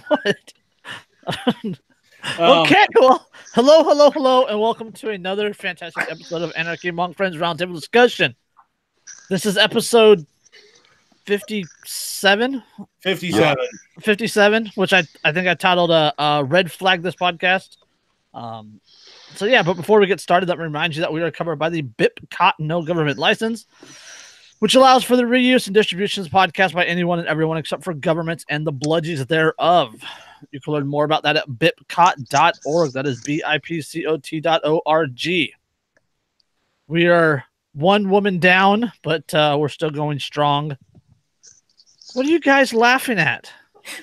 What? Okay, well, hello, and welcome to another fantastic episode of Anarchy Among Friends Roundtable discussion. This is episode 57? 57, which I think I titled Red Flag this podcast. So yeah, but before we get started, let me remind you that we are covered by the BIP No Government License, which allows for the reuse and distribution of podcasts by anyone and everyone except for governments and the bludgies thereof. You can learn more about that at bipcot.org. That is BIPCOT.org. We are one woman down, but we're still going strong. What are you guys laughing at?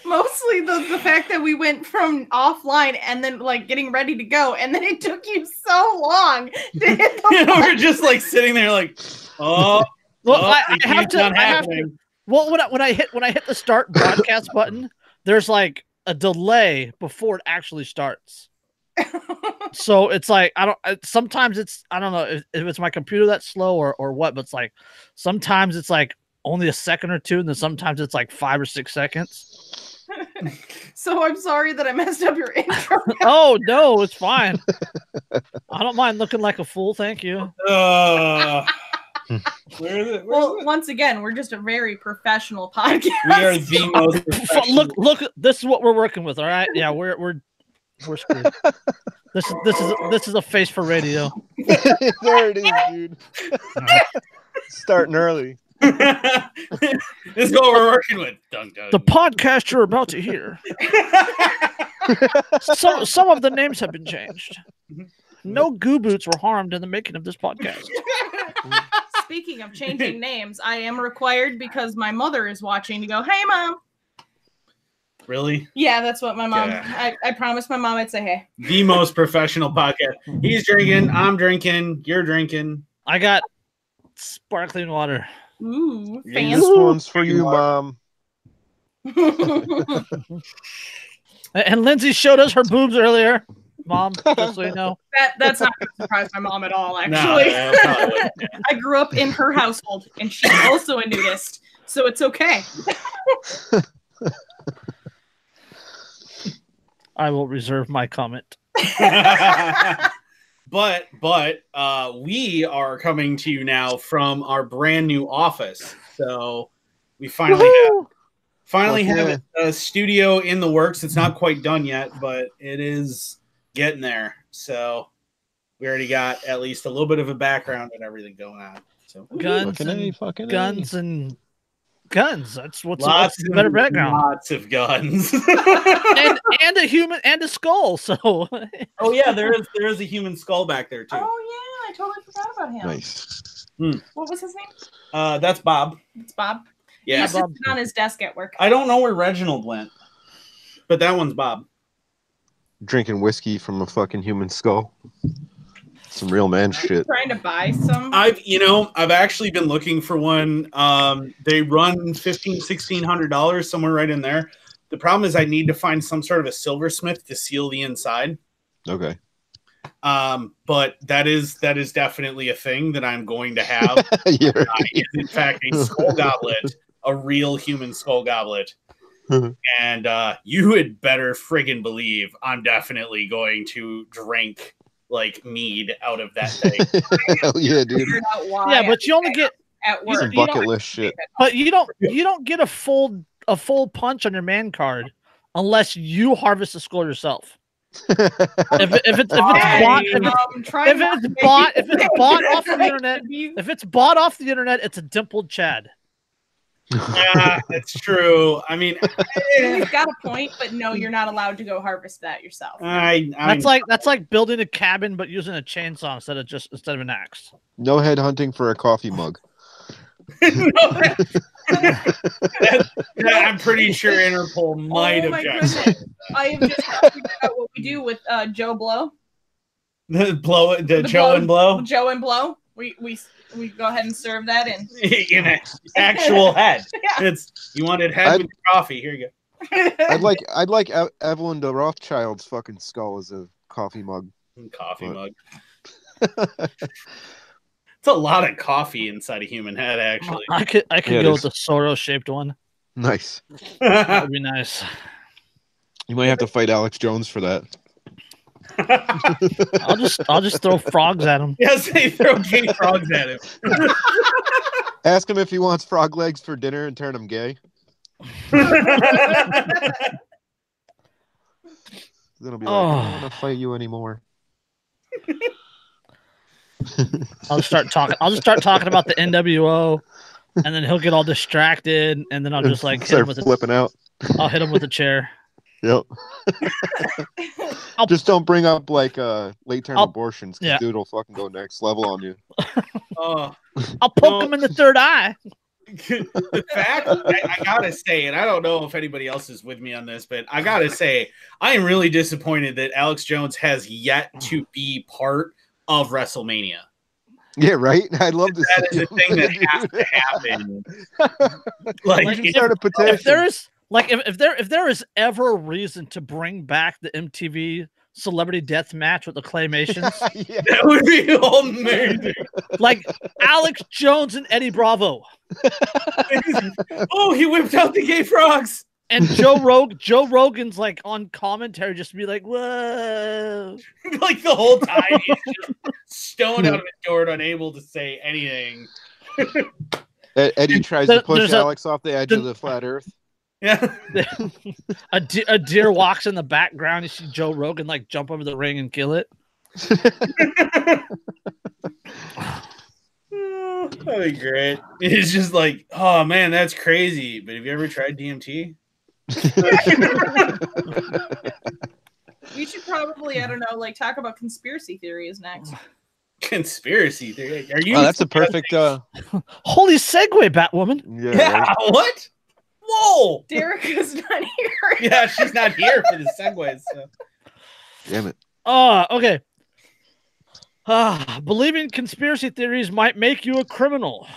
Mostly the fact that we went from offline and then like getting ready to go, and then it took you so long to hit the we're just like sitting there like, oh. Well, I have to. Well, when I hit the start broadcast button, there's like a delay before it actually starts. So it's like sometimes I don't know if it's my computer that's slow or what, but it's like sometimes it's like only a second or two, and then sometimes it's like 5 or 6 seconds. So I'm sorry that I messed up your intro. Oh no, it's fine. I don't mind looking like a fool. Thank you. Well, once again, we're just a very professional podcast. We are the most professional. Look, this is what we're working with. All right, yeah, we're screwed. This is a face for radio. There it is, dude. Starting early. This is what we're working with. Dun, dun. The podcast you're about to hear. Some of the names have been changed. No goo boots were harmed in the making of this podcast. Speaking of changing names, I am required because my mother is watching to go, "Hey, Mom." Really? Yeah, that's what my mom. Yeah. I promised my mom I'd say, "Hey." The most professional podcast. He's drinking. I'm drinking. You're drinking. I got sparkling water. Ooh, fancy. This one's for you, Mom. And Lindsay showed us her boobs earlier. Mom, just so you know. That's not going to surprise my mom at all, actually. No, I grew up in her household, and she's also a nudist, so it's okay. I will reserve my comment. But we are coming to you now from our brand new office. So we finally have a studio in the works. It's not quite done yet, but it is getting there. So we already got at least a little bit of a background and everying going on. So guns. That's what's the better background. Lots of guns. and a human and a skull. So oh yeah, there is a human skull back there too. Oh yeah, I totally forgot about him. Nice. What was his name? That's Bob. It's Bob. Yeah, he's sitting on his desk at work. I don't know where Reginald went, but that one's Bob. Drinking whiskey from a fucking human skull. Some real man shit. Trying to buy some. I've actually been looking for one. They run $1,500-$1,600 somewhere right in there. The problem is I need to find some sort of a silversmith to seal the inside. Okay. But that is definitely a thing that I'm going to have. Is in fact a skull goblet, a real human skull goblet. And you had better friggin' believe I'm definitely going to drink like mead out of that thing. Hell yeah, dude. Yeah, but you only get at work. Some bucket list shit. But you don't get a full punch on your man card unless you harvest the skull yourself. If it's bought off the internet, it's a dimpled Chad. Yeah, it's true. I mean, you've got a point, but no, you're not allowed to go harvest that yourself. That's like building a cabin but using a chainsaw instead of an axe. No head hunting for a coffee mug. I'm pretty sure Interpol might object. I have just figured out what we do with Joe Blow. Joe and Blow. We go ahead and serve that in an actual head. Yeah. You wanted head with coffee. Here you go. I'd like Evelyn de Rothschild's fucking skull as a coffee mug. Mug. It's a lot of coffee inside a human head, actually. I could go with the Soros shaped one. Nice. That would be nice. You might have to fight Alex Jones for that. I'll just throw frogs at him. Yes, they throw gay frogs at him. Ask him if he wants frog legs for dinner and turn him gay. Then he'll be like, I don't want to fight you anymore. I'll just start talking about the NWO, and then he'll get all distracted, and then I'll just like start flipping out. I'll hit him with a chair. Yep. Just don't bring up like late term abortions, because dude will fucking go next level on you. I'll poke him in the third eye. The fact, I gotta say, and I don't know if anybody else is with me on this, but I gotta say, I am really disappointed that Alex Jones has yet to be part of WrestleMania. Yeah, right. I'd love to. That is a thing that has to happen. Like, start a petition. If there is like if there is ever a reason to bring back the MTV Celebrity Death Match with the Claymations, yeah. That would be amazing. Like Alex Jones and Eddie Bravo. Oh, he whipped out the gay frogs. And Joe Rogan's like on commentary, just be like, "Whoa!" Like the whole time he's just stoned out of his gourd, unable to say anything. Eddie tries to push Alex off the edge of the flat Earth. Yeah. A deer walks in the background. You see Joe Rogan like jump over the ring and kill it. That'd be great. It's just like, oh man, that's crazy. But have you ever tried DMT? We should probably, I don't know, like talk about conspiracy theories next. Conspiracy theory? Are you? Oh, that's a perfect. Holy segue, Batwoman. Yeah. Right? What? Whoa! Derica's not here. Yeah, she's not here for the segues. So. Damn it. Okay. Believing conspiracy theories might make you a criminal.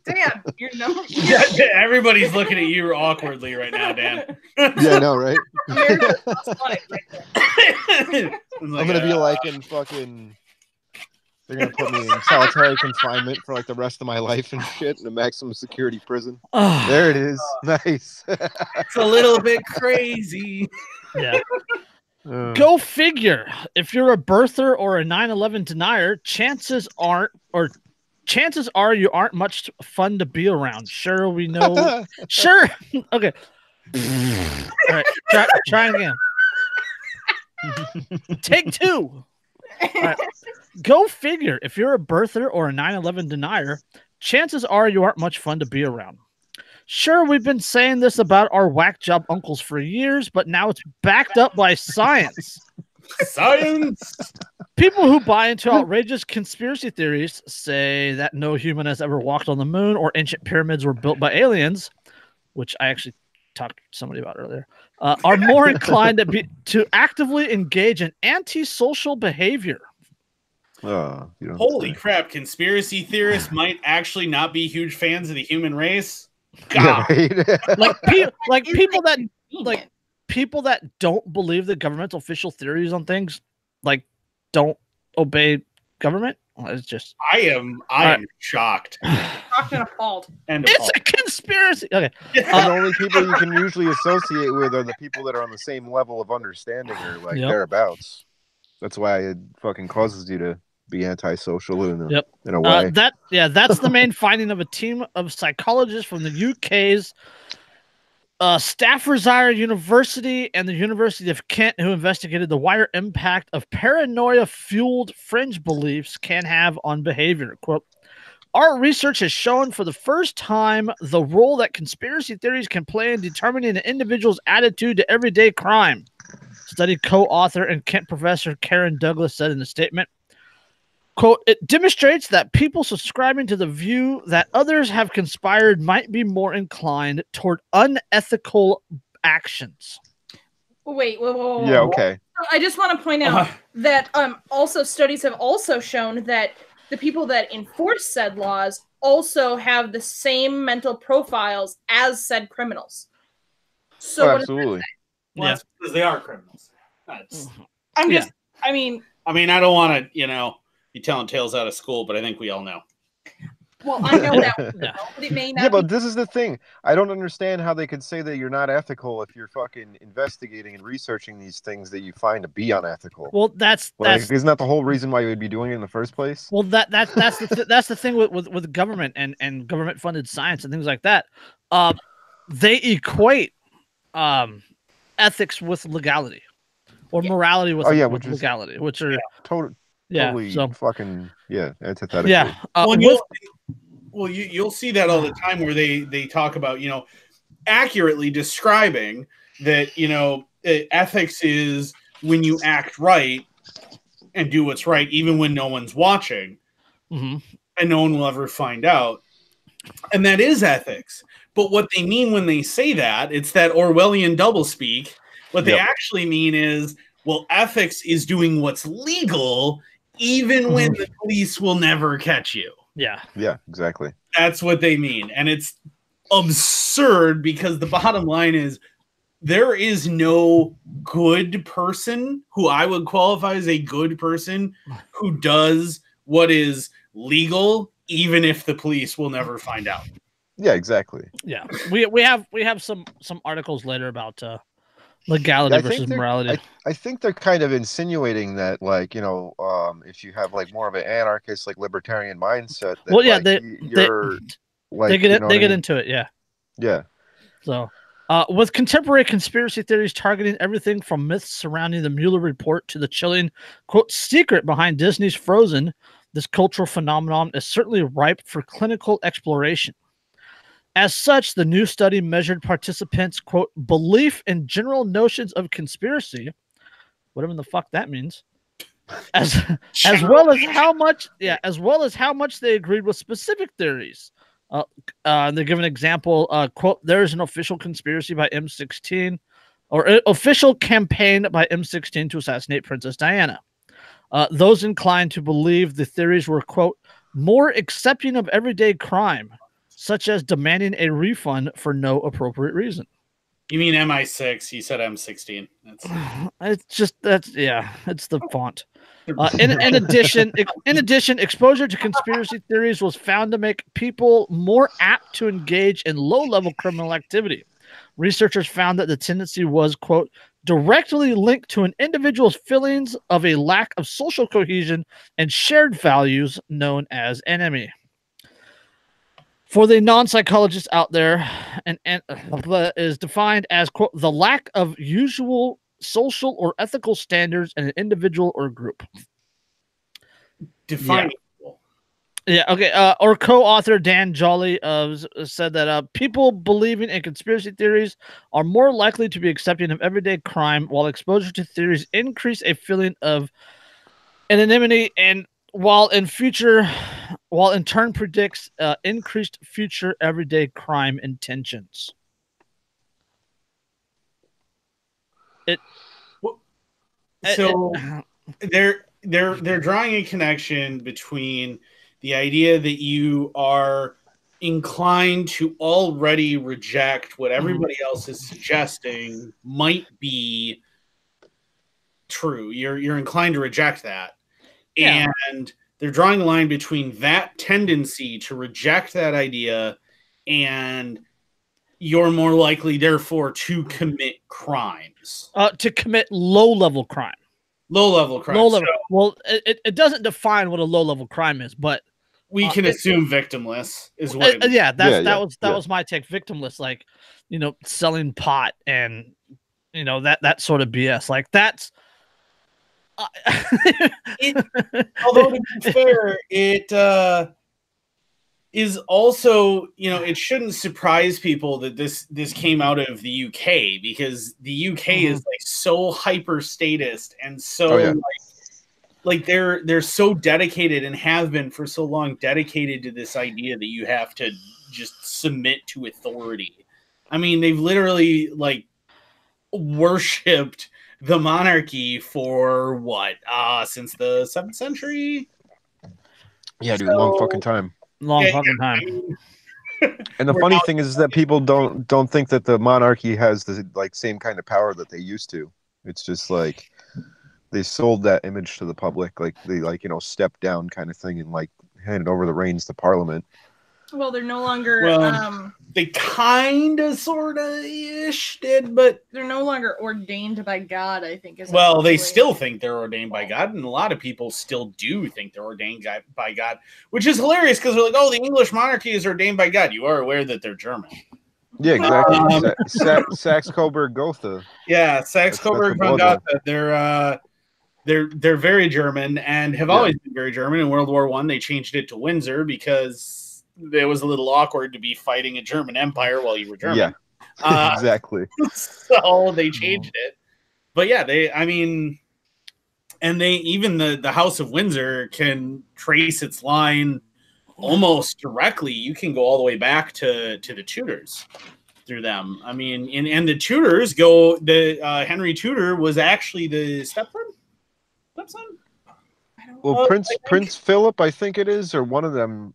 Dan, your number. Yeah, everybody's looking at you awkwardly right now, Dan. Yeah, I know, right? I'm gonna be like in fucking. They're gonna put me in solitary confinement for like the rest of my life and shit in a maximum security prison. There it is. Nice. It's a little bit crazy. Yeah. Go figure. If you're a birther or a 9/11 denier, chances are you aren't much fun to be around. Sure, we know. Sure. Okay. All right. Try again. Take two. All right. Go figure. If you're a birther or a 9/11 denier, chances are you aren't much fun to be around. Sure, we've been saying this about our whack job uncles for years, but now it's backed up by science. Science! People who buy into outrageous conspiracy theories say that no human has ever walked on the moon or ancient pyramids were built by aliens, which I actually talked to somebody about earlier, are more inclined to actively engage in antisocial behavior. Holy crap, conspiracy theorists might actually not be huge fans of the human race. God. Yeah, right? People that don't believe the government's official theories on things, like don't obey government. It's just I am shocked. Shocked and appalled. It's a conspiracy. Okay. The only people you can usually associate with are the people that are on the same level of understanding or like thereabouts. That's why it fucking causes you to be antisocial in a way. That's the main finding of a team of psychologists from the UK's Staffordshire University and the University of Kent, who investigated the wider impact of paranoia-fueled fringe beliefs can have on behavior. Quote, our research has shown for the first time the role that conspiracy theories can play in determining an individual's attitude to everyday crime. Study co-author and Kent professor Karen Douglas said in a statement. Quote, it demonstrates that people subscribing to the view that others have conspired might be more inclined toward unethical actions. Wait. Yeah, okay. I just want to point out that also studies have also shown that the people that enforce said laws also have the same mental profiles as said criminals. So absolutely. Well, that's because they are criminals. I mean, I don't want to, be telling tales out of school, but I think we all know. Well, I know that, but it may not. Yeah, but this is the thing. I don't understand how they could say that you're not ethical if you're fucking investigating and researching these things that you find to be unethical. Well, that's isn't that the whole reason why you would be doing it in the first place? Well, that's the thing with government and government funded science and things like that. They equate ethics with legality, or morality with legality, which are totally fucking antithetical. Yeah. You'll see that all the time where they talk about, accurately describing that, ethics is when you act right and do what's right, even when no one's watching, and no one will ever find out. And that is ethics. But what they mean when they say that, it's that Orwellian doublespeak. What they actually mean is, well, ethics is doing what's legal, even when the police will never catch you. Yeah. Yeah, exactly. That's what they mean. And it's absurd because the bottom line is there is no good person who I would qualify as a good person who does what is legal, even if the police will never find out. Yeah, exactly. Yeah. We have some articles later about legality versus morality. I think they're kind of insinuating that, like, if you have like more of an anarchist, like libertarian mindset, that, they get into it, yeah. Yeah. So, with contemporary conspiracy theories targeting everything from myths surrounding the Mueller report to the chilling, quote, secret behind Disney's Frozen, this cultural phenomenon is certainly ripe for clinical exploration. As such, the new study measured participants' quote belief in general notions of conspiracy, whatever the fuck that means, as well as how much they agreed with specific theories. They give an example. Quote: "There is an official conspiracy by M16, or an official campaign by M16 to assassinate Princess Diana. Those inclined to believe the theories were quote more accepting of everyday crime, such as demanding a refund for no appropriate reason." You mean MI6? You said M16. It's the font. In addition, exposure to conspiracy theories was found to make people more apt to engage in low-level criminal activity. Researchers found that the tendency was, quote, directly linked to an individual's feelings of a lack of social cohesion and shared values known as enemy. For the non-psychologists out there, and is defined as, quote, the lack of usual social or ethical standards in an individual or group. Define. Yeah. Okay. Our co-author Dan Jolly said that people believing in conspiracy theories are more likely to be accepting of everyday crime, while exposure to theories increase a feeling of anonymity, and while in turn predicts increased future everyday crime intentions. They're drawing a connection between the idea that you are inclined to already reject what everybody else is suggesting might be true. You're inclined to reject that. Yeah. And they're drawing a line between that tendency to reject that idea and you're more likely, therefore, to commit crimes. To commit low-level crime. Low-level crime. Low-level. Well, it doesn't define what a low-level crime is, but we can assume victimless is what it is. That was my take. Victimless, like, selling pot and that sort of BS. Like, that's although to be fair, it is also, it shouldn't surprise people that this came out of the UK, because the UK is like so hyper statist and so like they're so dedicated and have been for so long dedicated to this idea that you have to just submit to authority. I mean, they've literally like worshipped the monarchy for what? Since the 7th century? Yeah, dude, long fucking time. Fucking time. I mean, and the funny thing is that people don't think that the monarchy has the like same kind of power that they used to. It's just like they sold that image to the public, like they stepped down kind of thing and like handed over the reins to Parliament. Well, they're no longer. They kind of, sort of ish did, but they're no longer ordained by God, I think. Well, they still think they're ordained by God, and a lot of people still do think they're ordained by God, which is hilarious because they're like, oh, the English monarchy is ordained by God. You are aware that they're German. Yeah, exactly. Saxe-Coburg-Gotha. Yeah, Saxe-Coburg-Gotha. They're very German and have always been very German. In World War I, they changed it to Windsor because it was a little awkward to be fighting a German empire while you were German. Yeah, exactly. So they changed it. But yeah, even the House of Windsor can trace its line almost directly. You can go all the way back to the Tudors through them. I mean, and the Tudors Henry Tudor was actually the stepson? Well, Prince Philip, I think it is, or one of them.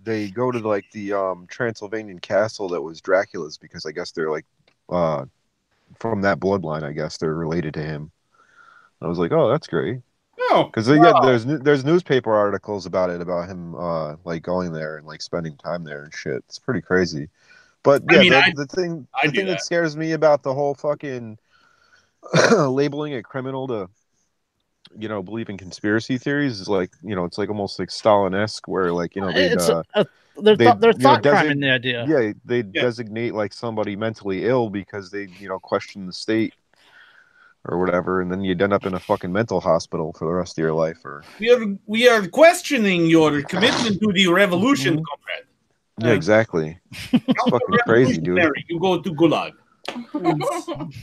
They go to like the Transylvanian castle that was Dracula's because I guess they're like from that bloodline. I guess they're related to him. I was like, oh, that's great. Oh, because there's newspaper articles about him like going there and like spending time there and shit. It's pretty crazy. But yeah, the thing that scares me about the whole fucking labeling a criminal to believe in conspiracy theories is like, it's like almost like Stalin-esque where like, they're thought crime in the idea. Yeah, they designate like somebody mentally ill because they, question the state or whatever, and then you'd end up in a fucking mental hospital for the rest of your life. Or we are questioning your commitment to the revolution, comrade. Yeah, exactly. It's fucking crazy, dude. You go to Gulag.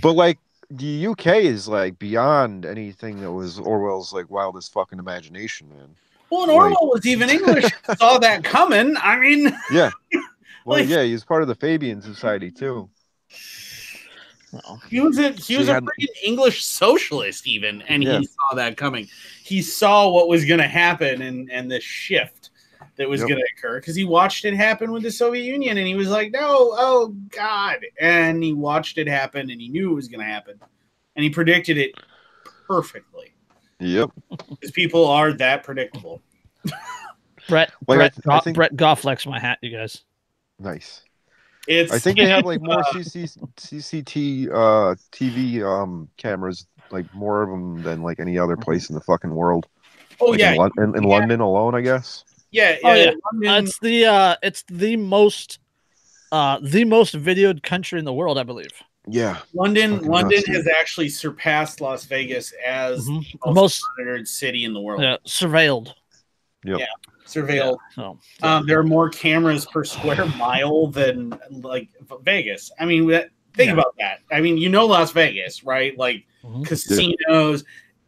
But like, the UK is like beyond anything that was Orwell's like wildest fucking imagination, man. Well, and Orwell was even English, saw that coming. I mean, yeah. Well, yeah, he was part of the Fabian Society too. He was a freaking English socialist, even, and he saw that coming. He saw what was going to happen and the shift that was going to occur because he watched it happen with the Soviet Union, and he was like, "No, oh God!" And he watched it happen, and he knew it was going to happen, and he predicted it perfectly. Yep, because people are that predictable. Brett Goff likes my hat, you guys. Nice. I think they have like more CCT TV cameras, like more of them than like any other place in the fucking world. Oh like in London alone, I guess. Yeah. London... It's the most videoed country in the world, I believe. Yeah, London has actually surpassed Las Vegas as the most monitored city in the world. Yeah, surveilled. Yep. Yeah, surveilled. Yeah. So, there are more cameras per square mile than like Vegas. I mean, think about that. I mean, Las Vegas, right? Like casinos.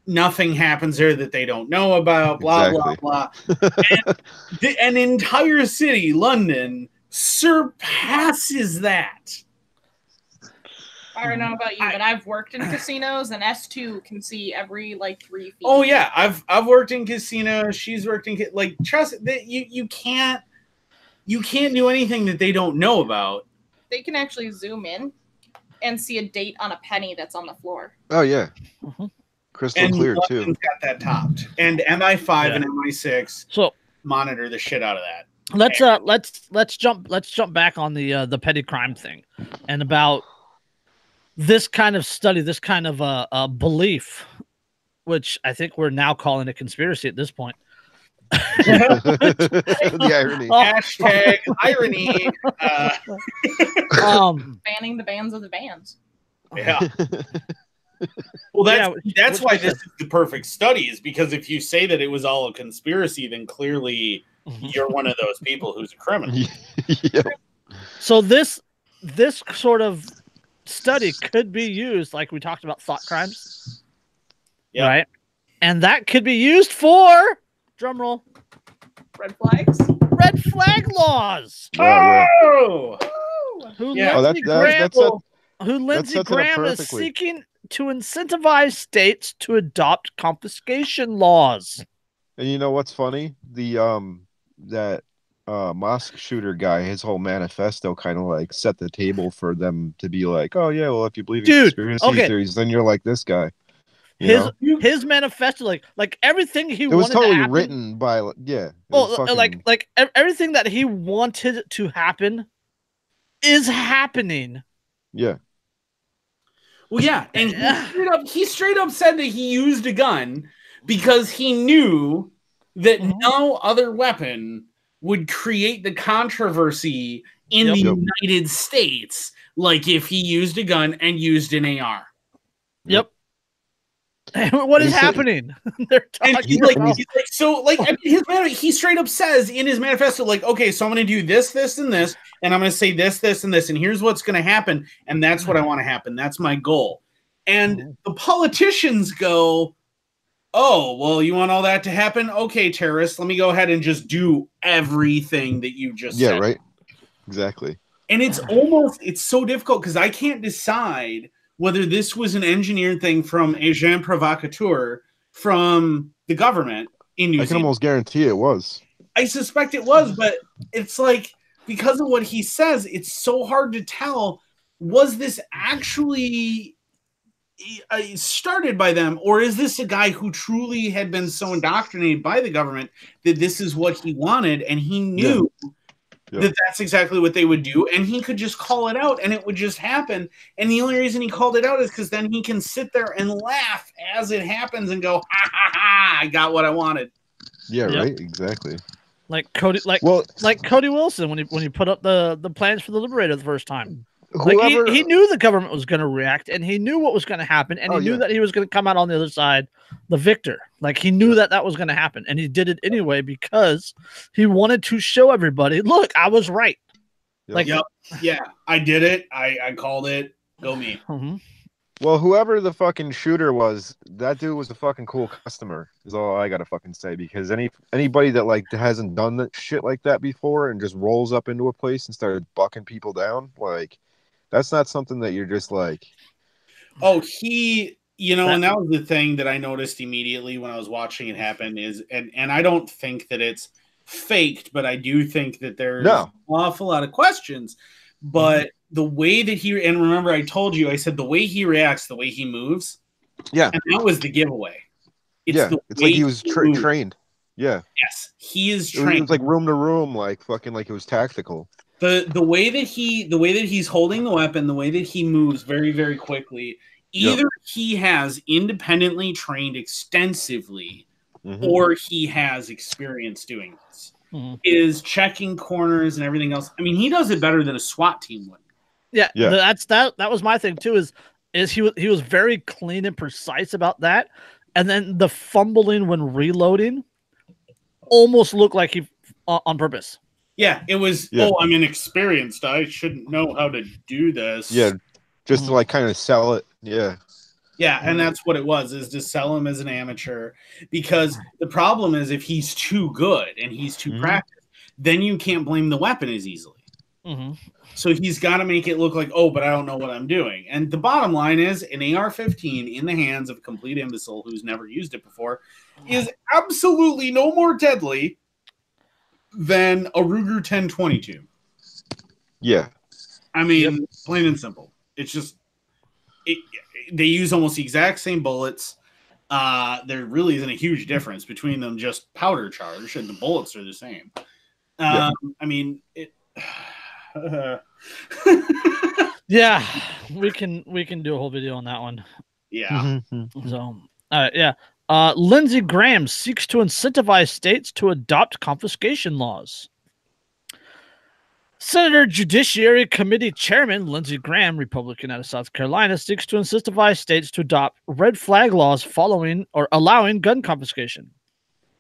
Nothing happens there that they don't know about. Blah blah blah. And an entire city, London, surpasses that. I don't know about you, but I've worked in casinos, and S2 can see every like 3 feet. Oh yeah, I've worked in casinos. She's worked in trust that you can't do anything that they don't know about. They can actually zoom in and see a date on a penny that's on the floor. Oh yeah, crystal clear too. Got that topped, and MI5 and MI6 monitor the shit out of that. Let's jump back on the petty crime thing, and about this kind of study, this kind of belief, which I think we're now calling a conspiracy at this point. The irony. Hashtag irony. Banning the bands of the bands. Yeah. Well, that's why this is the perfect study, is because if you say that it was all a conspiracy, then clearly you're one of those people who's a criminal. Yeah. So this sort of study could be used, like we talked about thought crimes, right? And that could be used for drumroll red flag laws. Who Lindsey Graham is seeking to incentivize states to adopt confiscation laws. And you know what's funny? That mosque shooter guy, his whole manifesto kind of like set the table for them to be like, oh yeah, well, if you believe in conspiracy theories, then you're like this guy. his manifesto, like everything he wanted. It was totally to happen, written by like everything that he wanted to happen is happening. Yeah. Well, yeah, and he straight up said that he used a gun because he knew that no other weapon would create the controversy in the United States like if he used a gun and used an AR. Yep. What is happening? They're talking he straight up says in his manifesto, like, okay, so I'm going to do this, this, and this, and I'm going to say this, this, and this, and here's what's going to happen, and that's what I want to happen. That's my goal. And the politicians go, oh, well, you want all that to happen? Okay, terrorists, let me go ahead and just do everything that you just said. Yeah, right. Exactly. And it's so difficult because I can't decide whether this was an engineered thing from agent provocateur from the government in New Zealand. I can almost guarantee it was. I suspect it was, but it's like, because of what he says, it's so hard to tell, was this actually started by them, or is this a guy who truly had been so indoctrinated by the government that this is what he wanted, and he knew that that's exactly what they would do, and he could just call it out and it would just happen. And the only reason he called it out is because then he can sit there and laugh as it happens and go, ha ha ha, I got what I wanted. Yeah, right, exactly. Like Cody Wilson when he put up the plans for the Liberator the first time. Like he knew the government was going to react, and he knew what was going to happen, and he knew that he was going to come out on the other side the victor. Like, he knew that was going to happen, and he did it anyway because he wanted to show everybody, look, I was right. Like, yeah, I did it. I called it. Go me. Well, whoever the fucking shooter was, that dude was a fucking cool customer, is all I gotta fucking say. Because anybody that like hasn't done that shit like that before and just rolls up into a place and started bucking people down, like, that's not something that you're just like. Oh, and that was the thing that I noticed immediately when I was watching it happen is, and I don't think that it's faked, but I do think that there's an awful lot of questions. But the way that and remember I told you, I said the way he reacts, the way he moves. Yeah. And that was the giveaway. It's like he was trained. Yeah. Yes, he is trained. It was like room to room, like fucking like it was tactical. The way that he's holding the weapon, the way that he moves very, very quickly, either he has independently trained extensively or he has experience doing this. Is checking corners and everything else. I mean, he does it better than a SWAT team would. Yeah. That was my thing too, is he was very clean and precise about that. And then the fumbling when reloading almost looked like he on purpose. Yeah, it was, I'm inexperienced. I shouldn't know how to do this. Yeah, just to like kind of sell it. Yeah. Yeah, and that's what it was, is to sell him as an amateur. Because the problem is if he's too good and he's too practiced, then you can't blame the weapon as easily. So he's got to make it look like, oh, but I don't know what I'm doing. And the bottom line is an AR-15 in the hands of a complete imbecile who's never used it before is absolutely no more deadly than a Ruger 1022. Yeah. I mean, plain and simple. It's just, they use almost the exact same bullets. There really isn't a huge difference between them, just powder charge, and the bullets are the same. I mean, it. Yeah, we can do a whole video on that one. Yeah. So, Lindsey Graham seeks to incentivize states to adopt confiscation laws. Senator Judiciary Committee Chairman Lindsey Graham, Republican out of South Carolina, seeks to incentivize states to adopt red flag laws following or allowing gun confiscation.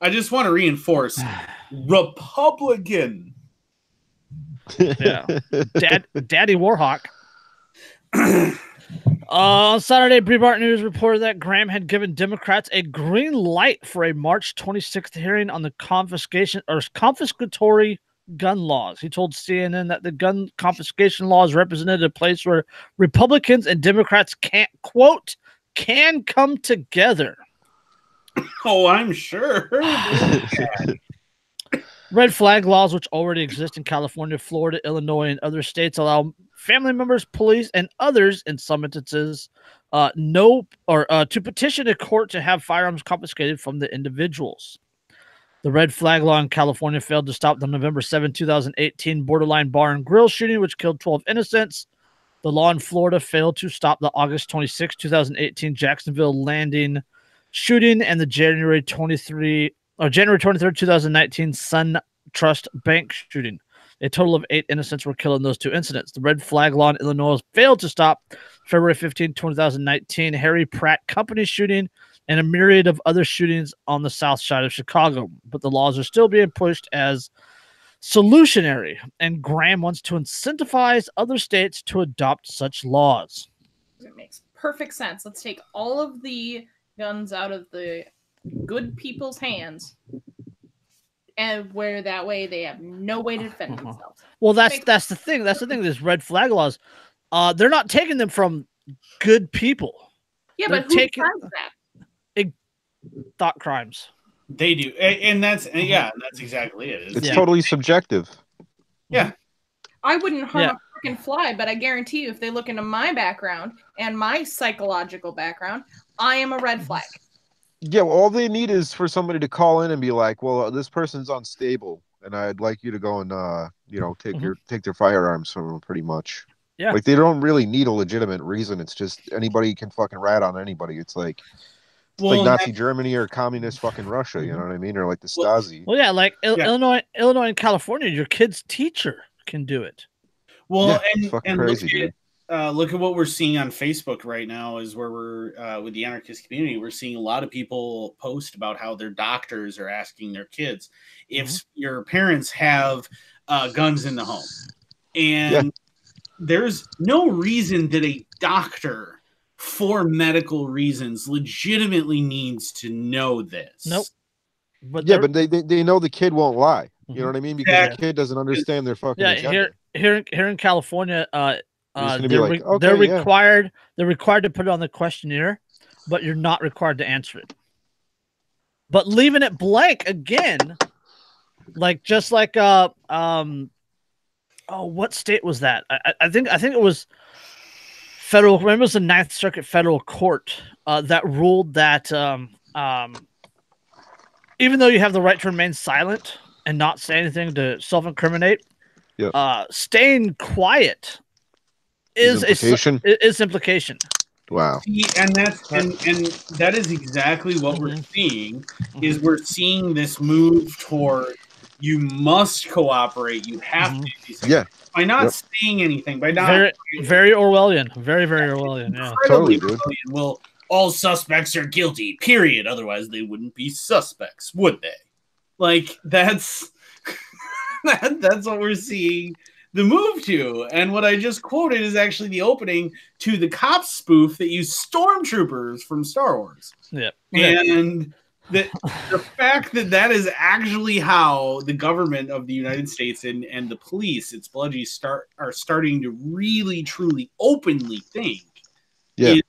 I just want to reinforce Republican. Yeah, Daddy Warhawk. On Saturday, Breitbart News reported that Graham had given Democrats a green light for a March 26th hearing on the confiscatory gun laws. He told CNN that the gun confiscation laws represented a place where Republicans and Democrats can come together. Oh, I'm sure. Red flag laws, which already exist in California, Florida, Illinois, and other states, allow family members, police, and others, in some instances, to petition a court to have firearms confiscated from the individuals. The red flag law in California failed to stop the November 7, 2018 borderline bar and grill shooting, which killed 12 innocents. The law in Florida failed to stop the August 26, 2018 Jacksonville Landing shooting and the January 23rd, 2019 Sun Trust Bank shooting. A total of 8 innocents were killed in those 2 incidents. The red flag law in Illinois failed to stop February 15, 2019 Harry Pratt Company shooting and a myriad of other shootings on the south side of Chicago. But the laws are still being pushed as solutionary, and Graham wants to incentivize other states to adopt such laws. It makes perfect sense. Let's take all of the guns out of the good people's hands, and where that way they have no way to defend themselves. Well, that's the thing. That's the thing. These red flag laws, they're not taking them from good people. Yeah, they're but who decides that? Thought crimes. They do, and that's exactly it. It's totally subjective. Yeah, I wouldn't harm a freaking fly, but I guarantee you, if they look into my background and my psychological background, I am a red flag. Yeah, well, all they need is for somebody to call in and be like, "Well, this person's unstable, and I'd like you to go and take their firearms from them." Pretty much. Yeah. Like they don't really need a legitimate reason. It's just anybody can fucking rat on anybody. It's like. Like Nazi Germany or communist fucking Russia, you know what I mean? Or like the Stasi. Well, yeah, like Illinois and California, your kid's teacher can do it. Well, and crazy, look at what we're seeing on Facebook right now is where we're with the anarchist community. We're seeing a lot of people post about how their doctors are asking their kids if your parents have guns in the home. And there's no reason that a doctor for medical reasons legitimately needs to know this. Nope. But they know the kid won't lie. You know what I mean? Because the kid doesn't understand their fucking agenda. Here in California, they're required to put it on the questionnaire, but you're not required to answer it. But leaving it blank again, what state was that? I think it was federal. Remember, it was the Ninth Circuit Federal Court that ruled that even though you have the right to remain silent and not say anything to self-incriminate, staying quiet is implication. Wow. And that is exactly what we're seeing. Is we're seeing this move toward you must cooperate. You have to do something. By not saying anything, by not very Orwellian, very Orwellian. Yeah, totally, dude. Well, all suspects are guilty. Period. Otherwise, they wouldn't be suspects, would they? Like that's that's what we're seeing the move to. And what I just quoted is actually the opening to the cop spoof that used stormtroopers from Star Wars. Yeah, and. The fact that is actually how the government of the United States and the police, its bludgies, are starting to really, truly, openly think is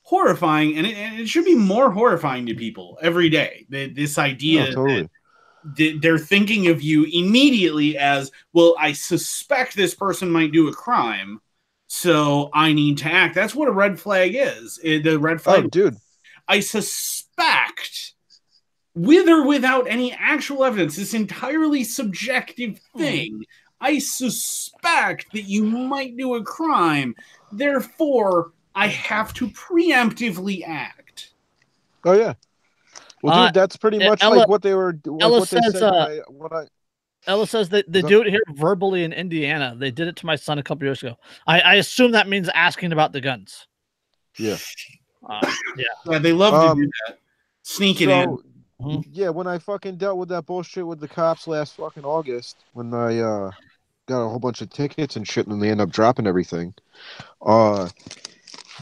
horrifying, and it should be more horrifying to people every day. This idea that they're thinking of you immediately as, well, I suspect this person might do a crime, so I need to act. That's what a red flag is. The red flag. Oh, dude. I suspect. With or without any actual evidence, this entirely subjective thing, I suspect that you might do a crime. Therefore, I have to preemptively act. Oh, yeah. Well, dude, that's pretty much like what they were doing. Ella says that they do it here verbally in Indiana. They did it to my son a couple years ago. I assume that means asking about the guns. Yeah. Yeah, they love to do that. Sneak it in. Yeah, when I fucking dealt with that bullshit with the cops last fucking August, when I got a whole bunch of tickets and shit, and they end up dropping everything, the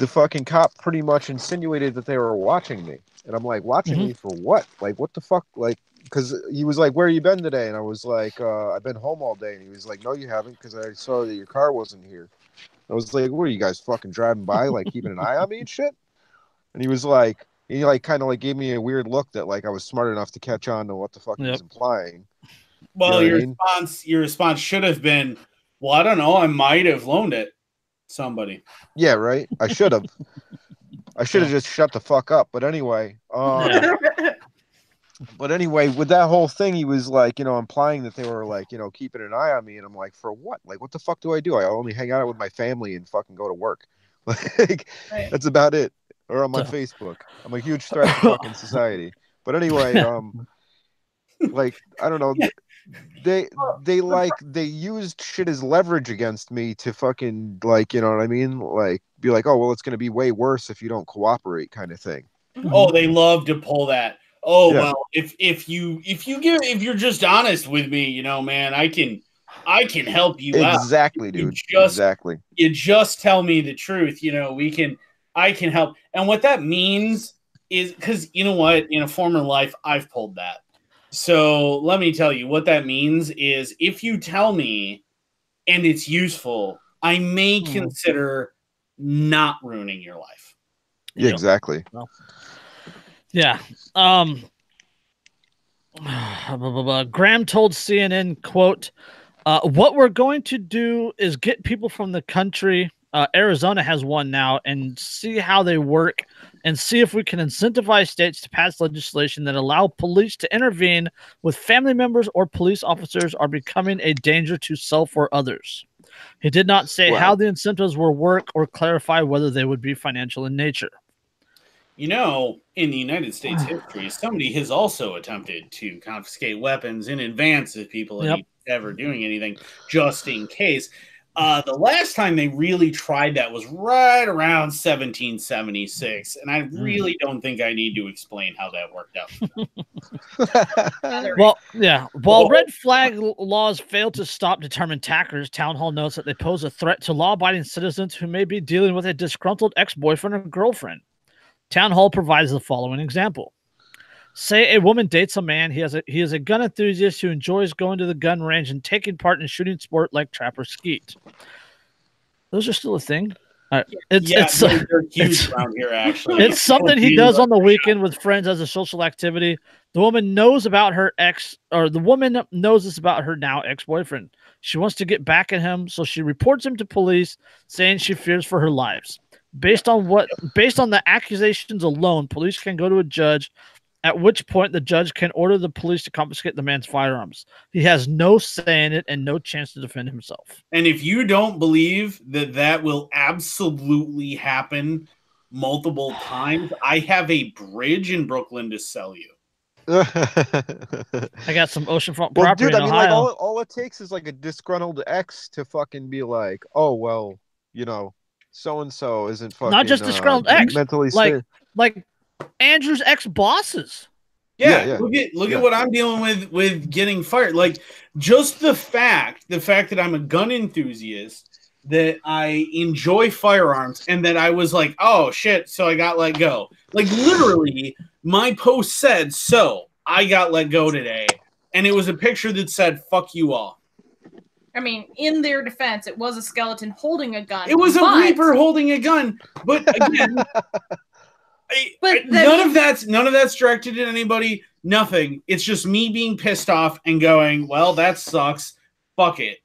fucking cop pretty much insinuated that they were watching me. And I'm like, watching me for what? Like, what the fuck? Like, because he was like, where you been today? And I was like, I've been home all day. And he was like, no, you haven't, because I saw that your car wasn't here. I was like, what are you guys fucking driving by, like keeping an eye on me and shit? And he was like, he like kind of like gave me a weird look that like I was smart enough to catch on to what the fuck he was implying. Well, you know your response should have been, well, I don't know, I might have loaned it somebody. Yeah, right. I should have. I should have just shut the fuck up. But anyway, but anyway, with that whole thing, he was like, implying that they were like, keeping an eye on me, and I'm like, for what? Like, what the fuck do? I only hang out with my family and fucking go to work. Like, that's about it. Or on my Facebook. I'm a huge threat to fucking society. But anyway, like, I don't know. They used shit as leverage against me to fucking, like, you know what I mean? Like, be like, oh, well, it's going to be way worse if you don't cooperate, kind of thing. Oh, they love to pull that. Oh, well, if you're just honest with me, man, I can help you out. Exactly, dude. Exactly. You just tell me the truth. I can help. And what that means is, because you know what, in a former life, I've pulled that. So let me tell you what that means is, if you tell me and it's useful, I may consider not ruining your life. Yeah, exactly. Well, yeah. Graham told CNN, quote, what we're going to do is get people from the country. Arizona has one now, and see how they work, and see if we can incentivize states to pass legislation that allow police to intervene with family members or police officers are becoming a danger to self or others. He did not say how the incentives will work or clarify whether they would be financial in nature. In the United States history, somebody has also attempted to confiscate weapons in advance of people ever doing anything, just in case. The last time they really tried that was right around 1776, and I really don't think I need to explain how that worked out. Well, yeah. While red flag laws fail to stop determined attackers, Town Hall notes that they pose a threat to law-abiding citizens who may be dealing with a disgruntled ex-boyfriend or girlfriend. Town Hall provides the following example. Say a woman dates a man. He is a gun enthusiast who enjoys going to the gun range and taking part in shooting sport like trap or skeet. Those are still a thing. It's huge around here, actually. It's something he does on the weekend with friends as a social activity. The woman knows about her the woman knows this about her now ex-boyfriend. She wants to get back at him, so she reports him to police, saying she fears for her lives. Based on the accusations alone, police can go to a judge, at which point the judge can order the police to confiscate the man's firearms. He has no say in it and no chance to defend himself. And if you don't believe that will absolutely happen multiple times, I have a bridge in Brooklyn to sell you. I got some oceanfront property in Ohio. Like, all it takes is like a disgruntled ex to fucking be like, oh, well, so-and-so isn't fucking not just disgruntled ex, mentally like Andrew's ex-bosses. Yeah. Look at what I'm dealing with getting fired. Like, just the fact that I'm a gun enthusiast, that I enjoy firearms, and that I was like, oh shit, so I got let go. Like, literally, my post said, so I got let go today, and it was a picture that said, fuck you all. I mean, in their defense, it was a skeleton holding a gun. It was a Reaper holding a gun, but again. None of that's directed at anybody. Nothing. It's just me being pissed off and going, well, that sucks. Fuck it.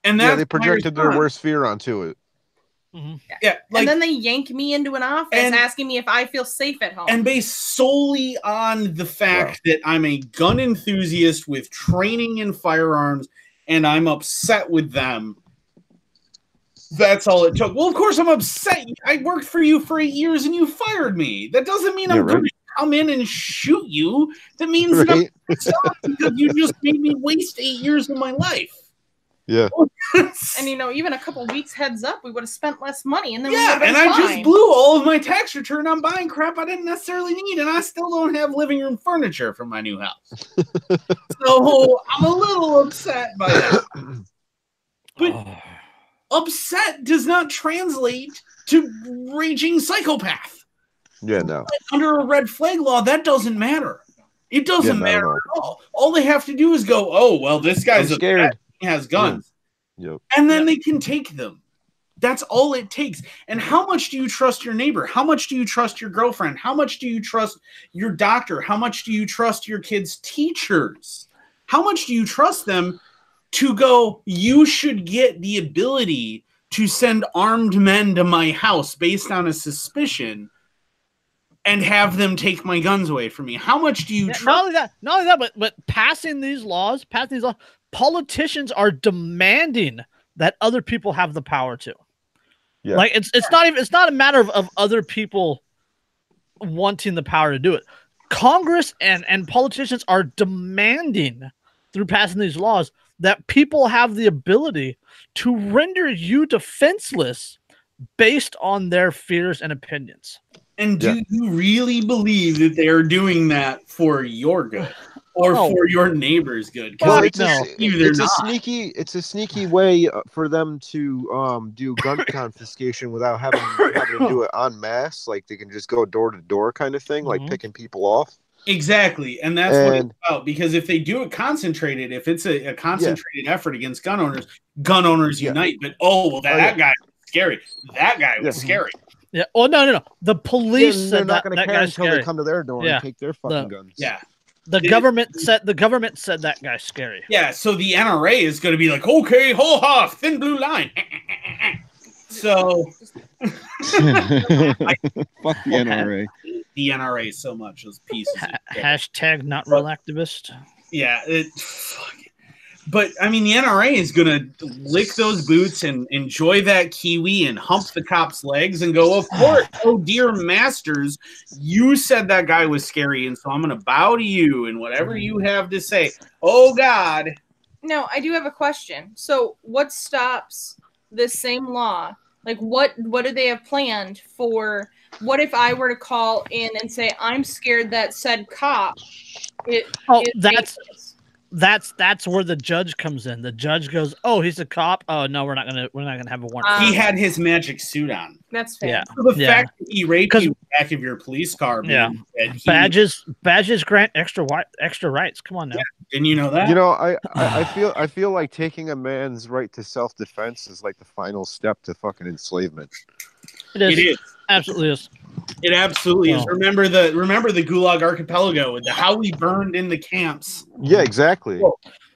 And they projected their worst fear onto it. Mm-hmm. Yeah, and then they yank me into an office asking me if I feel safe at home. And based solely on the fact that I'm a gun enthusiast with training in firearms, and I'm upset with them. That's all it took. Well, of course I'm upset. I worked for you for 8 years and you fired me. That doesn't mean I'm going to come in and shoot you. That means that I'm upset because you just made me waste 8 years of my life. Yeah. And even a couple weeks heads up, we would have spent less money, and then I just blew all of my tax return on buying crap I didn't necessarily need, and I still don't have living room furniture for my new house. So I'm a little upset by that. But upset does not translate to raging psychopath. Yeah, no. Under a red flag law, that doesn't matter. It doesn't matter at all. All they have to do is go, oh, well, this guy's scared. He has guns. Yep. And then they can take them. That's all it takes. And how much do you trust your neighbor? How much do you trust your girlfriend? How much do you trust your doctor? How much do you trust your kids' teachers? How much do you trust them to go, you should get the ability to send armed men to my house based on a suspicion, and have them take my guns away from me? How much do you trust? Not only that, but passing these laws, politicians are demanding that other people have the power to. Yeah. Like it's not a matter of other people wanting the power to do it. Congress and politicians are demanding through passing these laws that people have the ability to render you defenseless based on their fears and opinions. And do you really believe that they are doing that for your good or for your neighbor's good? Well, it's a sneaky way for them to do gun confiscation without having to do it en masse. Like they can just go door to door kind of thing, like picking people off. Exactly, and that's what it's about. Because if they do it concentrated, if it's a concentrated effort against gun owners unite. But that guy was scary. That guy was scary. Yeah. Oh no. The police said they're not going to care until they come to their door and take their fucking guns. Yeah. The government said that guy's scary. Yeah. So the NRA is going to be like, okay, ho ha, thin blue line. So fuck the NRA. The NRA so much, those pieces. Hashtag not real activist. Yeah. But I mean, the NRA is gonna lick those boots and enjoy that kiwi and hump the cop's legs and go, of course, oh dear masters, you said that guy was scary, and so I'm gonna bow to you and whatever you have to say. Oh God. No, I do have a question. So, what stops this same law? Like, what do they have planned for? What if I were to call in and say I'm scared that said cop? That's where the judge comes in. The judge goes, "Oh, he's a cop. Oh no, we're not gonna have a warrant." He had his magic suit on. That's fair. Yeah. So the fact that he raped you in the back of your police car. Badges grant extra rights. Come on now. Yeah. Didn't you know that? You know, I feel like taking a man's right to self-defense is like the final step to fucking enslavement. It is. Absolutely is. It absolutely is. Remember the Gulag Archipelago and how we burned in the camps. Yeah, exactly.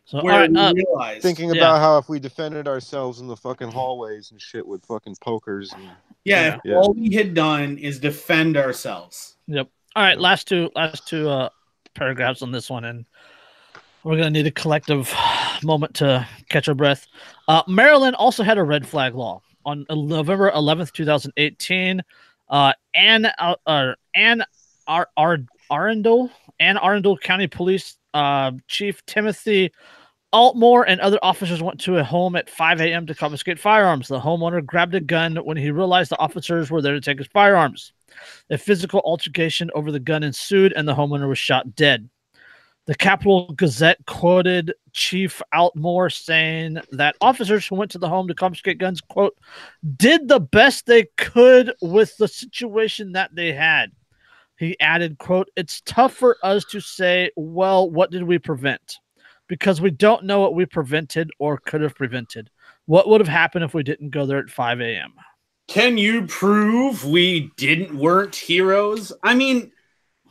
So realized, thinking about how if we defended ourselves in the fucking hallways and shit with fucking pokers. And, all we had done is defend ourselves. Yep. All right, last two paragraphs on this one, and we're gonna need a collective moment to catch our breath. Maryland also had a red flag law on November 11th, 2018. Anne Arundel County Police Chief Timothy Altmore and other officers went to a home at 5 a.m. to confiscate firearms. The homeowner grabbed a gun when he realized the officers were there to take his firearms. A physical altercation over the gun ensued, and the homeowner was shot dead. The Capital Gazette quoted Chief Altmore saying that officers who went to the home to confiscate guns, quote, did the best they could with the situation that they had. He added, quote, it's tough for us to say, well, what did we prevent? Because we don't know what we prevented or could have prevented. What would have happened if we didn't go there at 5 a.m.? Can you prove we weren't heroes? I mean,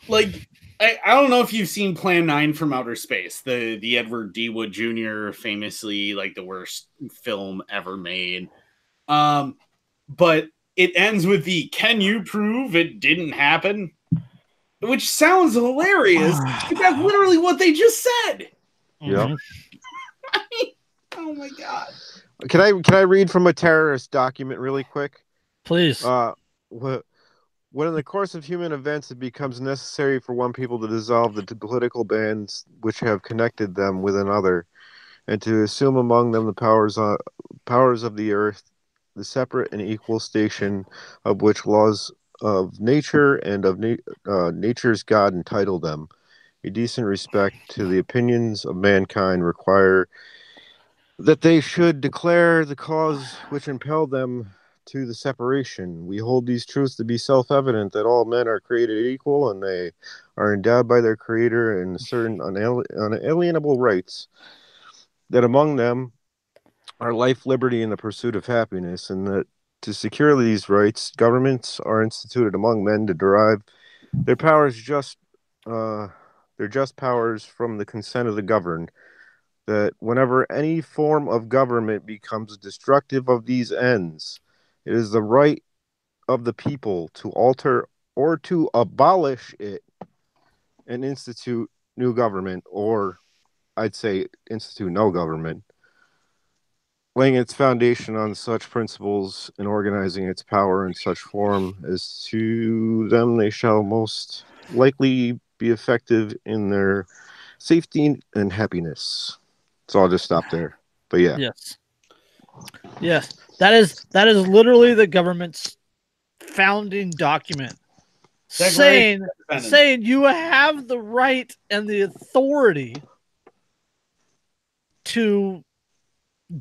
like... I don't know if you've seen Plan 9 from Outer Space, the Edward D. Wood Jr., famously like the worst film ever made. But it ends with the "Can you prove it didn't happen?" Which sounds hilarious. But that's literally what they just said. Yeah. I mean, oh my God. Can I read from a terrorist document really quick? Please. When in the course of human events it becomes necessary for one people to dissolve the political bands which have connected them with another, and to assume among them the powers of the earth, the separate and equal station of which laws of nature and of nature's God entitle them, a decent respect to the opinions of mankind require that they should declare the cause which impelled them to the separation. We hold these truths to be self-evident, that all men are created equal and they are endowed by their creator in certain unalienable rights, that among them are life, liberty, and the pursuit of happiness, and that to secure these rights, governments are instituted among men to derive their just powers from the consent of the governed, that whenever any form of government becomes destructive of these ends, it is the right of the people to alter or to abolish it and institute new government, or I'd say institute no government, laying its foundation on such principles and organizing its power in such form as to them they shall most likely be effective in their safety and happiness. So I'll just stop there. But yeah. Yes. That is literally the government's founding document. Saying you have the right and the authority to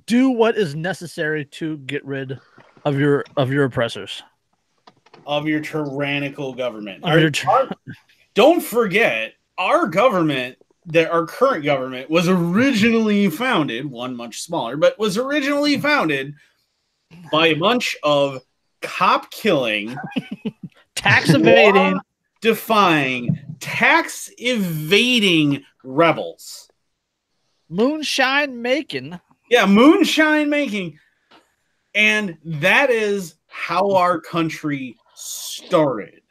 do what is necessary to get rid of your oppressors, of your tyrannical government. Don't forget, our government, our current government, was originally founded, one much smaller, but was originally founded by a bunch of cop killing, tax evading, defying, tax evading rebels, moonshine making. Yeah, moonshine making. And that is how our country started.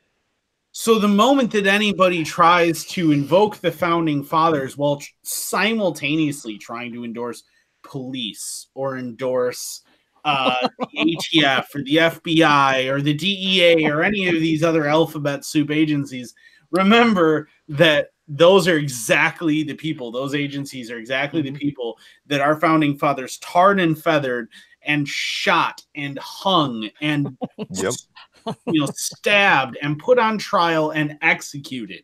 So the moment that anybody tries to invoke the founding fathers while simultaneously trying to endorse police or endorse the ATF or the FBI or the DEA or any of these other alphabet soup agencies, remember that those are exactly the people, those agencies are exactly the people that our founding fathers tarred and feathered and shot and hung and stabbed and put on trial and executed.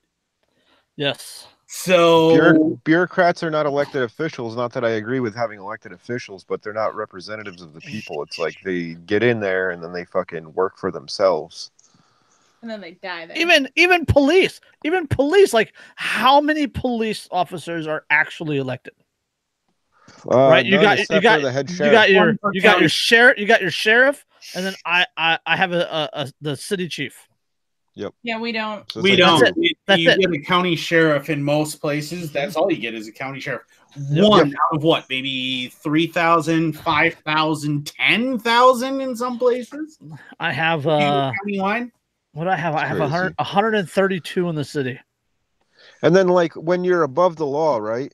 Yes. So bureaucrats are not elected officials. Not that I agree with having elected officials, but they're not representatives of the people. It's like they get in there and then they fucking work for themselves. And then they die there. Even police. Like, how many police officers are actually elected? Right, you got your sheriff, and then I have the city chief. Yep. Yeah, we don't. So we don't. You get a county sheriff in most places. That's all you get is a county sheriff. One out of what? Maybe 3,000, 5,000, 10,000 in some places. I have countywide. What do I have? I have 132 in the city. And then, like, when you're above the law, right?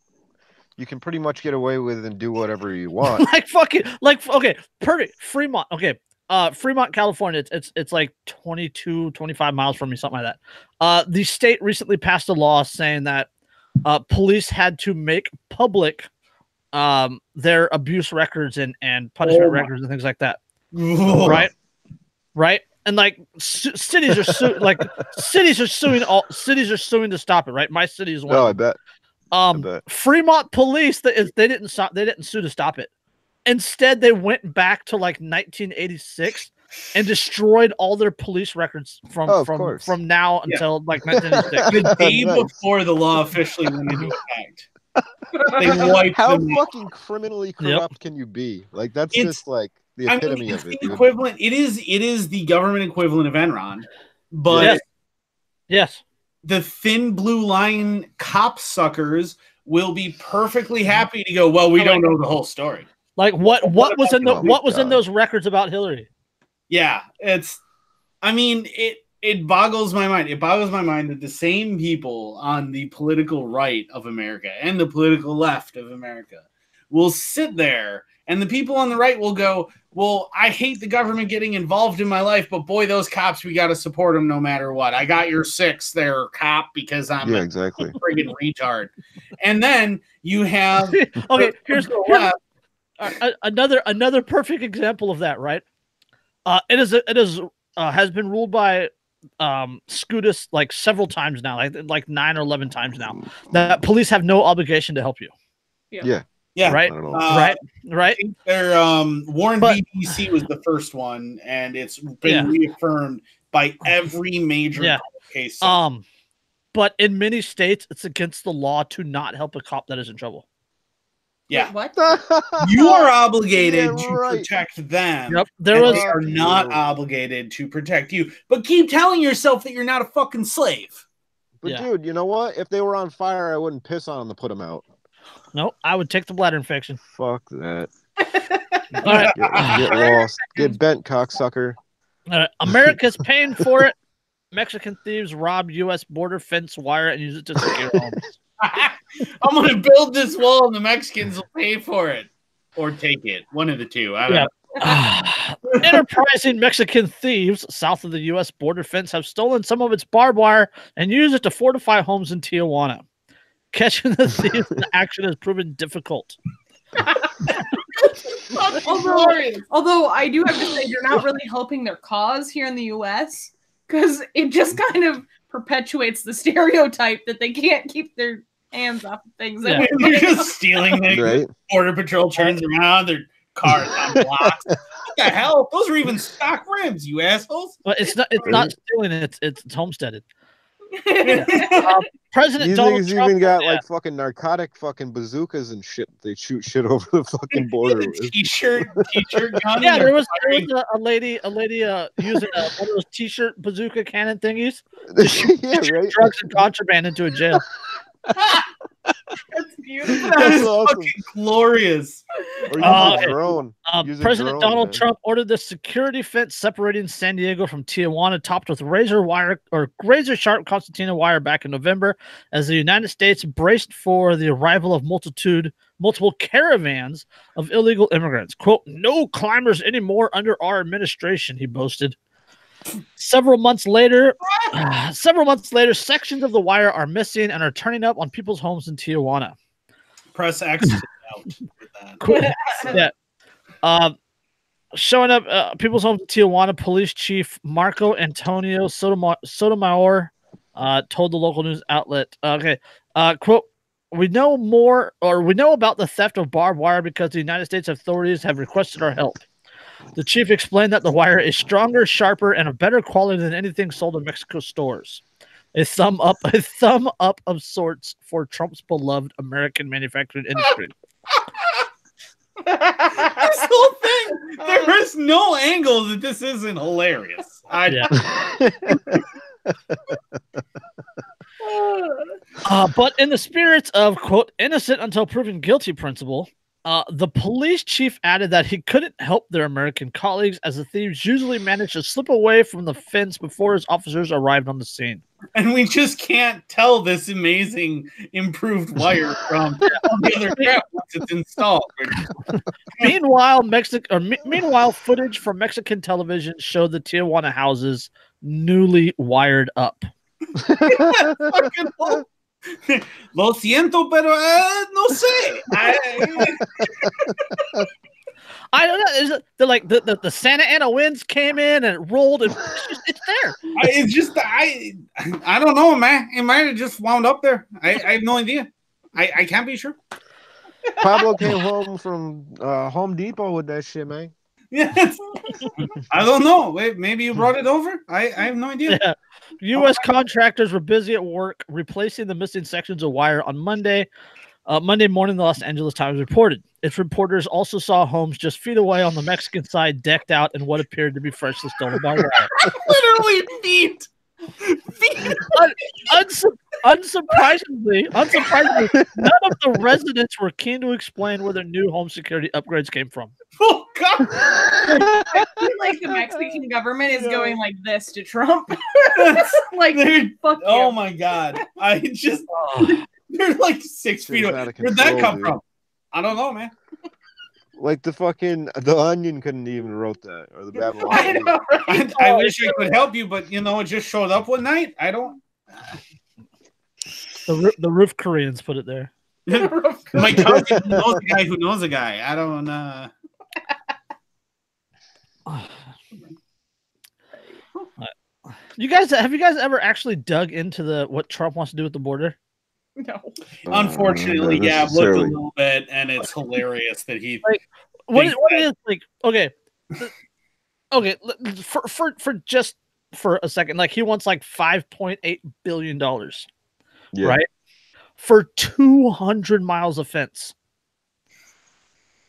You can pretty much get away with and do whatever you want. Okay, perfect. Fremont. Okay. Fremont, California. It's like 22, 25 miles from me, something like that. The state recently passed a law saying that police had to make public their abuse records and punishment records and things like that. Right? And like cities are cities are suing to stop it, right? My city is one. Oh, I bet. Fremont police, they didn't sue to stop it. Instead, they went back to like 1986 and destroyed all their police records from now until like 1986. The day before the law officially went into effect. How fucking criminally corrupt can you be? Like, that's just like the epitome of it. Equivalent. It is the government equivalent of Enron, but yes. The thin blue line cop suckers will be perfectly happy to go, well, we don't know the whole story. Like what was in those records about Hillary? Yeah, it boggles my mind. It boggles my mind that the same people on the political right of America and the political left of America will sit there, and the people on the right will go, well, I hate the government getting involved in my life, but boy, those cops, we got to support them no matter what. I got your six there, cop, because I'm a friggin' retard. And then you have here's another perfect example of that, right? It has been ruled by SCOTUS like several times now, like 9 or 11 times now, that police have no obligation to help you. Yeah, right. Right. Their Warren BBC was the first one, and it's been reaffirmed by every major case. But in many states, it's against the law to not help a cop that is in trouble. Yeah. Wait, what? You are obligated to protect them. Yep. They are not obligated to protect you. But keep telling yourself that you're not a fucking slave. But dude, you know what? If they were on fire, I wouldn't piss on them to put them out. No, I would take the bladder infection. Fuck that. All right. Get lost. Get bent, cocksucker. America's paying for it. Mexican thieves rob U.S. border fence wire and use it to secure homes. I'm going to build this wall and the Mexicans will pay for it. Or take it. One of the two. I don't know. Enterprising Mexican thieves south of the U.S. border fence have stolen some of its barbed wire and used it to fortify homes in Tijuana. Catching the thieves in action has proven difficult. Although I do have to say, you're not really helping their cause here in the U.S. because it just kind of perpetuates the stereotype that they can't keep their hands off of things. Yeah. They're just stealing things. Right? Border Patrol turns around, their cars on blocks. What the hell? Those are even stock rims, you assholes. But it's not stealing, it's homesteaded. President These Donald niggas Trump even got like fucking narcotic fucking bazookas and shit. They shoot shit over the fucking border. T-shirt gun. Yeah, there was a lady using one of those T-shirt bazooka cannon thingies to shoot drugs and contraband into a jail. That's beautiful. That's awesome. Fucking glorious. President Donald Trump ordered the security fence separating San Diego from Tijuana topped with razor sharp concertina wire back in November as the United States braced for the arrival of multiple caravans of illegal immigrants. Quote, "No climbers anymore under our administration," he boasted. Several months later, sections of the wire are missing and are turning up on people's homes in Tijuana. Press X. Yeah. Showing up people's homes in Tijuana, Police Chief Marco Antonio Sotomayor told the local news outlet, quote, we know about the theft of barbed wire because the United States authorities have requested our help. The chief explained that the wire is stronger, sharper, and of better quality than anything sold in Mexico stores. A thumb up of sorts for Trump's beloved American manufacturing industry. This whole thing, there is no angle that this isn't hilarious. But in the spirit of, quote, innocent until proven guilty principle, the police chief added that he couldn't help their American colleagues as the thieves usually managed to slip away from the fence before his officers arrived on the scene. And we just can't tell this amazing improved wire from the other crap once it's installed. Meanwhile, footage from Mexican television showed the Tijuana houses newly wired up. Lo siento, pero no sé. I don't know. They're like the Santa Ana winds came in and it rolled, and it's there. It's just I don't know, man. It might have just wound up there. I have no idea. I can't be sure. Pablo came home from Home Depot with that shit, man. Yes. I don't know. Wait, maybe you brought it over? I have no idea. Yeah. U.S. contractors were busy at work replacing the missing sections of wire on Monday morning, the Los Angeles Times reported. Its reporters also saw homes just feet away on the Mexican side decked out in what appeared to be freshly stolen barbed wire. Literally feet. Unsurprisingly, none of the residents were keen to explain where their new home security upgrades came from. Oh God! I feel like the Mexican government is going like this to Trump. Like, fuck oh you. My God! They're like 6 feet away. Where'd that come from? I don't know, man. Like the Onion couldn't even wrote that, or the Babylon. I wish I could help you, but it just showed up one night. I don't. The roof Koreans put it there. My cousin knows a guy who knows a guy. I don't know. Have you guys ever actually dug into what Trump wants to do with the border? No. Unfortunately, yeah, I've looked a little bit, and it's hilarious that he. What is like? Okay, for a second, like he wants like $5.8 billion, right? For 200 miles of fence.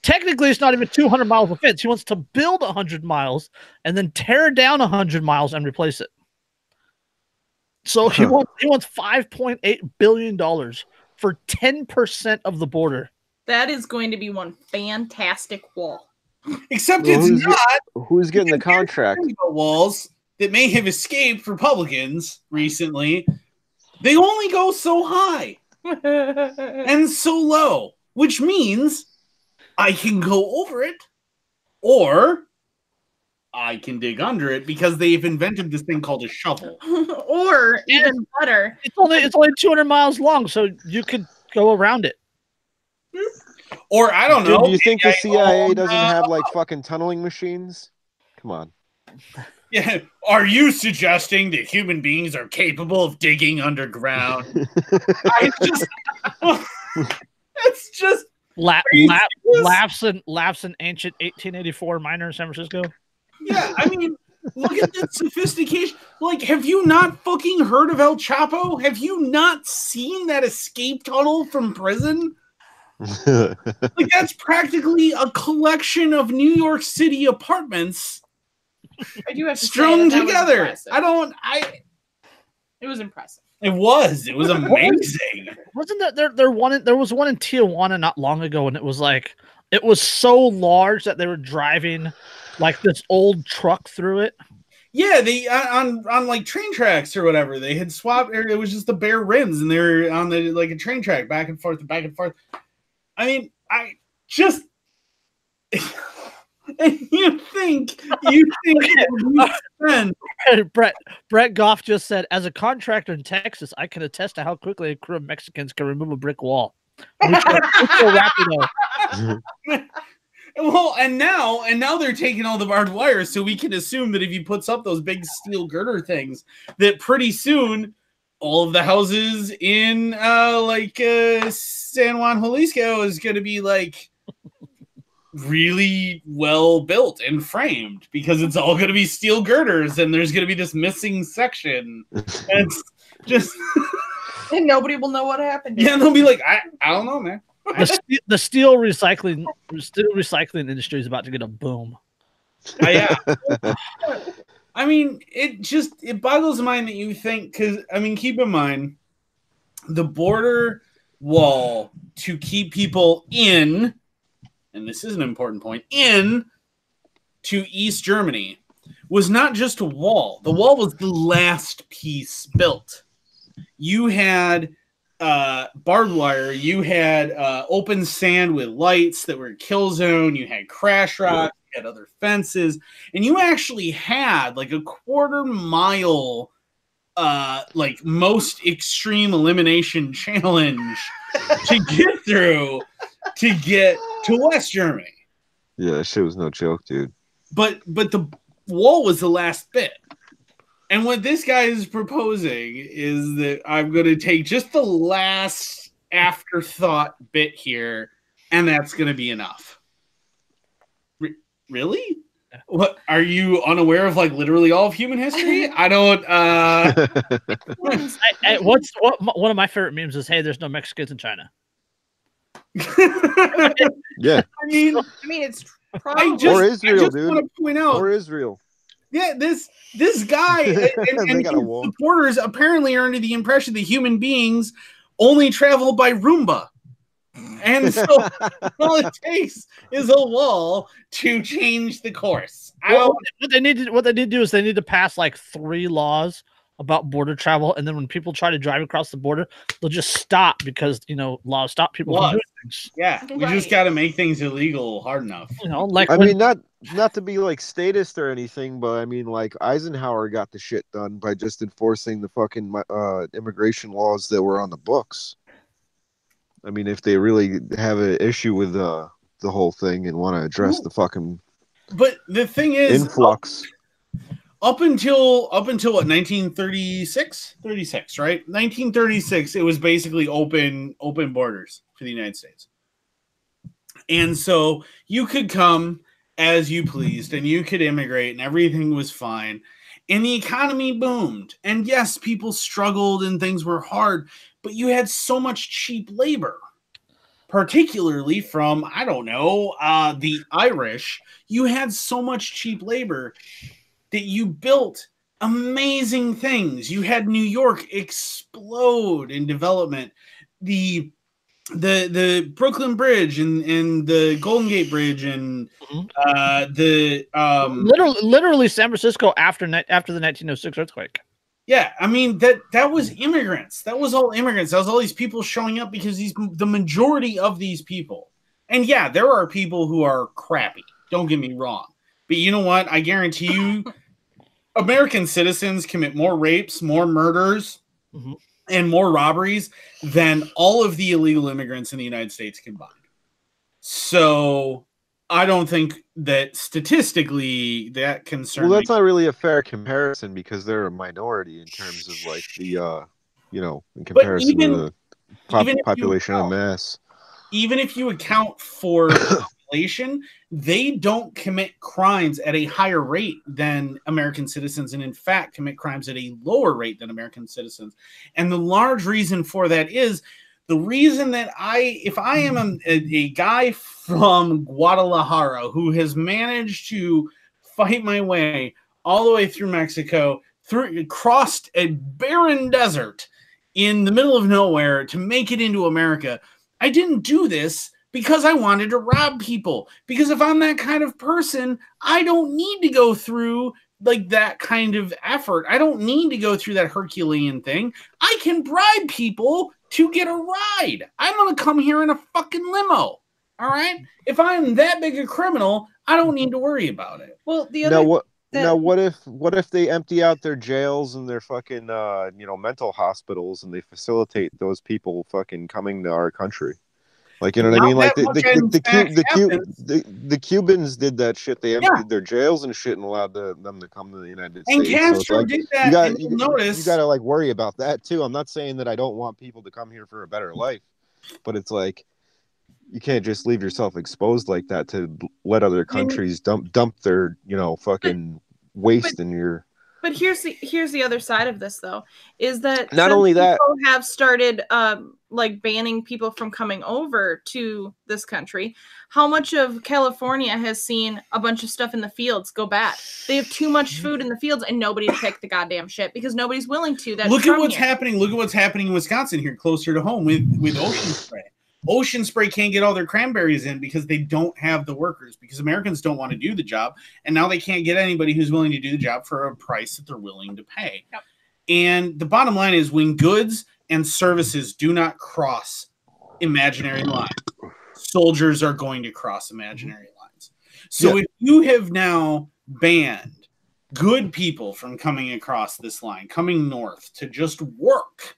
Technically, it's not even 200 miles of fence. He wants to build 100 miles and then tear down 100 miles and replace it. So he wants $5.8 billion for 10% of the border. That is going to be one fantastic wall. Except it's not. Who's getting the contract? Walls. that may have escaped Republicans recently, they only go so high and so low, which means I can go over it or I can dig under it because they've invented this thing called a shovel. Or even better, it's only 200 miles long, so you could go around it. Or I don't know. Do you think the CIA doesn't have like fucking tunneling machines? Come on. Yeah. Are you suggesting that human beings are capable of digging underground? It's just laughs in ancient 1884 miner in San Francisco. Yeah, I mean, look at that sophistication. Like, have you not fucking heard of El Chapo? Have you not seen that escape tunnel from prison? Like, that's practically a collection of New York City apartments. I do have to strung say together. It was impressive. It was amazing. Wasn't there was one in Tijuana not long ago, and it was so large that they were driving like this old truck through it. Yeah, they on like train tracks or whatever. They had swapped. It was just the bare rims, and they were on the like a train track back and forth, back and forth. I mean, I just. And you think Brett Goff just said, as a contractor in Texas, I can attest to how quickly a crew of Mexicans can remove a brick wall. Well, and now they're taking all the barbed wire, so we can assume that if he puts up those big steel girder things, that pretty soon all of the houses in San Juan Jalisco is going to be like really well built and framed because it's all going to be steel girders and there's going to be this missing section. And it's just and nobody will know what happened. Yeah, they'll be like, I don't know, man. The steel recycling industry is about to get a boom. Yeah. I mean, it boggles the mind that you think, because I mean, keep in mind the border wall to keep people in, and this is an important point, in to East Germany was not just a wall. The wall was the last piece built. You had barbed wire, you had open sand with lights that were a kill zone, you had crash rock, you had other fences, and you actually had like a quarter-mile like most extreme elimination challenge to get through to get to West Germany. Yeah, that shit was no joke, dude. But the wall was the last bit. And what this guy is proposing is that I'm going to take just the last afterthought bit here, and that's going to be enough. Really? What, are you unaware of like literally all of human history? I don't. One of my favorite memes is, "Hey, there's no Mexicans in China." Yeah. I mean, it's probably or Israel, dude. Want to point out, or Israel. Yeah, this guy and his supporters apparently are under the impression that human beings only travel by Roomba. And so all it takes is a wall to change the course. What they need to do is they need to pass like 3 laws about border travel, and then when people try to drive across the border, they'll just stop because laws stop people from doing things. Yeah, we just got to make things illegal hard enough. Like I mean, not to be like statist or anything, but I mean, like Eisenhower got the shit done by just enforcing the fucking immigration laws that were on the books. I mean, if they really have an issue with the whole thing and want to address the fucking but the thing is influx. Up until what, 1936? 36, right? 1936, it was basically open borders for the United States. And so you could come as you pleased and you could immigrate and everything was fine. And the economy boomed. And yes, people struggled and things were hard, but you had so much cheap labor, particularly from, I don't know, the Irish. You had so much cheap labor that you built amazing things. You had New York explode in development. The the Brooklyn Bridge and the Golden Gate Bridge and literally San Francisco after the 1906 earthquake. Yeah, I mean that was immigrants. That was all immigrants. That was all these people showing up because the majority of these people. And yeah, there are people who are crappy. Don't get me wrong. But you know what? I guarantee you American citizens commit more rapes, more murders, and more robberies than all of the illegal immigrants in the United States combined. So I don't think that statistically that concerns. Well, that's not really a fair comparison because they're a minority in terms of like the, in comparison to the population en masse. Even if you account for population, they don't commit crimes at a higher rate than American citizens, and in fact commit crimes at a lower rate than American citizens. And the large reason for that is the reason that if I am a guy from Guadalajara who has managed to fight my way all the way through Mexico, crossed a barren desert in the middle of nowhere to make it into America, I didn't do this because I wanted to rob people. Because if I'm that kind of person, I don't need to go through like that kind of effort. I don't need to go through that Herculean thing. I can bribe people to get a ride. I'm going to come here in a fucking limo. All right? If I'm that big a criminal, I don't need to worry about it. Well, the other... Now, what if they empty out their jails and their fucking mental hospitals and they facilitate those people fucking coming to our country? Like, you know what I mean? Like the Cubans did that shit. They emptied their jails and shit and allowed them to come to the United States. And Castro did that. You gotta like worry about that too. I'm not saying that I don't want people to come here for a better life, but it's like you can't just leave yourself exposed like that to let other countries dump their fucking waste in your. But here's the other side of this though, is that not only that people have started like banning people from coming over to this country. How much of California has seen a bunch of stuff in the fields go bad? They have too much food in the fields and nobody to pick the goddamn shit because nobody's willing to. Look at what's happening. Look at what's happening in Wisconsin here, closer to home with Ocean Spray. Ocean Spray can't get all their cranberries in because they don't have the workers, because Americans don't want to do the job, and now they can't get anybody who's willing to do the job for a price that they're willing to pay. Yep. And the bottom line is when goods and services do not cross imaginary lines, soldiers are going to cross imaginary lines. So if you have now banned good people from coming across this line, coming north to just work,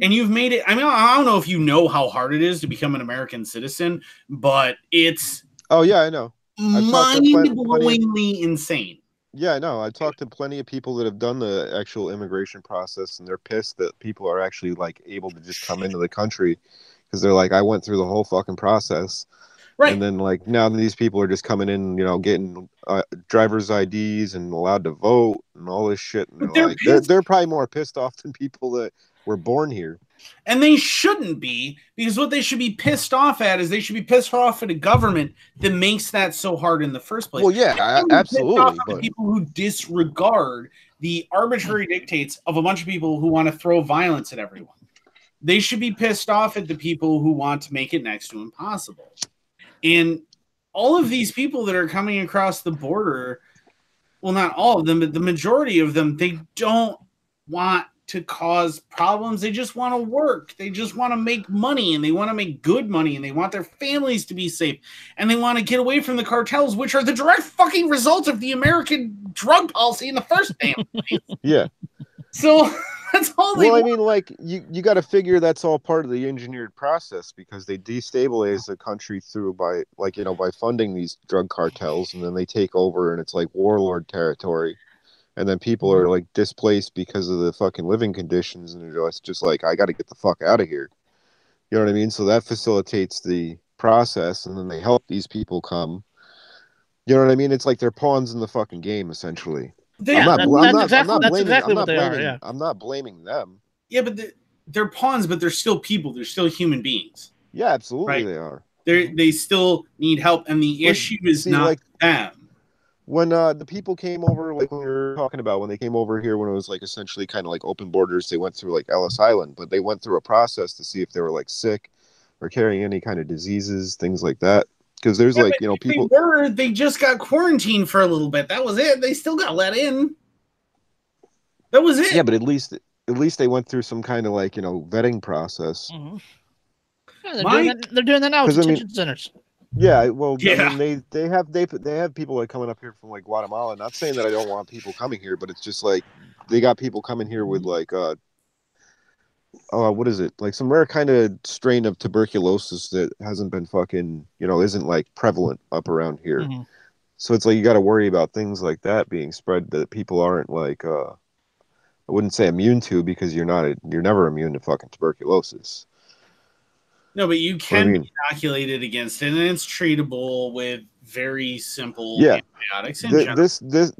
and you've made it, I mean, I don't know if you know how hard it is to become an American citizen, but it's... Oh, yeah, I know. Mind-blowingly insane. Yeah, I know. I talked to plenty of people that have done the actual immigration process, and they're pissed that people are actually, like, able to just come into the country, because they're like, I went through the whole fucking process. Right. And then, like, now these people are just coming in, getting driver's IDs and allowed to vote and all this shit. And they're probably more pissed off than people that were born here. And they shouldn't be, because what they should be pissed off at is they should be pissed off at a government that makes that so hard in the first place. Well, yeah, absolutely. But people who disregard the arbitrary dictates of a bunch of people who want to throw violence at everyone. They should be pissed off at the people who want to make it next to impossible. And all of these people that are coming across the border, well, not all of them, but the majority of them, they don't want to cause problems. They just want to work. They just want to make money, and they want to make good money, and they want their families to be safe, and they want to get away from the cartels, which are the direct fucking result of the American drug policy in the first damn place. Yeah. So that's all they want. I mean, like, you got to figure that's all part of the engineered process, because they destabilize the country by funding these drug cartels, and then they take over, and it's like warlord territory. And then people are like displaced because of the fucking living conditions, and it's just like, I got to get the fuck out of here. You know what I mean? So that facilitates the process, and then they help these people come. You know what I mean? It's like they're pawns in the fucking game, essentially. Yeah, I'm not blaming them. Yeah, but they're pawns, but they're still people. They're still human beings. Yeah, absolutely, right? They are. They still need help, and the issue is not like them. When the people came over, like when we were talking about, when they came over here, when it was like essentially kind of like open borders, they went through like Ellis Island, but they went through a process to see if they were like sick are carrying any kind of diseases, things like that. Because there's like, you know, people they just got quarantined for a little bit. That was it. They still got let in. That was it. Yeah, but at least they went through some kind of like, you know, vetting process. Mm-hmm. Yeah, they're doing that now with detention centers. Yeah, well, I mean, they have people like coming up here from like Guatemala. Not saying that I don't want people coming here, but it's just like they got people coming here with like what is it? Like some rare kind of strain of tuberculosis that hasn't been fucking, you know, isn't like prevalent up around here. Mm-hmm. So it's like you got to worry about things like that being spread that people aren't like I wouldn't say immune to, because you're never immune to fucking tuberculosis. No, but you can be inoculated against it, and it's treatable with very simple antibiotics.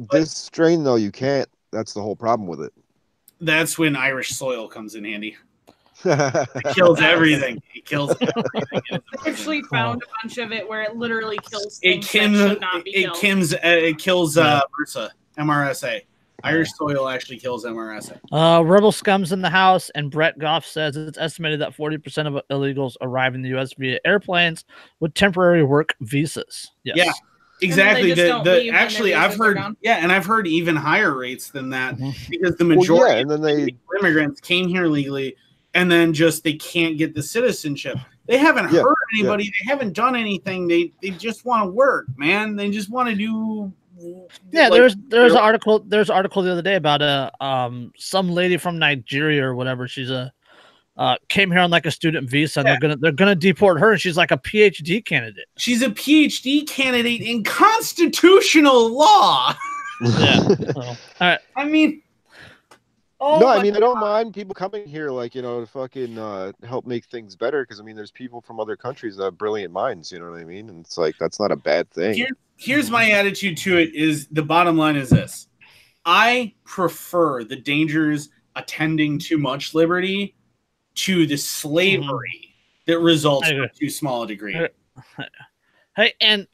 This strain though, you can't. That's the whole problem with it. That's when Irish soil comes in handy. It kills everything. It kills everything. I actually found a bunch of it where it literally kills things that should not be killed. It kills MRSA. Irish soil actually kills MRSA. Rebel scum's in the house, and Brett Goff says it's estimated that 40% of illegals arrive in the U.S. via airplanes with temporary work visas. Yes. Yeah. Exactly. Actually, I've heard, and I've heard even higher rates than that, because the majority of immigrants came here legally, and then just they can't get the citizenship. They haven't hurt anybody. They haven't done anything. They just want to work, man. They just want to do. Yeah, like, there's an article. There's an article the other day about some lady from Nigeria or whatever. She's came here on like a student visa, and they're gonna deport her, and she's like a PhD candidate. She's a PhD candidate in constitutional law. Yeah. All right. I mean, I don't mind people coming here, like, you know, to fucking help make things better, because I mean, there's people from other countries that have brilliant minds. You know what I mean? And it's like that's not a bad thing. Here's my attitude to it. Is the bottom line is this: I prefer the dangers attending too much liberty to the slavery that results from too small a degree. Hey, and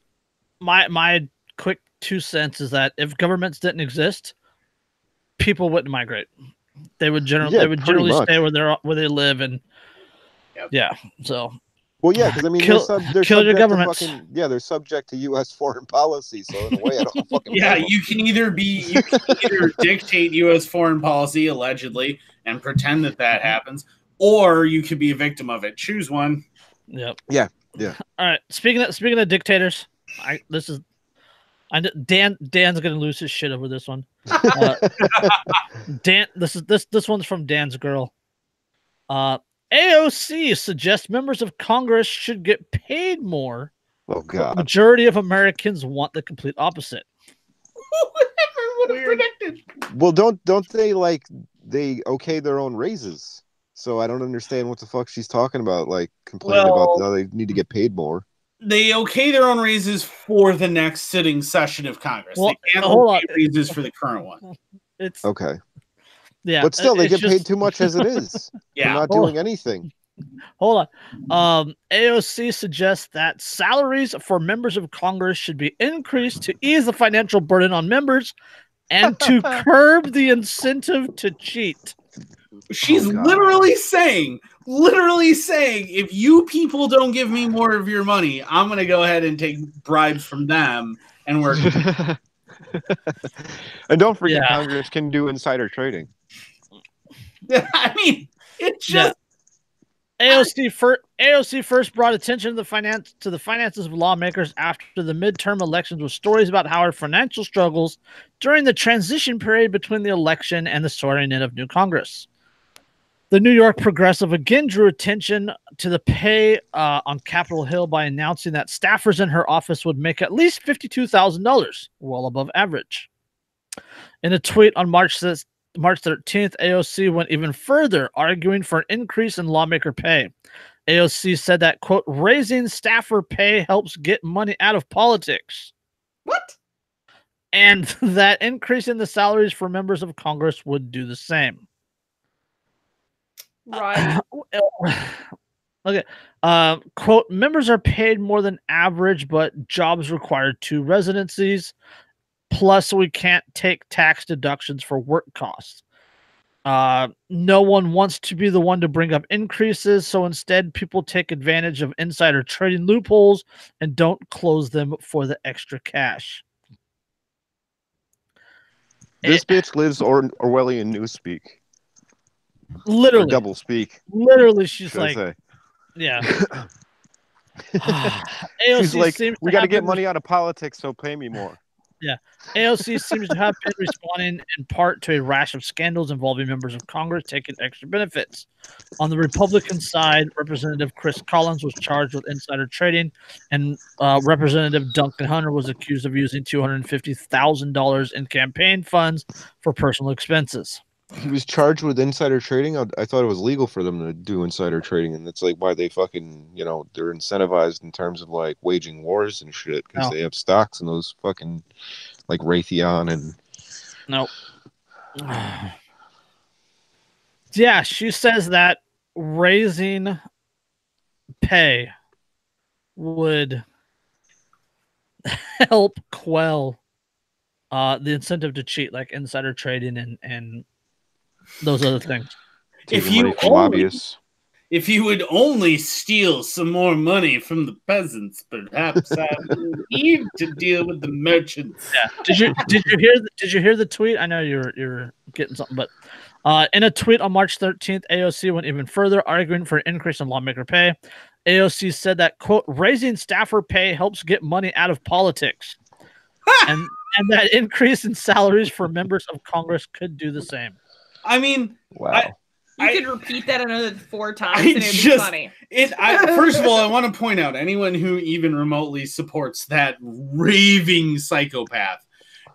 my quick 2 cents is that if governments didn't exist, people wouldn't migrate. They would generally stay where they live, and so. Well, yeah, because I mean, they're kill your governments. They're subject to U.S. foreign policy. So in a way, I don't fucking. You can either dictate U.S. foreign policy allegedly and pretend that happens, or you could be a victim of it. Choose one. Yep. Yeah. All right. Speaking of dictators, Dan's gonna lose his shit over this one. Dan, this one's from Dan's girl. AOC suggests members of Congress should get paid more. Oh God! The majority of Americans want the complete opposite. Who would have predicted? Well, don't they okay their own raises? So I don't understand what the fuck she's talking about. Like complaining about how they need to get paid more. They okay their own raises for the next sitting session of Congress. They can't okay raises for the current one. It's okay. Yeah, but still, they get paid too much as it is. Yeah, they're not doing anything. Hold on. AOC suggests that salaries for members of Congress should be increased to ease the financial burden on members and to curb the incentive to cheat. She's literally saying, if you people don't give me more of your money, I'm going to go ahead and take bribes from them and work. And don't forget, Congress can do insider trading. I mean, it's just AOC first brought attention to the finances of lawmakers after the midterm elections with stories about how her financial struggles during the transition period between the election and the swearing in of new Congress. The New York Progressive again drew attention to the pay on Capitol Hill by announcing that staffers in her office would make at least $52,000, well above average. In a tweet on March 13th, AOC went even further, arguing for an increase in lawmaker pay. AOC said that, quote, raising staffer pay helps get money out of politics. What? And that increasing the salaries for members of Congress would do the same. Right. Okay. Quote, members are paid more than average, but jobs require 2 residencies. Plus, we can't take tax deductions for work costs. No one wants to be the one to bring up increases, so instead people take advantage of insider trading loopholes and don't close them for the extra cash. This bitch lives Orwellian newspeak. Literally. Or double speak. Literally, she's like, yeah. She's like, we got to get money out of politics, so pay me more. Yeah. AOC seems to have been responding in part to a rash of scandals involving members of Congress taking extra benefits. On the Republican side, Representative Chris Collins was charged with insider trading, and Representative Duncan Hunter was accused of using $250,000 in campaign funds for personal expenses. He was charged with insider trading. I thought it was legal for them to do insider trading, and that's like why they fucking, they're incentivized in terms of like waging wars and shit because they have stocks in those fucking like Raytheon and. Nope. Yeah, she says that raising pay would help quell the incentive to cheat, like insider trading and those other things. If you would only steal some more money from the peasants, perhaps I would need to deal with the merchants. Yeah. Did you hear the tweet? I know you're getting something, but in a tweet on March 13th, AOC went even further, arguing for an increase in lawmaker pay. AOC said that, quote, raising staffer pay helps get money out of politics. and that increase in salaries for members of Congress could do the same. I mean, wow. You could repeat that another 4 times and it'd be funny. First of all, I want to point out anyone who even remotely supports that raving psychopath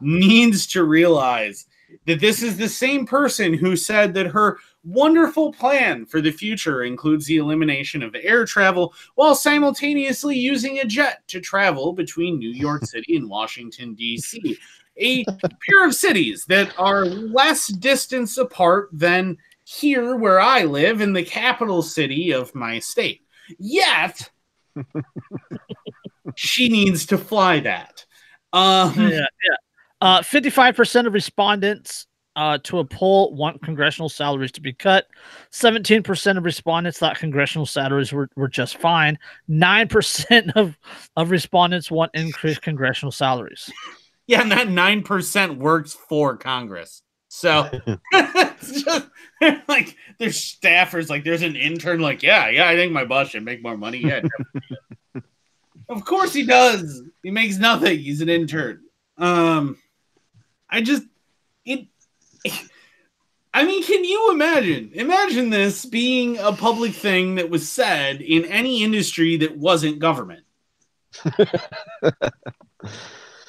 needs to realize that this is the same person who said that her wonderful plan for the future includes the elimination of air travel while simultaneously using a jet to travel between New York City and Washington, D.C., a pair of cities that are less distance apart than here where I live in the capital city of my state. Yet, she needs to fly that. 55% of respondents to a poll want congressional salaries to be cut. 17% of respondents thought congressional salaries were just fine. 9% of respondents want increased congressional salaries. Yeah, and that 9% works for Congress. So it's just like there's staffers, like there's an intern, like, yeah, I think my boss should make more money. Yeah, of course he does. He makes nothing. He's an intern. I mean, can you imagine this being a public thing that was said in any industry that wasn't government?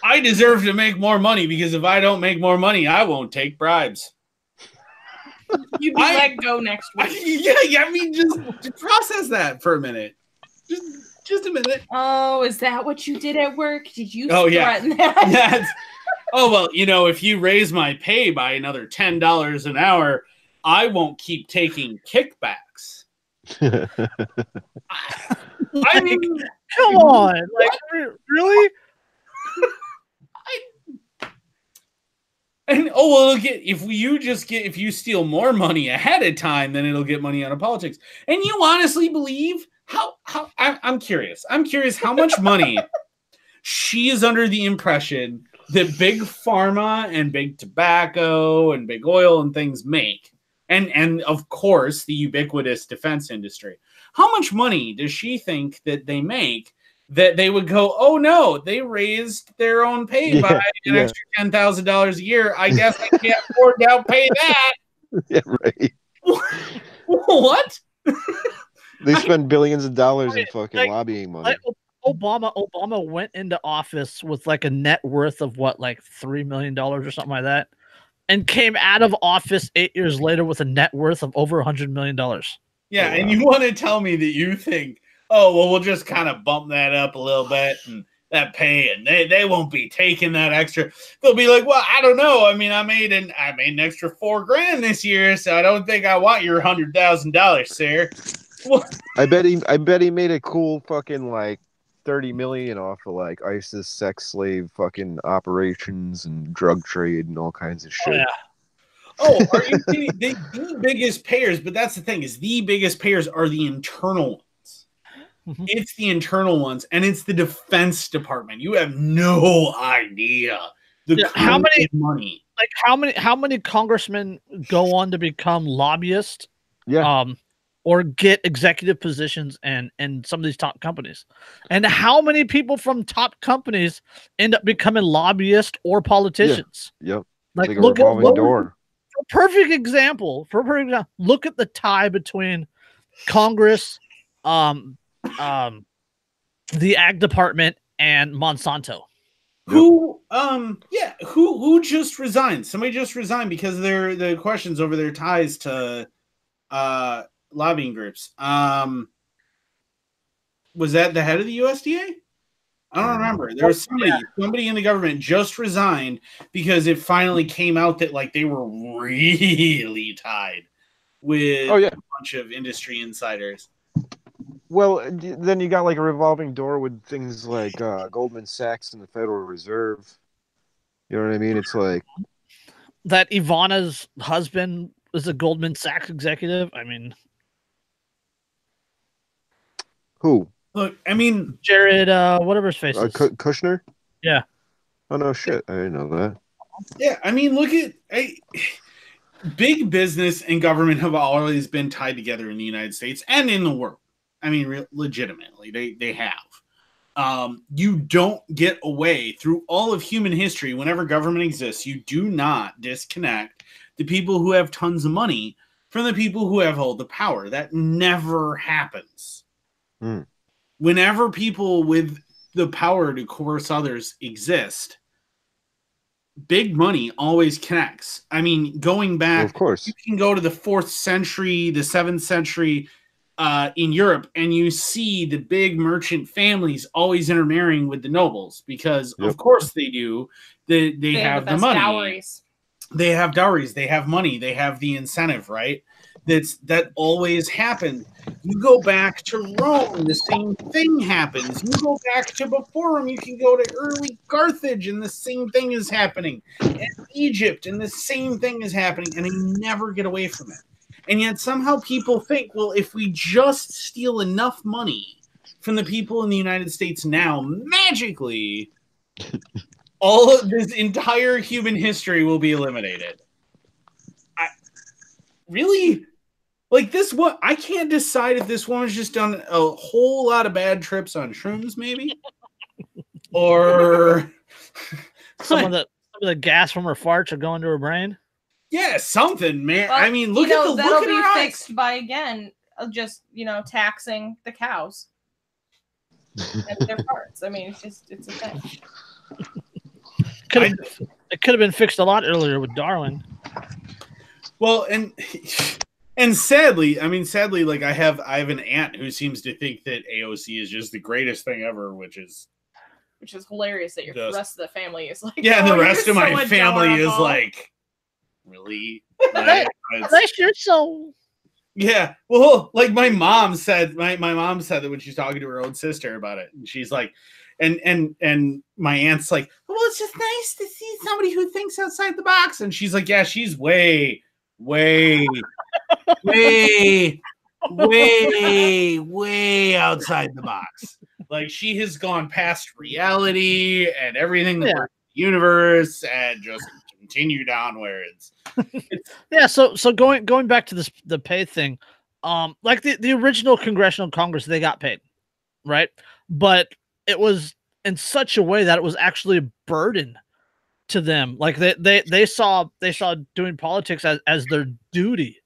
I deserve to make more money because if I don't make more money, I won't take bribes. You'd be let go next week. I mean, just process that for a minute. Just a minute. Oh, is that what you did at work? Did you threaten that? Yes. Oh, well, if you raise my pay by another $10 an hour, I won't keep taking kickbacks. I mean, come on. Like, really? And if you steal more money ahead of time, then it'll get money out of politics. And you honestly believe I'm curious how much money she is under the impression that big pharma and big tobacco and big oil and things make, and of course the ubiquitous defense industry. How much money does she think that they make that they would go, oh no, they raised their own pay by an extra $10,000 a year. I guess I can't afford to outpay that. Yeah, right. What? They spend billions of dollars in fucking lobbying money. Obama went into office with like a net worth of what, like $3 million or something like that, and came out of office 8 years later with a net worth of over $100 million. Yeah, and you want to tell me that you think, oh, well, we'll just kind of bump that up a little bit and that pay, and they won't be taking that extra. They'll be like, well, I don't know. I mean, I made an extra $4,000 this year, so I don't think I want your $100,000, sir. I bet he made a cool fucking like $30 million off of like ISIS sex slave fucking operations and drug trade and all kinds of shit. Oh, are you kidding? The biggest payers, but that's the thing, is the biggest payers are the internal ones. Mm-hmm. It's the internal ones, and it's the Defense Department. You have no idea how many money. Like how many congressmen go on to become lobbyists? Yeah. Or get executive positions in some of these top companies. And how many people from top companies end up becoming lobbyists or politicians? Yeah. Yep. Like look at door. For a perfect example, look at the tie between Congress, the Ag Department, and Monsanto. Who just resigned? Somebody just resigned because of the questions over their ties to lobbying groups. Was that the head of the USDA? I don't remember. There was somebody in the government just resigned because it finally came out that like they were really tied with a bunch of industry insiders. Well, then you got like a revolving door with things like Goldman Sachs and the Federal Reserve. You know what I mean? It's like that Ivana's husband was a Goldman Sachs executive. I mean, who? Look, I mean, Jared, whatever his face is. Kushner? Yeah. Oh, no shit. I didn't know that. Yeah, I mean, look at... big business and government have always been tied together in the United States and in the world. I mean, legitimately, they have. You don't get away through all of human history. Whenever government exists, you do not disconnect the people who have tons of money from the people who have hold the power. That never happens. Whenever people with the power to coerce others exist, big money always connects. I mean, going back, of course, you can go to the 4th century, the 7th century in Europe, and you see the big merchant families always intermarrying with the nobles because, of course, they do. They have the money. Dowries. They have dowries. They have money. They have the incentive, right? That always happened. You go back to Rome, the same thing happens. You go back to before Rome, you can go to early Carthage, and the same thing is happening. And Egypt, and the same thing is happening, and they never get away from it. And yet somehow people think, well, if we just steal enough money from the people in the United States now, magically, all of this entire human history will be eliminated. Really? Like this one, I can't decide if this woman's just done a whole lot of bad trips on shrooms, maybe, or some of the gas from her farts are going to her brain. Yeah, something, man. Well, I mean, look at the look that'll at be her fixed by again, just taxing the cows and their farts. I mean, it's a thing. It could have been fixed a lot earlier with Darwin. Well, and sadly, like I have an aunt who seems to think that AOC is just the greatest thing ever, which is hilarious that the rest of the family is like, the rest of my family is like, really? Bless your soul. Yeah, well, like my mom said that when she's talking to her own sister about it, and she's like, and my aunt's like, well, it's just nice to see somebody who thinks outside the box, and she's like, yeah, she's way outside the box. Like she has gone past reality and everything that works in the universe and just continue downwards. Yeah, so going back to the pay thing, like the original congressional Congress, they got paid, right? But it was in such a way that it was actually a burden to them. Like they saw doing politics as their duty.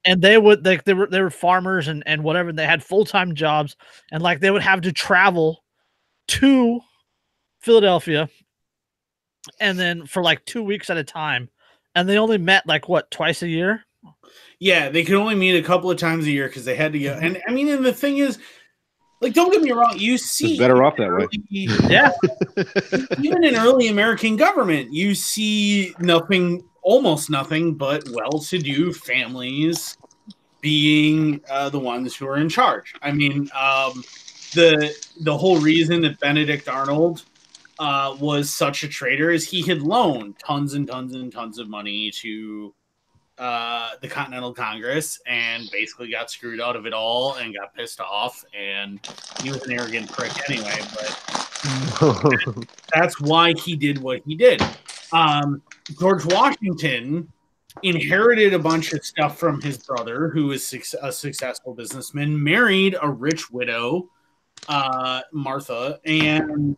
And they were farmers and whatever, and they had full-time jobs, and like they would have to travel to Philadelphia and then for like 2 weeks at a time, and they only met like twice a year. Yeah, they could only meet a couple of times a year because they had to go. And I mean, and the thing is, like, don't get me wrong, you see, it's better off that way. Yeah, even in early American government, you see almost nothing but well-to-do families being the ones who are in charge. I mean, the whole reason that Benedict Arnold was such a traitor is he had loaned tons and tons and tons of money to the Continental Congress and basically got screwed out of it all and got pissed off. And he was an arrogant prick anyway, but that's why he did what he did. George Washington inherited a bunch of stuff from his brother, who is a successful businessman, married a rich widow, Martha, and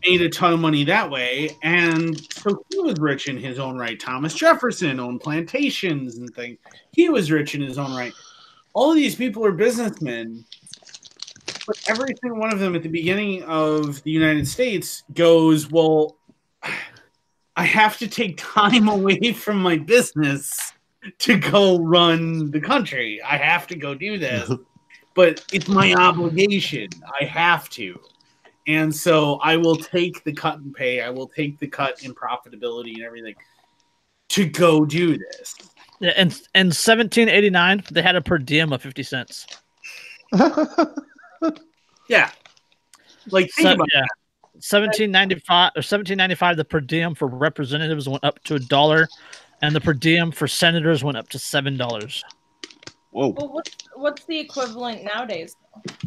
made a ton of money that way. And so he was rich in his own right. Thomas Jefferson owned plantations and things. He was rich in his own right. All of these people are businessmen, but every single one of them at the beginning of the United States goes, well, I have to take time away from my business to go run the country. I have to go do this, but it's my obligation. I have to. And so I will take the cut in pay. I will take the cut in profitability and everything to go do this. Yeah, and in 1789, they had a per diem of 50 cents. Yeah. Like, think about that. 1795, the per diem for representatives went up to $1, and the per diem for senators went up to $7. Whoa. Well, what's the equivalent nowadays?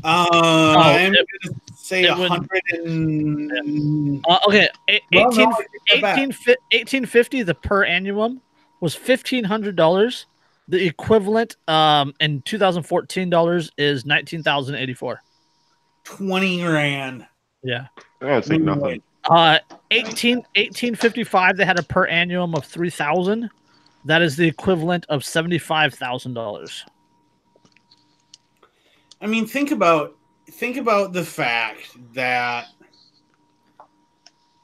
I'm going to say 100 and... okay, 1850, the per annum was $1,500. The equivalent in 2014 dollars is $19,084. 20 grand. Yeah. That's like nothing. 1855, they had a per annum of $3,000. That is the equivalent of $75,000. I mean, think about the fact that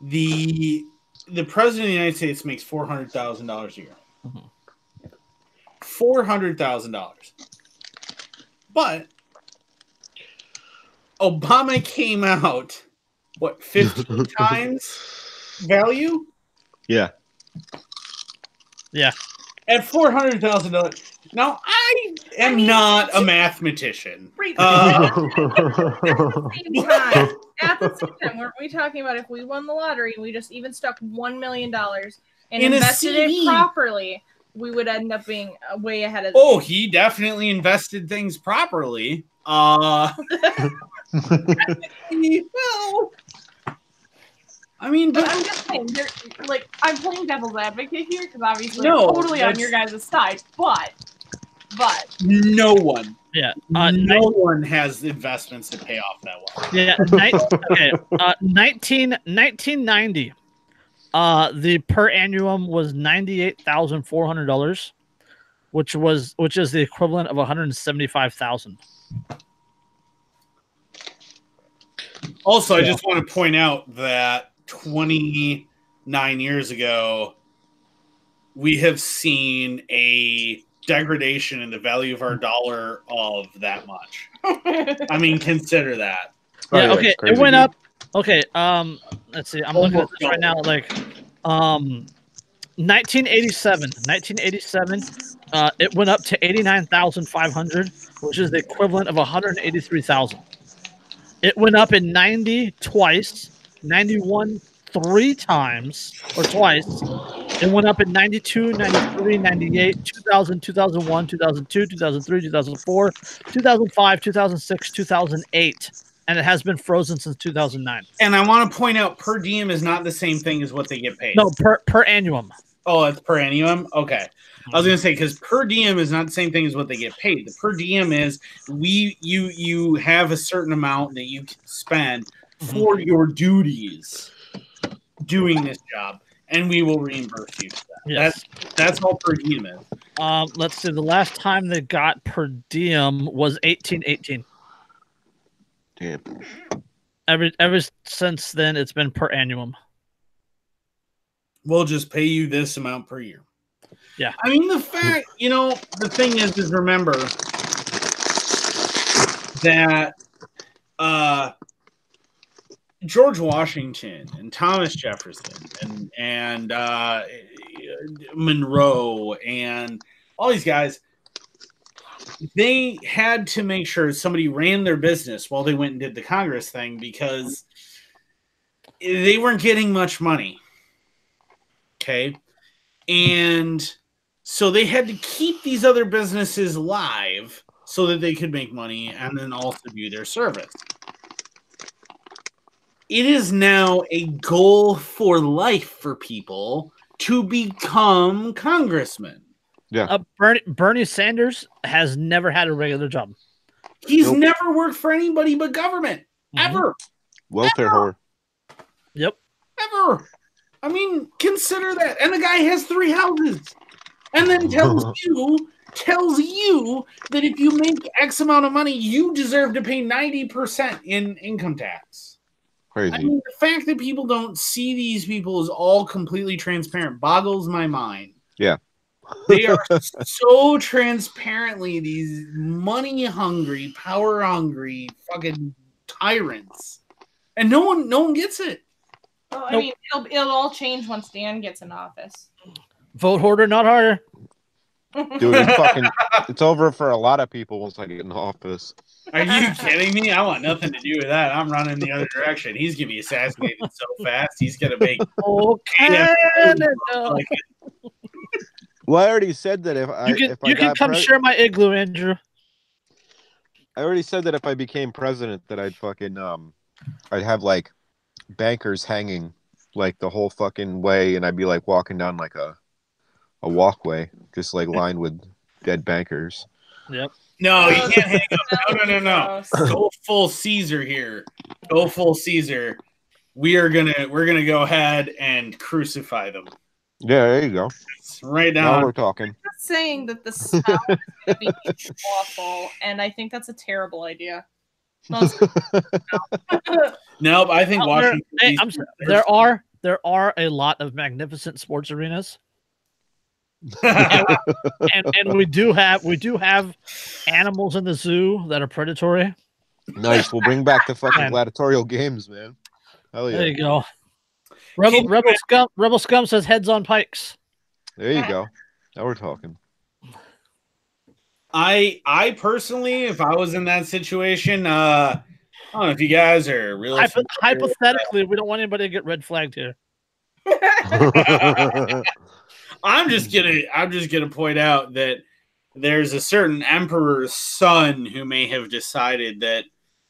the president of the United States makes $400,000 a year. Mm-hmm. $400,000. But Obama came out, 15 times value? Yeah. At $400,000. Now, I am not a mathematician. At the same time, weren't we talking about if we won the lottery and we just even stuck $1 million and invested it properly, we would end up being way ahead of the he definitely invested things properly. Well, I mean, but I'm just saying, I'm playing devil's advocate here because obviously I'm totally on your guys' side, but no one, no one has investments to pay off that well. Yeah, 1990, the per annum was $98,400, which is the equivalent of $175,000. Also, I just want to point out that 29 years ago, we have seen a degradation in the value of our dollar of that much. I mean, consider that. Yeah, okay, it went up. Okay, let's see. I'm looking at this right now. 1987, it went up to 89,500, which is the equivalent of 183,000. It went up in 90 twice, 91 three times or twice. It went up in 92, 93, 98, 2000, 2001, 2002, 2003, 2004, 2005, 2006, 2008. And it has been frozen since 2009. And I want to point out per diem is not the same thing as what they get paid. No, per annum. Oh, it's per annum? Okay. I was going to say, because per diem is not the same thing as what they get paid. The per diem is you have a certain amount that you can spend for your duties doing this job, and we will reimburse you for that. Yes. That's all per diem is. Let's see. The last time they got per diem was 1818. Damn. Ever since then, it's been per annum. We'll just pay you this amount per year. Yeah. I mean, the thing is remember that George Washington and Thomas Jefferson and Monroe and all these guys, they had to make sure somebody ran their business while they went and did the Congress thing, because they weren't getting much money. Okay. And so they had to keep these other businesses live so that they could make money and then also do their service. It is now a goal for life for people to become congressmen. Yeah. Bernie Sanders has never had a regular job. He's never worked for anybody but government. Ever. Welfare whore. Yep. Ever. I mean, consider that. And the guy has 3 houses. And then tells you that if you make X amount of money, you deserve to pay 90% in income tax. Crazy. I mean, the fact that people don't see these people as all completely transparent boggles my mind. Yeah. They are so transparently these money-hungry, power-hungry fucking tyrants. And no one gets it. Well, I mean, it'll all change once Dan gets in office. Vote harder, not harder. Dude, it's over for a lot of people once I get in office. Are you kidding me? I want nothing to do with that. I'm running the other direction. He's gonna be assassinated so fast. He's gonna make Canada. Well, I already said that if I can come share my igloo, Andrew. I already said that if I became president, that I'd fucking I'd have like bankers hanging like the whole fucking way, and I'd be like walking down like a walkway, just like lined with dead bankers. Yep. No, you can't hang up. No. Go full Caesar here. Go full Caesar. We're gonna go ahead and crucify them. Yeah, there you go. Right now we're talking. I'm not saying that the smell is going to be awful, and I think that's a terrible idea. Nope, I think Washington. There are a lot of magnificent sports arenas, and we do have animals in the zoo that are predatory. Nice. We'll bring back the fucking gladiatorial games, man. Hell yeah. There you go. Rebel Scum says heads on pikes. There you go. Now we're talking. I personally, if I was in that situation, I don't know if you guys are really hypothetically, we don't want anybody to get red flagged here. I'm just gonna point out that there's a certain emperor's son who may have decided that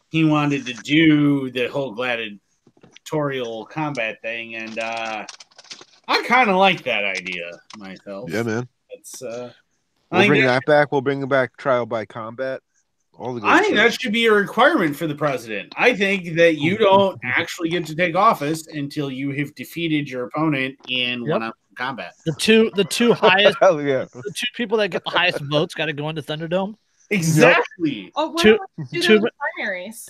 he wanted to do the whole gladiatorial combat thing, and I kind of like that idea myself. Yeah, man. It's we'll bring that back. We'll bring back trial by combat. I think that should be a requirement for the president. I think that you don't actually get to take office until you have defeated your opponent in one-on-one combat. The two highest, Hell yeah. the 2 people that get the highest votes got to go into Thunderdome. Exactly. Yep. Oh, what do those primaries?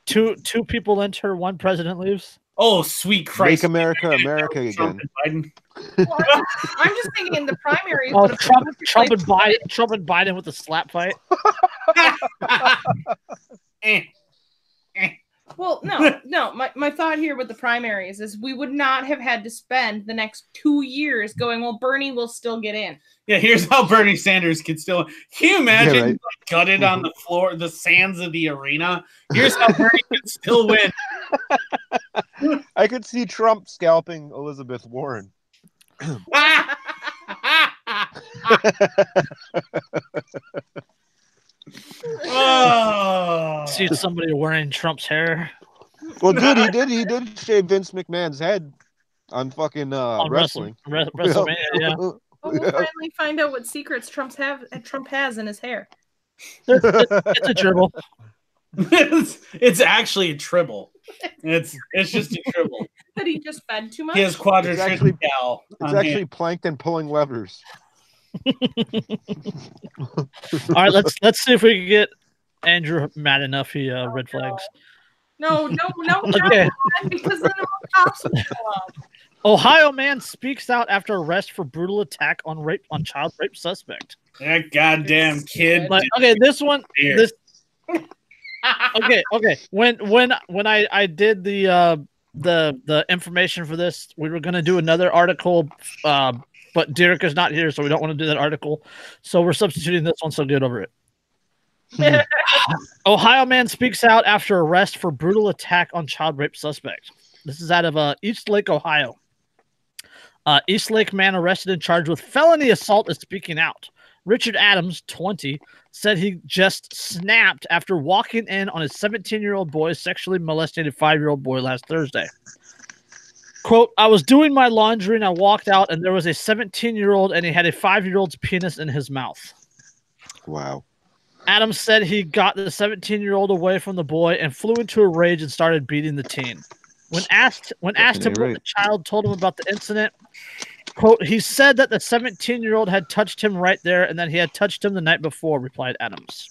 Two people enter, 1 president leaves. Oh, sweet Christ! Make America again. Well, I'm just thinking in the primaries. Oh, Trump and Biden with the slap fight. Well, no. My thought here with the primaries is we would not have had to spend the next 2 years going, well, Bernie will still get in. Yeah, here's how Bernie Sanders could still. Can you imagine gutted on the floor, the sands of the arena? Here's how Bernie could still win. I could see Trump scalping Elizabeth Warren. See somebody wearing Trump's hair. Well, dude, he did shave Vince McMahon's head on fucking wrestling. WrestleMania, yeah. Well, we'll finally find out what secrets Trump has in his hair. It's a gerbil. It's actually a tribble. It's just a tribble. That he just fed too much. He has quadrilateral. It's actually plankton pulling levers. All right, let's see if we can get Andrew mad enough he red flags. No, Okay. Because then the cops will show up. Ohio man speaks out after arrest for brutal attack on child rape suspect. That goddamn kid. But, okay, this one. Okay. When I did the information for this, we were gonna do another article, but Derek is not here, so we don't want to do that article. So we're substituting this one. So get over it. Ohio man speaks out after arrest for brutal attack on child rape suspect. This is out of Eastlake, Ohio. Eastlake man arrested and charged with felony assault is speaking out. Richard Adams, 20, said he just snapped after walking in on his 17-year-old boy sexually molesting a 5-year-old boy last Thursday. Quote, I was doing my laundry and I walked out and there was a 17-year-old and he had a 5-year-old's penis in his mouth. Wow. Adams said he got the 17-year-old away from the boy and flew into a rage and started beating the teen. When asked him what the child told him about the incident, quote, he said that the 17-year-old had touched him right there and that he had touched him the night before, replied Adams.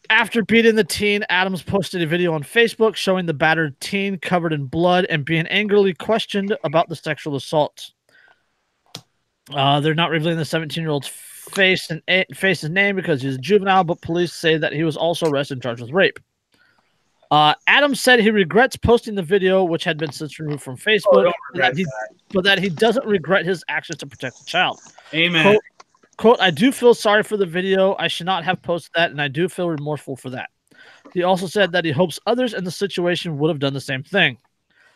After beating the teen, Adams posted a video on Facebook showing the battered teen covered in blood and being angrily questioned about the sexual assault. They're not revealing the 17-year-old's face and name because he's a juvenile, but police say that he was also arrested and charged with rape. Adams said he regrets posting the video, which had been since removed from Facebook, but that he doesn't regret his actions to protect the child. Amen. Quote, I do feel sorry for the video. I should not have posted that, and I do feel remorseful for that. He also said that he hopes others in the situation would have done the same thing.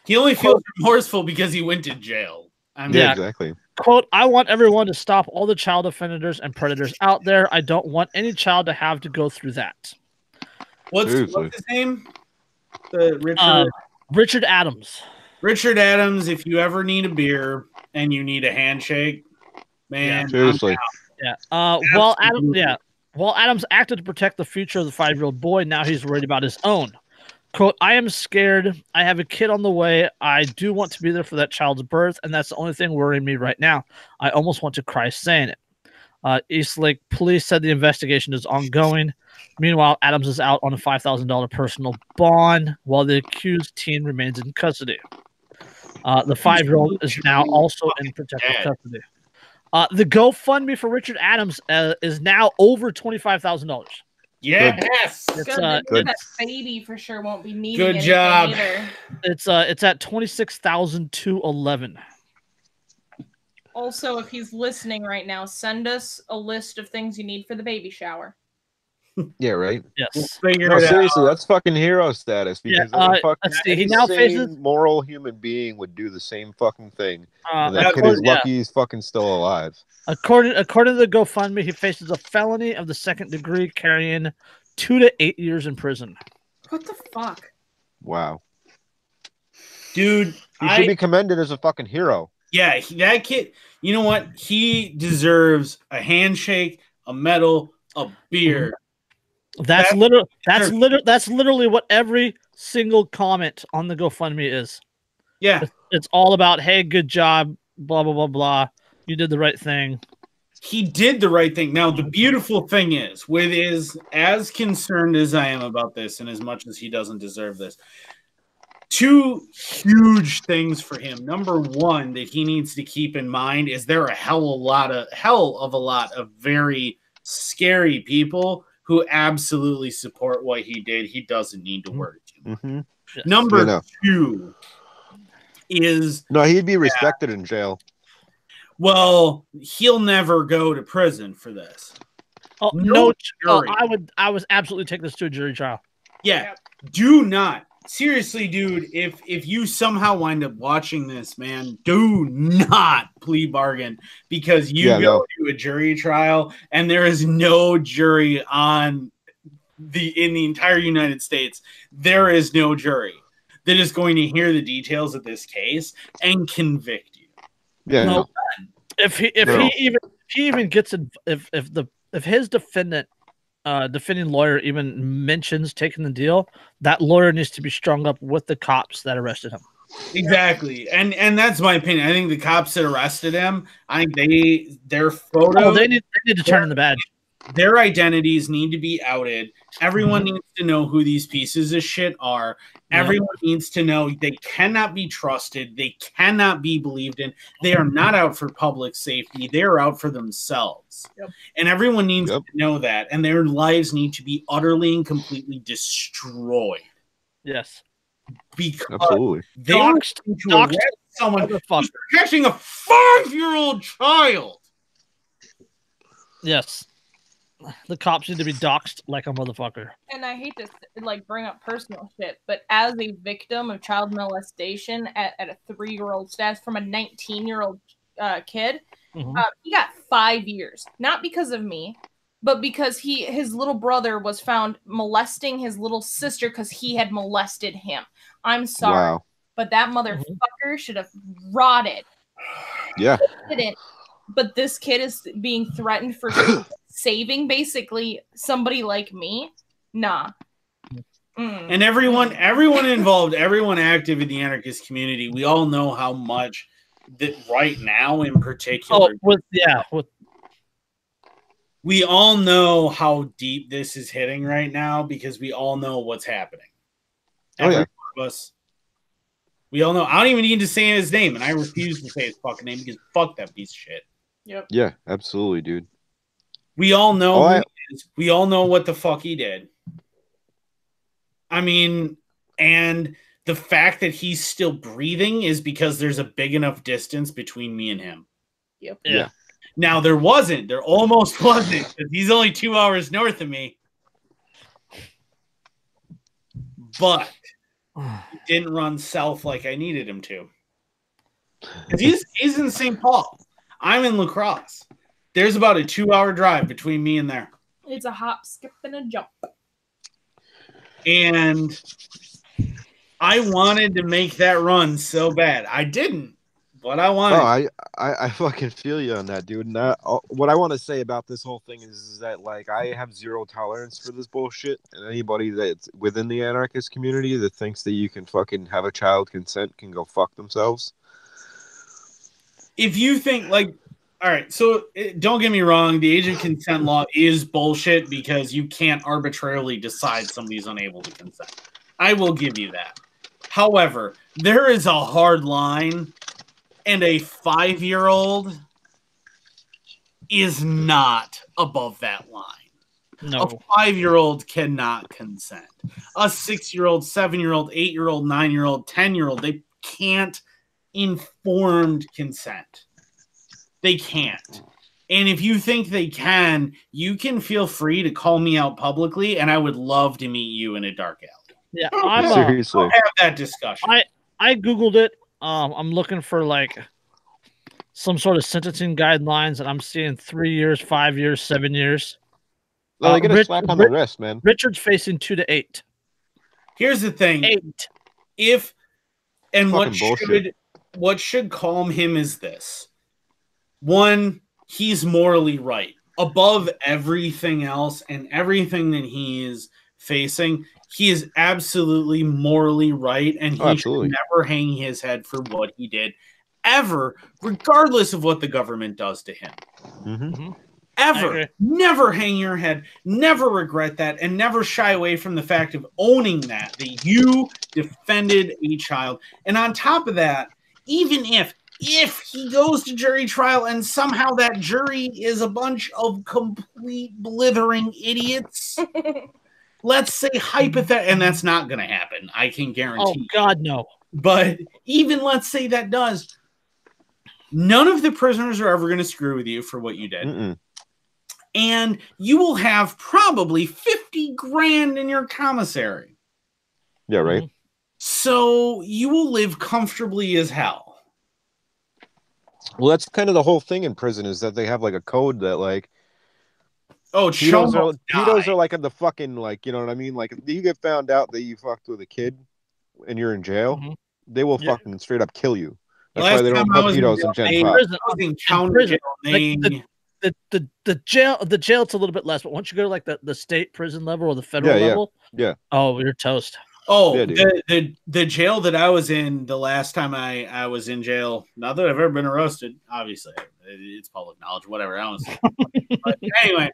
He only feels remorseful because he went to jail. Yeah, exactly. Quote, I want everyone to stop all the child offenders and predators out there. I don't want any child to have to go through that. What's his name? Richard Adams. Richard Adams, if you ever need a beer and you need a handshake, man. Seriously. Yeah. While Adams acted to protect the future of the 5-year-old boy, now he's worried about his own. Quote, I am scared. I have a kid on the way. I do want to be there for that child's birth, and that's the only thing worrying me right now. I almost want to cry saying it. Eastlake police said the investigation is ongoing. Meanwhile, Adams is out on a $5,000 personal bond while the accused teen remains in custody. The 5-year-old is now also in protective custody. The GoFundMe for Richard Adams is now over $25,000. Yes, that baby for sure won't be needing. Good job. Either. It's at $26,211. Also, if he's listening right now, send us a list of things you need for the baby shower. Yeah, right. Yes. No, seriously, that's fucking hero status. Because let's see. He now faces moral human being would do the same fucking thing. And that kid is lucky he's fucking still alive. According to the GoFundMe, he faces a felony of the 2nd degree, carrying 2 to 8 years in prison. What the fuck? Wow, dude, he should be commended as a fucking hero. Yeah, that kid. You know what? He deserves a handshake, a medal, a beer. That's literally what every single comment on the GoFundMe is. Yeah, it's all about, hey, good job, blah blah blah blah. You did the right thing. He did the right thing. Now, the beautiful thing is, as concerned as I am about this, and as much as he doesn't deserve this, 2 huge things for him. Number one that he needs to keep in mind is there are a hell of a lot of very scary people who absolutely support what he did. He doesn't need to worry too much. Mm-hmm. Number 2 is he'd be respected in jail. Well, he'll never go to prison for this. Oh, no jury. I would absolutely take this to a jury trial. Yeah, do not. Seriously, dude, if you somehow wind up watching this, man, do not plea bargain because you go to a jury trial and there is no jury in the entire United States. There is no jury that is going to hear the details of this case and convict you. Yeah. No. If he even gets it, if his defending lawyer even mentions taking the deal, that lawyer needs to be strung up with the cops that arrested him. Exactly, and that's my opinion. I think the cops that arrested him, I think their photos, they need to turn in the badge. Their identities need to be outed. Everyone needs to know who these pieces of shit are. Everyone needs to know they cannot be trusted. They cannot be believed in. They are not out for public safety. They are out for themselves. Yep. And everyone needs to know that. And their lives need to be utterly and completely destroyed. Yes. Because absolutely. They were to arrest someone who's catching a 5-year-old child. Yes. the cops need to be doxxed like a motherfucker. And I hate to like bring up personal shit, but as a victim of child molestation at a 3-year-old status from a 19-year-old kid, he got 5 years. Not because of me, but because his little brother was found molesting his little sister because he had molested him. I'm sorry, but that motherfucker should have rotted. Yeah. He didn't. But this kid is being threatened for saving basically somebody like me. Nah. And everyone involved, everyone active in the anarchist community, we all know how much that right now in particular. We all know how deep this is hitting right now because we all know what's happening. Every one of us. We all know. I don't even need to say his name, and I refuse to say his fucking name because fuck that piece of shit. Yep. Yeah, absolutely, dude. We all know who he is. We all know what the fuck he did. I mean, and the fact that he's still breathing is because there's a big enough distance between me and him. Yep. Yeah. Now, there almost wasn't, because he's only 2 hours north of me. But he didn't run south like I needed him to. He's in St. Paul. I'm in La Crosse. There's about a 2-hour drive between me and there. It's a hop, skip, and a jump. And I wanted to make that run so bad. I didn't, but I wanted. Oh, I fucking feel you on that, dude. And what I want to say about this whole thing is that, like, I have zero tolerance for this bullshit. And anybody that's within the anarchist community that thinks that you can fucking have a child consent can go fuck themselves. If you think, like, all right, so don't get me wrong, the age of consent law is bullshit because you can't arbitrarily decide somebody's unable to consent. I will give you that. However, there is a hard line, and a 5-year-old is not above that line. No. A 5-year-old cannot consent. A 6-year-old, 7-year-old, 8-year-old, 9-year-old, 10-year-old, they can't informed consent. They can't. And if you think they can, you can feel free to call me out publicly, and I would love to meet you in a dark alley. Yeah, seriously. I'll have that discussion. I googled it. I'm looking for like some sort of sentencing guidelines, and I'm seeing 3 years, 5 years, 7 years. Well, they get a slap on the wrist, man. Richard's facing 2 to 8. Here's the thing: 8. What should calm him is this. One, he's morally right. Above everything else and everything that he is facing, he is absolutely morally right, and he should never hang his head for what he did, ever, regardless of what the government does to him. Mm-hmm. Ever. Never hang your head, never regret that, and never shy away from the fact of owning that you defended a child. And on top of that, even if he goes to jury trial and somehow that jury is a bunch of complete blithering idiots, let's say hypothetically, and that's not going to happen, I can guarantee. Oh, God, no. But even let's say that does, none of the prisoners are ever going to screw with you for what you did. Mm-mm. And you will have probably 50 grand in your commissary. Yeah, right. So you will live comfortably as hell. Well, that's kind of the whole thing in prison is that they have like a code that like pedos are like in the fucking, like, you know what I mean? Like if you get found out that you fucked with a kid and you're in jail, they will fucking straight up kill you. That's why they don't put pedos in Gen 5. The jail, it's a little bit less, but once you go to like the state prison level or the federal level, oh, you're toast. Oh, yeah, the jail that I was in the last time I was in jail, not that I've ever been arrested, obviously it's public knowledge, whatever. I don't say. But anyway,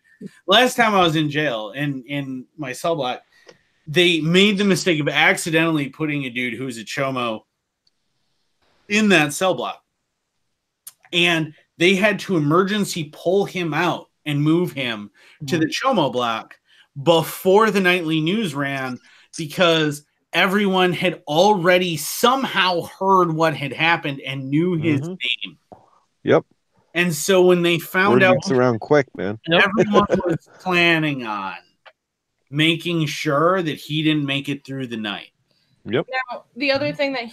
last time I was in jail in my cell block, they made the mistake of accidentally putting a dude who's a chomo in that cell block, and they had to emergency pull him out and move him to the chomo block before the nightly news ran, because everyone had already somehow heard what had happened and knew his name. Yep. And so when they found out, gets around quick, man. Everyone was planning on making sure that he didn't make it through the night. Yep. Now, the other thing that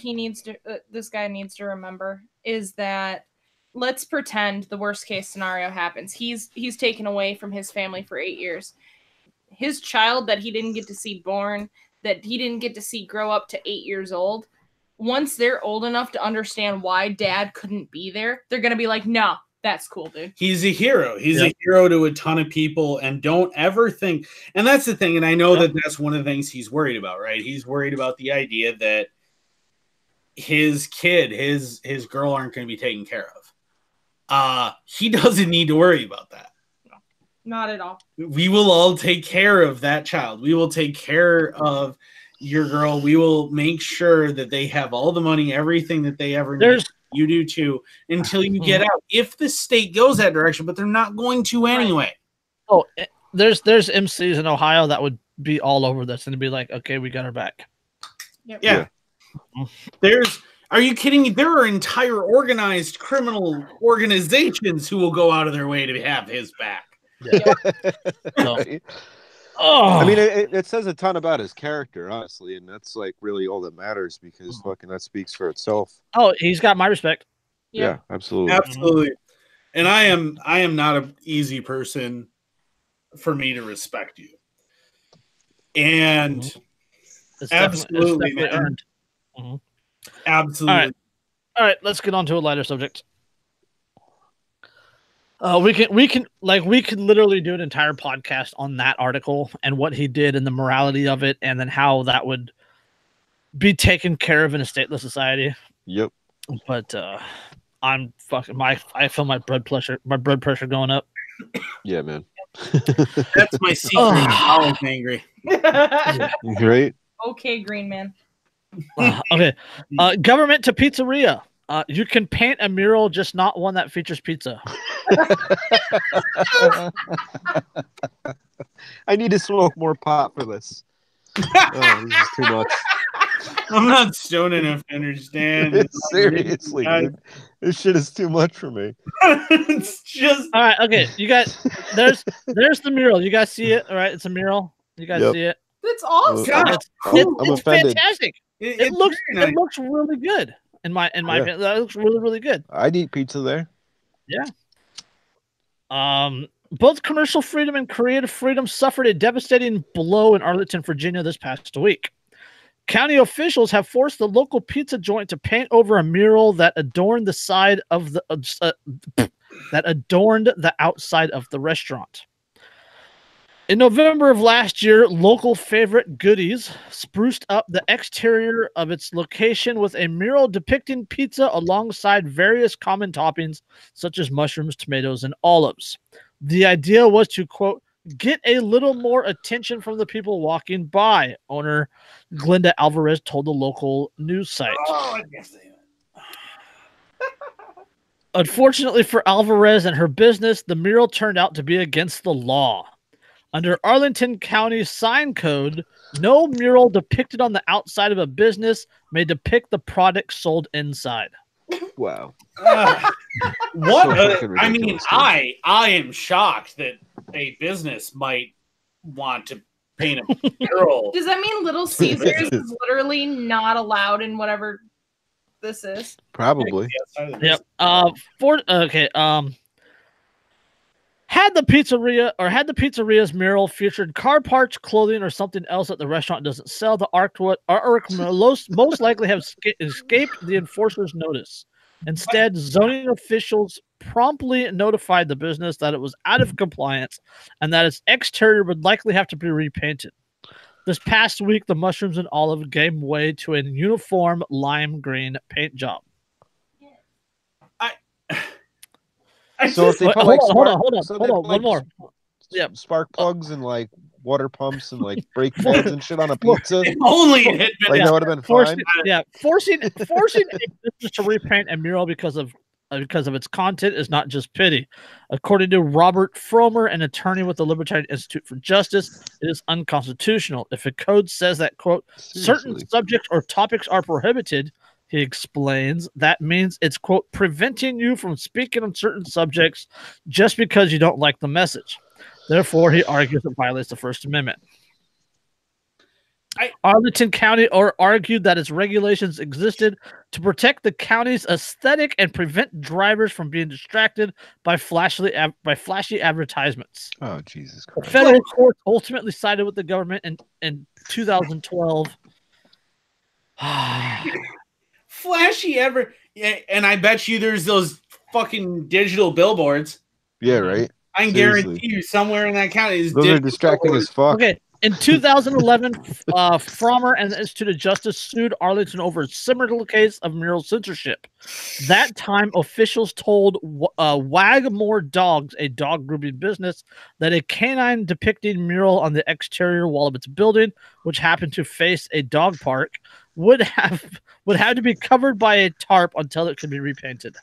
this guy needs to remember is that let's pretend the worst case scenario happens. He's taken away from his family for 8 years. His child that he didn't get to see born, that he didn't get to see grow up to 8 years old, once they're old enough to understand why dad couldn't be there, they're going to be like, no, that's cool, dude. He's a hero. He's a hero to a ton of people, and don't ever think, and that's the thing, and I know that that's one of the things he's worried about, right? He's worried about the idea that his kid, his girl aren't going to be taken care of. He doesn't need to worry about that. No, not at all. We will all take care of that child. We will take care of your girl. We will make sure that they have all the money, everything that they ever need. You do too, until you get out. If the state goes that direction, but they're not going to anyway. Oh, there's MCs in Ohio that would be all over this and be like, okay, we got her back. Yep. Yeah. Are you kidding me? There are entire organized criminal organizations who will go out of their way to have his back. Yeah. I mean, it says a ton about his character, honestly, and that's like really all that matters because fucking that speaks for itself. Oh, he's got my respect. Yeah, absolutely. Absolutely. And I am not an easy person for me to respect you. And absolutely, man. Absolutely. All right, let's get on to a lighter subject. We can literally do an entire podcast on that article and what he did and the morality of it, and then how that would be taken care of in a stateless society. Yep. But I'm fucking I feel my blood pressure going up. Yeah, man. That's my secret. I'm angry. Right? Okay, Green Man. Okay. Government to pizzeria. You can paint a mural, just not one that features pizza. I need to smoke more pot for this. Oh, this is too much. I'm not stoned enough to understand. Seriously, dude. This shit is too much for me. It's just all right. Okay, you guys. There's the mural. You guys see it? All right, it's a mural. You guys see it? It's awesome. It's fantastic. It looks really good. In my opinion, that looks really, really good. I'd eat pizza there. Yeah. Both commercial freedom and creative freedom suffered a devastating blow in Arlington, Virginia this past week. County officials have forced the local pizza joint to paint over a mural that adorned the side of the outside of the restaurant. In November of last year, local favorite Goodies spruced up the exterior of its location with a mural depicting pizza alongside various common toppings such as mushrooms, tomatoes, and olives. The idea was to, quote, get a little more attention from the people walking by, owner Glenda Alvarez told the local news site. Oh, I guess they Unfortunately for Alvarez and her business, the mural turned out to be against the law. Under Arlington County sign code, no mural depicted on the outside of a business may depict the product sold inside. Wow. What? I mean, I am shocked that a business might want to paint a mural. Does that mean Little Caesars is literally not allowed in whatever this is? Probably. Yep. Had the pizzeria's mural featured car parts, clothing, or something else that the restaurant doesn't sell, the artwork most likely have escaped the enforcer's notice. Instead, zoning officials promptly notified the business that it was out of compliance and that its exterior would likely have to be repainted. This past week, the mushrooms and olive gave way to a uniform lime green paint job. So if they put like hold on, one more. Yep. Spark plugs and like water pumps and like brake pads and shit on a pizza. If only it had been that would have been fine. Forcing a business to repaint a mural because of its content is not just pity. According to Robert Fromer, an attorney with the Libertarian Institute for Justice, it is unconstitutional. If a code says that, quote, certain subjects or topics are prohibited, He explains that means it's, quote, preventing you from speaking on certain subjects just because you don't like the message. Therefore, he argues it violates the First Amendment. Arlington County argued that its regulations existed to protect the county's aesthetic and prevent drivers from being distracted by flashy advertisements. Oh, Jesus Christ. The federal court ultimately sided with the government in 2012. Flashy and I bet you there's those fucking digital billboards. Yeah, right. I can guarantee you somewhere in that county is those are distracting as fuck. Okay. In 2011, Frommer and the Institute of Justice sued Arlington over a similar case of mural censorship. That time, officials told Wagmore Dogs, a dog grooming business, that a canine depicting mural on the exterior wall of its building, which happened to face a dog park, would have to be covered by a tarp until it could be repainted.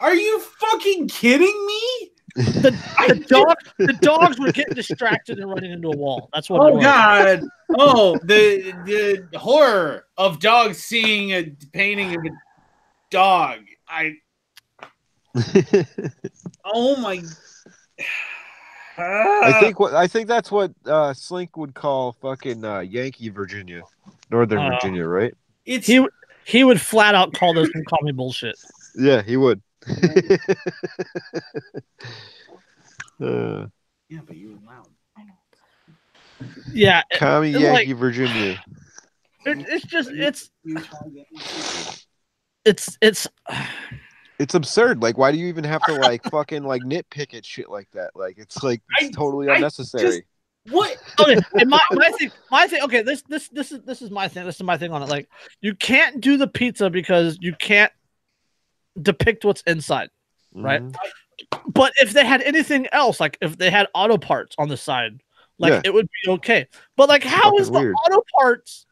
Are you fucking kidding me? The dogs were getting distracted and running into a wall. That's what. Oh God! Oh, the horror of dogs seeing a painting of a dog. Oh my! I think that's what Slink would call fucking Yankee Virginia, Northern Virginia, right? He would flat out call this and call me bullshit. Yeah, he would. Yeah, but you were loud. Yeah, Commie Yankee Virginia. It's absurd. Like, why do you even have to fucking nitpick at shit like that? Like, it's totally unnecessary. What? Okay, and my thing. Okay, this is my thing. This is my thing on it. Like, you can't do the pizza because you can't depict what's inside, right? But if they had anything else, like if they had auto parts on the side, it would be okay. But how is the auto parts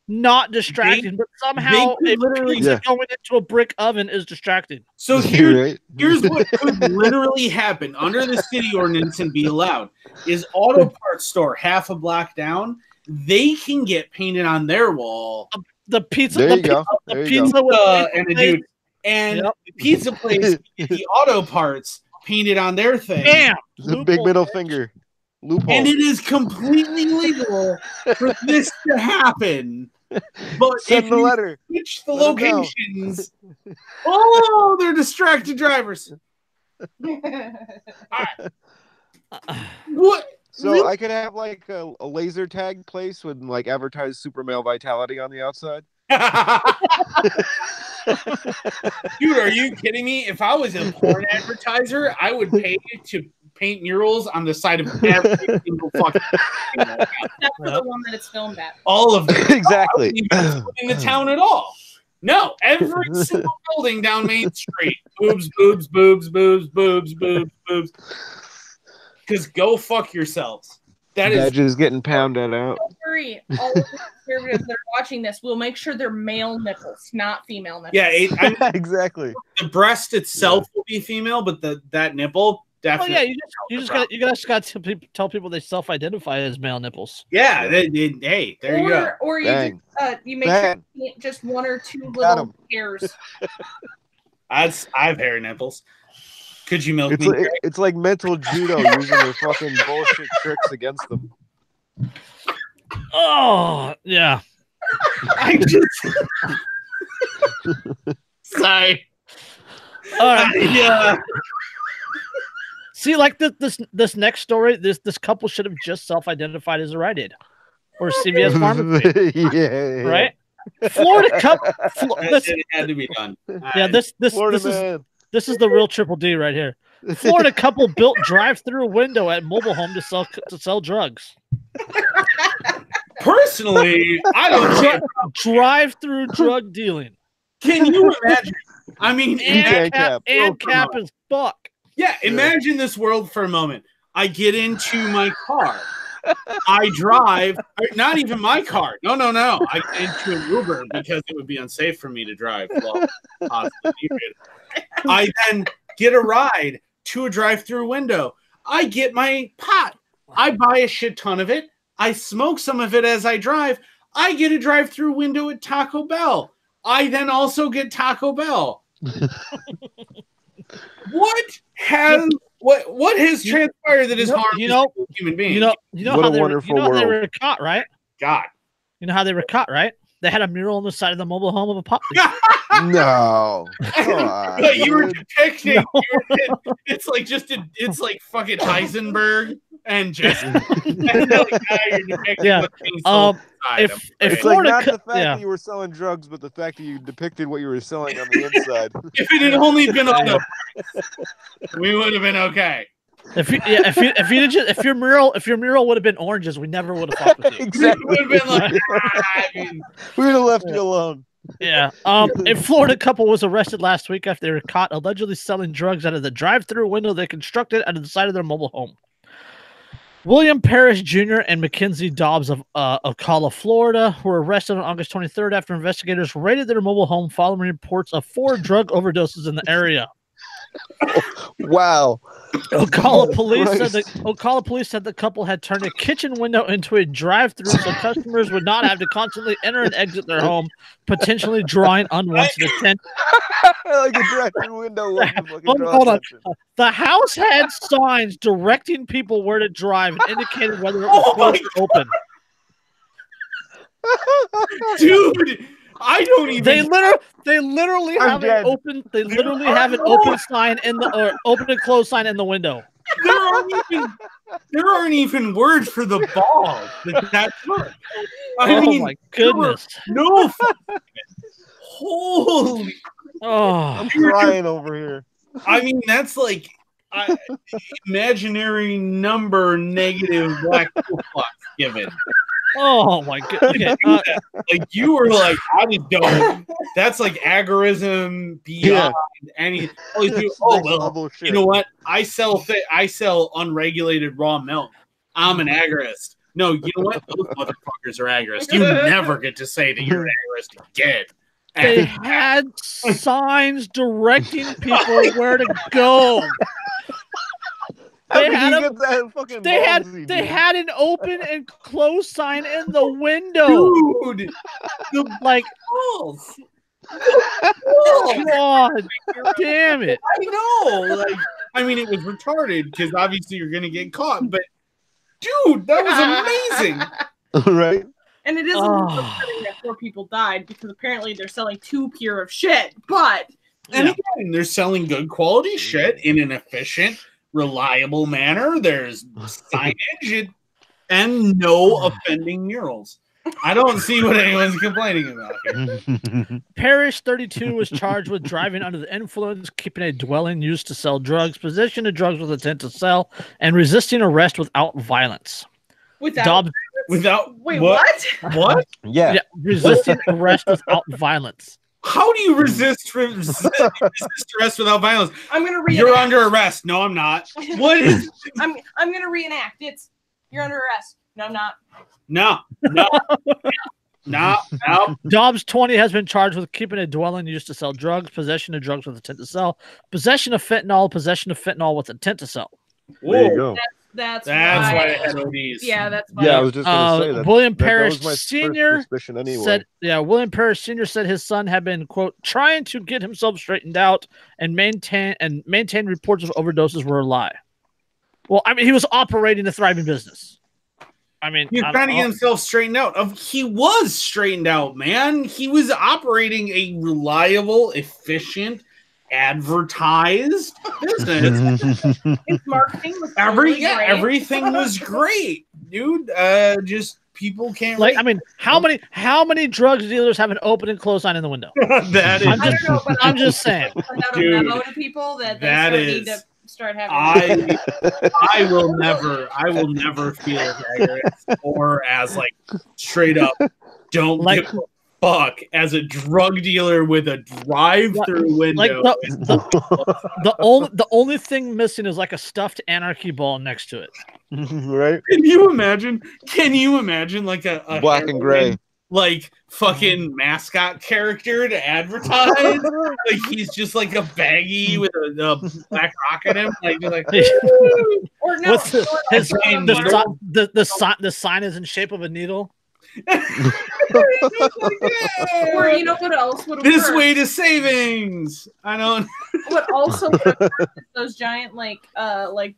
not distracting? But somehow literally going into a brick oven is distracting. So here's what could literally happen under the city ordinance and be allowed is auto parts store half a block down. They can get painted on their wall. The pizza, and the dude. And the pizza place get the auto parts painted on their thing. Damn! The big middle finger. Loophole. And it is completely legal for this to happen. But send if the you letter. switch the locations, oh, they're distracted drivers. What? So really? I could have a laser tag place with advertise super male vitality on the outside. Dude, are you kidding me? If I was a porn advertiser, I would pay to paint murals on the side of every single fucking except for the one that it's filmed at. All of them. Exactly. In the town at all. No, every single building down Main Street. Boobs, boobs, boobs, boobs, boobs, boobs, boobs. Because go fuck yourselves. That is getting pounded out. Don't worry. All of the conservatives that are watching this will make sure they're male nipples, not female nipples. Yeah, exactly. The breast itself will be female, but that nipple definitely. Well, yeah, you just got to tell people they self-identify as male nipples. Yeah, hey, there you go. Or you make sure you just one or two little hairs. I've hairy nipples. Could you milk me? It's like mental judo using their fucking bullshit tricks against them. Oh, yeah. I just... Sorry. All right. Yeah. See, this next story, this couple should have just self-identified as a Rite Aid or CVS pharmacy. Yeah. Right? Florida couple. It had to be done. Yeah, this is the real triple D right here. Florida couple built drive-through window at mobile home to sell drugs. Personally, I don't drive-through drug dealing. Can you imagine? I mean, cap as fuck. Yeah, imagine this world for a moment. I get into my car. I drive, not even my car. No. I get into an Uber because it would be unsafe for me to drive. Well, possibly you could. I then get a ride to a drive-through window. I get my pot. I buy a shit ton of it. I smoke some of it as I drive. I get a drive-through window at Taco Bell. I then also get Taco Bell. What has transpired that is harmful to human beings? You know what how a wonderful world. they were caught, right? God. You know how they were caught, right? They had a mural on the side of the mobile home of a pop. No. But you were depicting. It's like it's like fucking Heisenberg and just yeah. It's like not the fact that you were selling drugs, but the fact that you depicted what you were selling on the inside. If it had only been on the, we would have been okay. If your mural would have been oranges, we never would have fucked with you. Exactly. We would have been like, we would have left you alone. Yeah. A Florida couple was arrested last week after they were caught allegedly selling drugs out of the drive-thru window they constructed out of the side of their mobile home. William Parrish Jr. and Mackenzie Dobbs of Ocala, Florida, were arrested on August 23rd after investigators raided their mobile home following reports of 4 drug overdoses in the area. Wow. Ocala police said the couple had turned a kitchen window into a drive-thru so customers would not have to constantly enter and exit their home, potentially drawing unwanted attention. Like a drive-thru window. Hold on. The house had signs directing people where to drive and indicated whether it was closed or open. Dude, I don't even. They literally have an open. They literally have an open sign in the or open and close sign in the window. There aren't even words for the ball. That's good. I mean, my goodness! No. Holy. Oh, I'm crying over here. I mean, that's like imaginary number negative black flux given. Oh my god! Okay, like you were like, I just don't. That's like agorism beyond any. Oh well, you know what? I sell unregulated raw milk. I'm an agorist. No, you know what? Those motherfuckers are agorists. You never get to say that you're an agorist again. They had signs directing people where to go. They had an open and closed sign in the window. Dude, like balls. God damn it. I know. Like, I mean, it was retarded because obviously you're gonna get caught, but dude, that was amazing. Right? And it is upsetting that 4 people died because apparently they're selling too pure of shit. But again, they're selling good quality shit in an efficient, reliable manner. There's signage and no offending murals. I don't see what anyone's complaining about here. Parrish, 32, was charged with driving under the influence, keeping a dwelling used to sell drugs, possession of drugs with intent to sell, and resisting arrest without violence. Without wait, what? What? Yeah, resisting arrest without violence. How do you resist arrest without violence? I'm gonna reenact. You're under arrest. No, I'm not. What is? I'm gonna reenact. It's you're under arrest. No, I'm not. No. Dobbs, 20, has been charged with keeping a dwelling used to sell drugs, possession of drugs with intent to sell, possession of fentanyl with intent to sell. There you go. That's why I had ODs. Yeah, that's why. Yeah, I was just going to say that. William Parrish that was my Sr. Anyway. said, William Parrish Sr. said his son had been, quote, trying to get himself straightened out and maintain reports of overdoses were a lie. Well, I mean, he was operating a thriving business. I mean, he's trying to get himself straightened out. He was straightened out, man. He was operating a reliable, efficient, advertised business. His marketing was everything was great, dude. Just people can't I mean, how many drug dealers have an open and closed sign in the window? That is. I don't know, but I'm just saying. Dude, a memo to people that need to start having. I will never feel as agorist or as like straight up don't give a fuck as a drug dealer with a drive-through window. Like the only thing missing is like a stuffed Anarchy ball next to it. Right? Can you imagine like a black and gray like fucking mascot character to advertise? Like he's just like a baggie with a black rock in him. Like or no, the sign is in shape of a needle. Or you know what else would have this worked? way to savings. I don't. What also would have worked is those giant like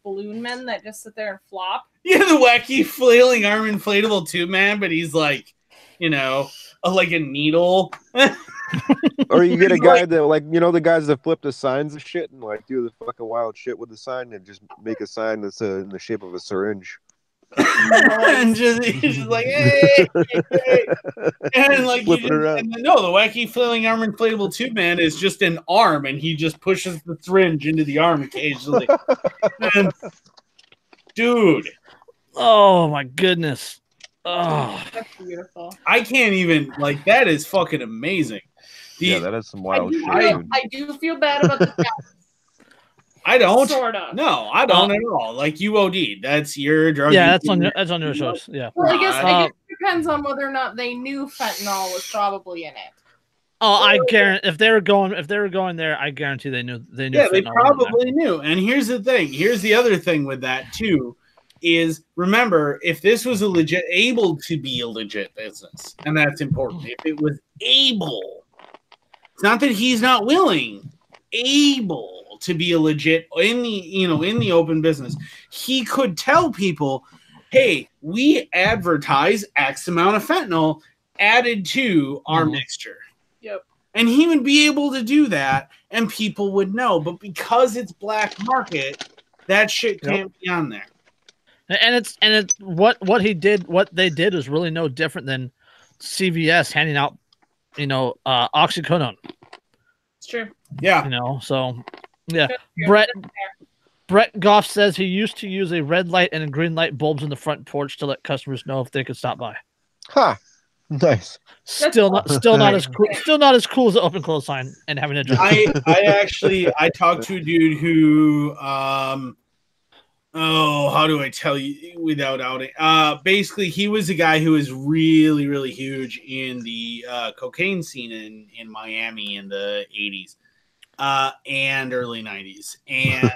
balloon men that just sit there and flop. Yeah, the wacky flailing arm inflatable tube man, but he's like, like a needle. Or you get a guy that the guys that flip the signs of shit and like do the fucking wild shit with the sign and just make a sign that's in the shape of a syringe. And he's just like, hey, and like the wacky flailing arm inflatable tube man is just an arm, and he just pushes the syringe into the arm occasionally. And, dude, oh my goodness, That's beautiful. I can't even that is fucking amazing. That is some wild shit. I do feel bad about the cats. I don't. Sort of. No, I don't at all. Like you OD'd. That's your drug. Yeah, that's on your choice. Yeah. Well, I guess it depends on whether or not they knew fentanyl was probably in it. Oh, I guarantee if they were going there, I guarantee they knew. Yeah, they probably knew. And here's the thing. Here's the other thing with that too, is remember if this was able to be a legit business, and that's important. If it was able, it's not that he's not willing, able to be a legit in the open business, he could tell people, hey, we advertise X amount of fentanyl added to our mixture. Yep. And he would be able to do that and people would know. But because it's black market, that shit can't be on there. And it's what they did is really no different than CVS handing out, oxycodone. It's true. Yeah. So yeah. Brett Goff says he used to use a red light and a green light bulbs in the front porch to let customers know if they could stop by. Huh. Nice. Still not as cool. Still not as cool as the open close sign and having a drink. I talked to a dude who how do I tell you without outing? Basically he was a guy who was really, really huge in the cocaine scene in Miami in the 80s. And early 90s. And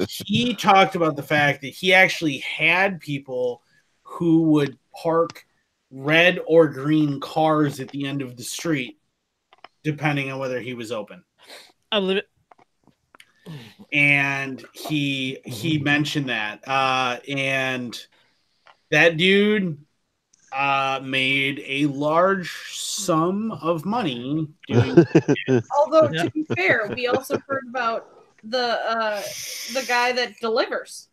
he talked about the fact that he actually had people who would park red or green cars at the end of the street, depending on whether he was open. I believe it. And he mentioned that. And that dude made a large sum of money doing it. Although to be fair, we also heard about the guy that delivers.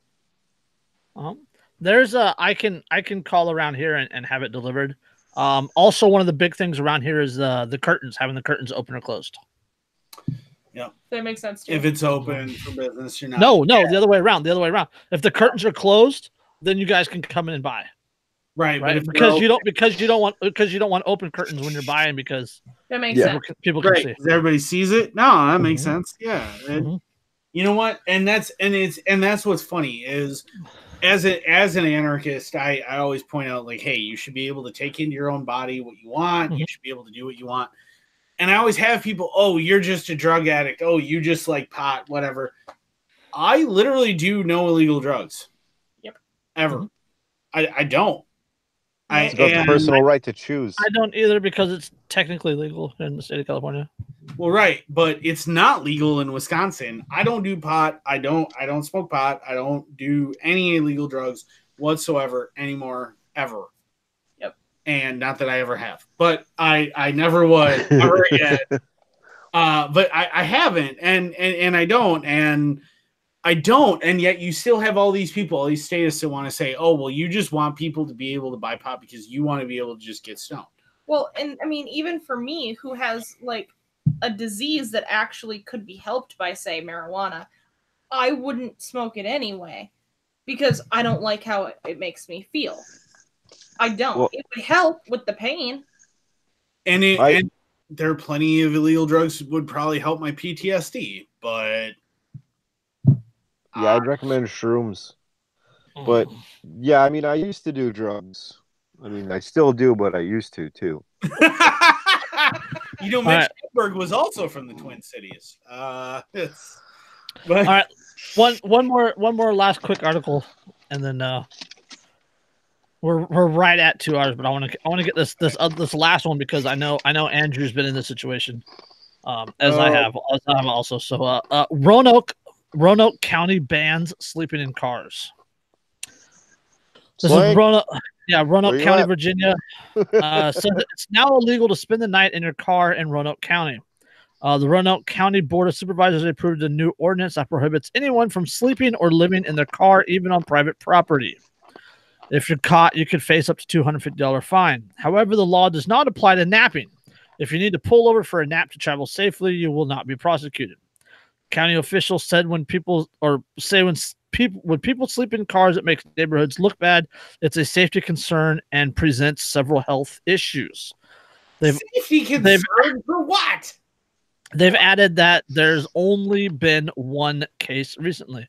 There's I can call around here and have it delivered. Also one of the big things around here is the curtains, having the curtains open or closed. Yeah, that makes sense too. If it's open for business, you're not. No, the other way around. If the curtains are closed, then you guys can come in and buy. Right. But because you don't want open curtains when you're buying because that makes sense. People can see. Everybody sees it. No, that makes sense. Yeah. And you know what? And that's what's funny is as an anarchist, I always point out like, hey, you should be able to take into your own body what you want. You should be able to do what you want. And I always have people, oh, you're just a drug addict. Oh, you just like pot, whatever. I literally do no illegal drugs. Yep. Ever. I don't. It's got the personal right to choose. I don't either because it's technically legal in the state of California. Well, right, but it's not legal in Wisconsin. I don't do pot. I don't smoke pot. I don't do any illegal drugs whatsoever anymore, ever. Yep. And not that I ever have, but I never would ever again. But I haven't, and I don't, and yet you still have all these people, all these statists that want to say, oh, well, you just want people to be able to buy pot because you want to be able to just get stoned. Well, and I mean, even for me, who has like a disease that actually could be helped by, say, marijuana, I wouldn't smoke it anyway because I don't like how it makes me feel. I don't. Well, it would help with the pain. And there are plenty of illegal drugs that would probably help my PTSD, but... Yeah, I'd recommend shrooms. But, yeah, I mean, I used to do drugs. I mean, I still do, but I used to, too. Mitch Hedberg was also from the Twin Cities. All right, one more last quick article, and then We're right at 2 hours, but I want to get this last one because I know Andrew's been in this situation, as I have also. So Roanoke County bans sleeping in cars. This is Roanoke County, Virginia. Says it's now illegal to spend the night in your car in Roanoke County. The Roanoke County Board of Supervisors approved a new ordinance that prohibits anyone from sleeping or living in their car, even on private property. If you're caught, you could face up to $250 fine. However, the law does not apply to napping. If you need to pull over for a nap to travel safely, you will not be prosecuted. County officials said when people sleep in cars, it makes neighborhoods look bad. It's a safety concern and presents several health issues. Safety concern for what? They've added that there's only been one case recently.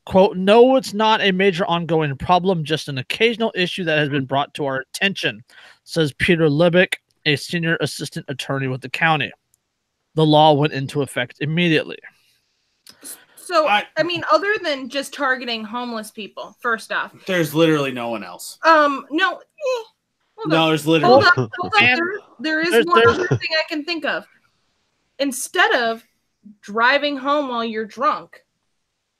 Quote, no, it's not a major ongoing problem, just an occasional issue that has been brought to our attention, says Peter Libick, a senior assistant attorney with the county. The law went into effect immediately. So, I mean, other than just targeting homeless people, first off. There's literally no one else. No. There's literally... Hold up. There is one other thing I can think of. Instead of driving home while you're drunk,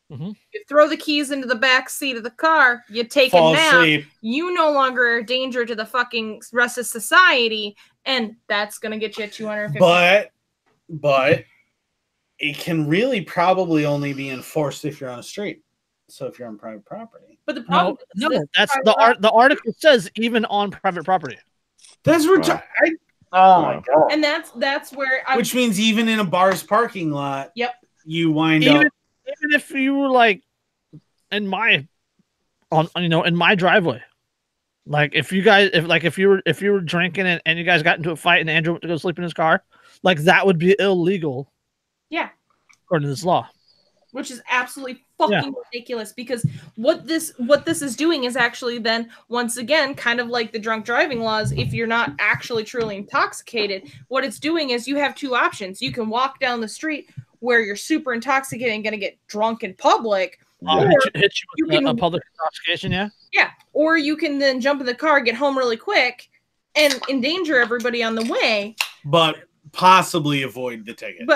you throw the keys into the back seat of the car, you take a nap, asleep. You no longer are a danger to the fucking rest of society, and that's going to get you $250. But it can really probably only be enforced if you're on a street. So if you're on private property. But the problem that's the article says even on private property. That's oh my god. And that's where which means even in a bar's parking lot, yep, you wind up even if you were like in my driveway. Like if you were drinking and you guys got into a fight and Andrew went to go sleep in his car, like that would be illegal. Yeah. According to this law. Which is absolutely fucking ridiculous, because what this is doing is actually then once again kind of like the drunk driving laws. If you're not actually truly intoxicated, what it's doing is you have two options. You can walk down the street where you're super intoxicated and going to get drunk in public. Hit you with a public intoxication, yeah. Or you can then jump in the car, get home really quick, and endanger everybody on the way. But possibly avoid the ticket.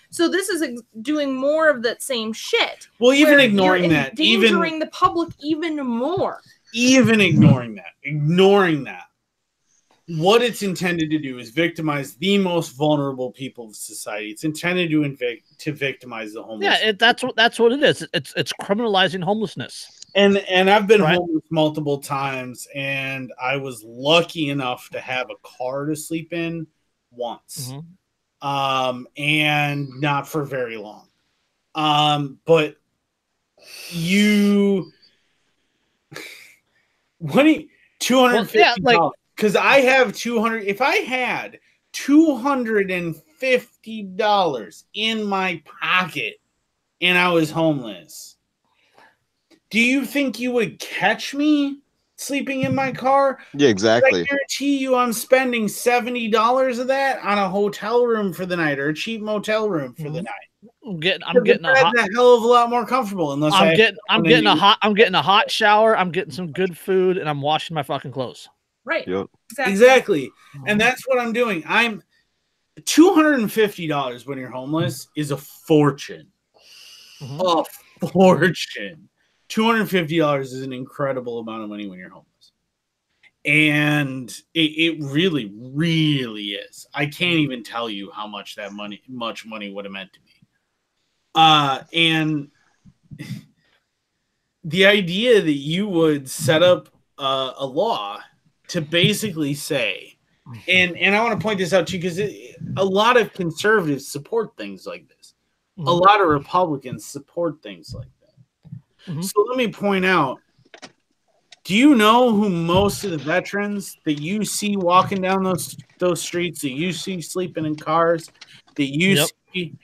So this is doing more of that same shit. Well, even ignoring that, endangering the public even more. Even ignoring that, what it's intended to do is victimize the most vulnerable people of society. It's intended to victimize the homeless. Yeah, that's what it is. It's criminalizing homelessness. And I've been homeless multiple times, and I was lucky enough to have a car to sleep in once. And not for very long. But $250, because I have 200. If I had $250 in my pocket and I was homeless, do you think you would catch me sleeping in my car? Yeah, exactly. I guarantee you I'm spending $70 of that on a hotel room for the night or a cheap motel room for the night. I'm getting a hell of a lot more comfortable unless I'm getting a hot shower, I'm getting some good food, and I'm washing my fucking clothes. Right. Yep. Exactly. And that's what I'm doing. I'm $250 when you're homeless is a fortune. A fortune. $250 is an incredible amount of money when you're homeless. And it really, really is. I can't even tell you how much much money would have meant to me. And the idea that you would set up a law to basically say, and I want to point this out too, because a lot of conservatives support things like this. A lot of Republicans support things like that. So let me point out, do you know who most of the veterans that you see walking down those streets, that you see sleeping in cars, that you see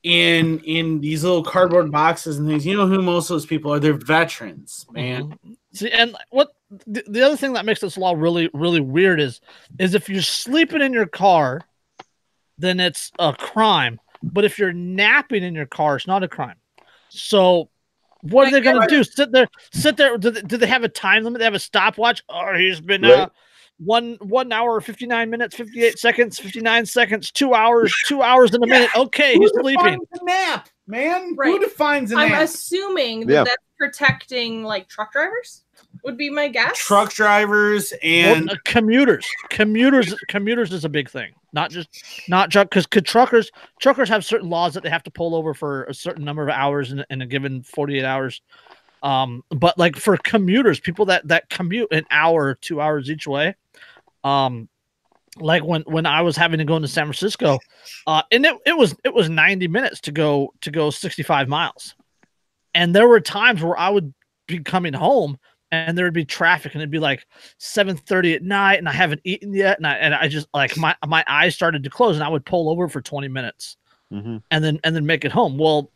in these little cardboard boxes and things, you know who most of those people are? They're veterans, man. See, and what the other thing that makes this law really, really weird is if you're sleeping in your car, then it's a crime. But if you're napping in your car, it's not a crime. So What are they going to do? Sit there. Do they have a time limit? They have a stopwatch? Oh, he's been 1 hour, 59 minutes, 58 seconds, 59 seconds, 2 hours, 2 hours and a minute. Okay, he's sleeping. A nap, man. Right. Who defines a nap? I'm assuming that that's protecting like truck drivers. Would be my guess. Truck drivers and commuters. Commuters is a big thing. Not because truckers have certain laws that they have to pull over for a certain number of hours in a given 48 hours. But like for commuters, people that commute an hour or 2 hours each way, like when I was having to go into San Francisco, and it was 90 minutes to go 65 miles, and there were times where I would be coming home and there would be traffic and it'd be like 7:30 at night and I haven't eaten yet, and I just like my eyes started to close and I would pull over for 20 minutes and then make it home. Well,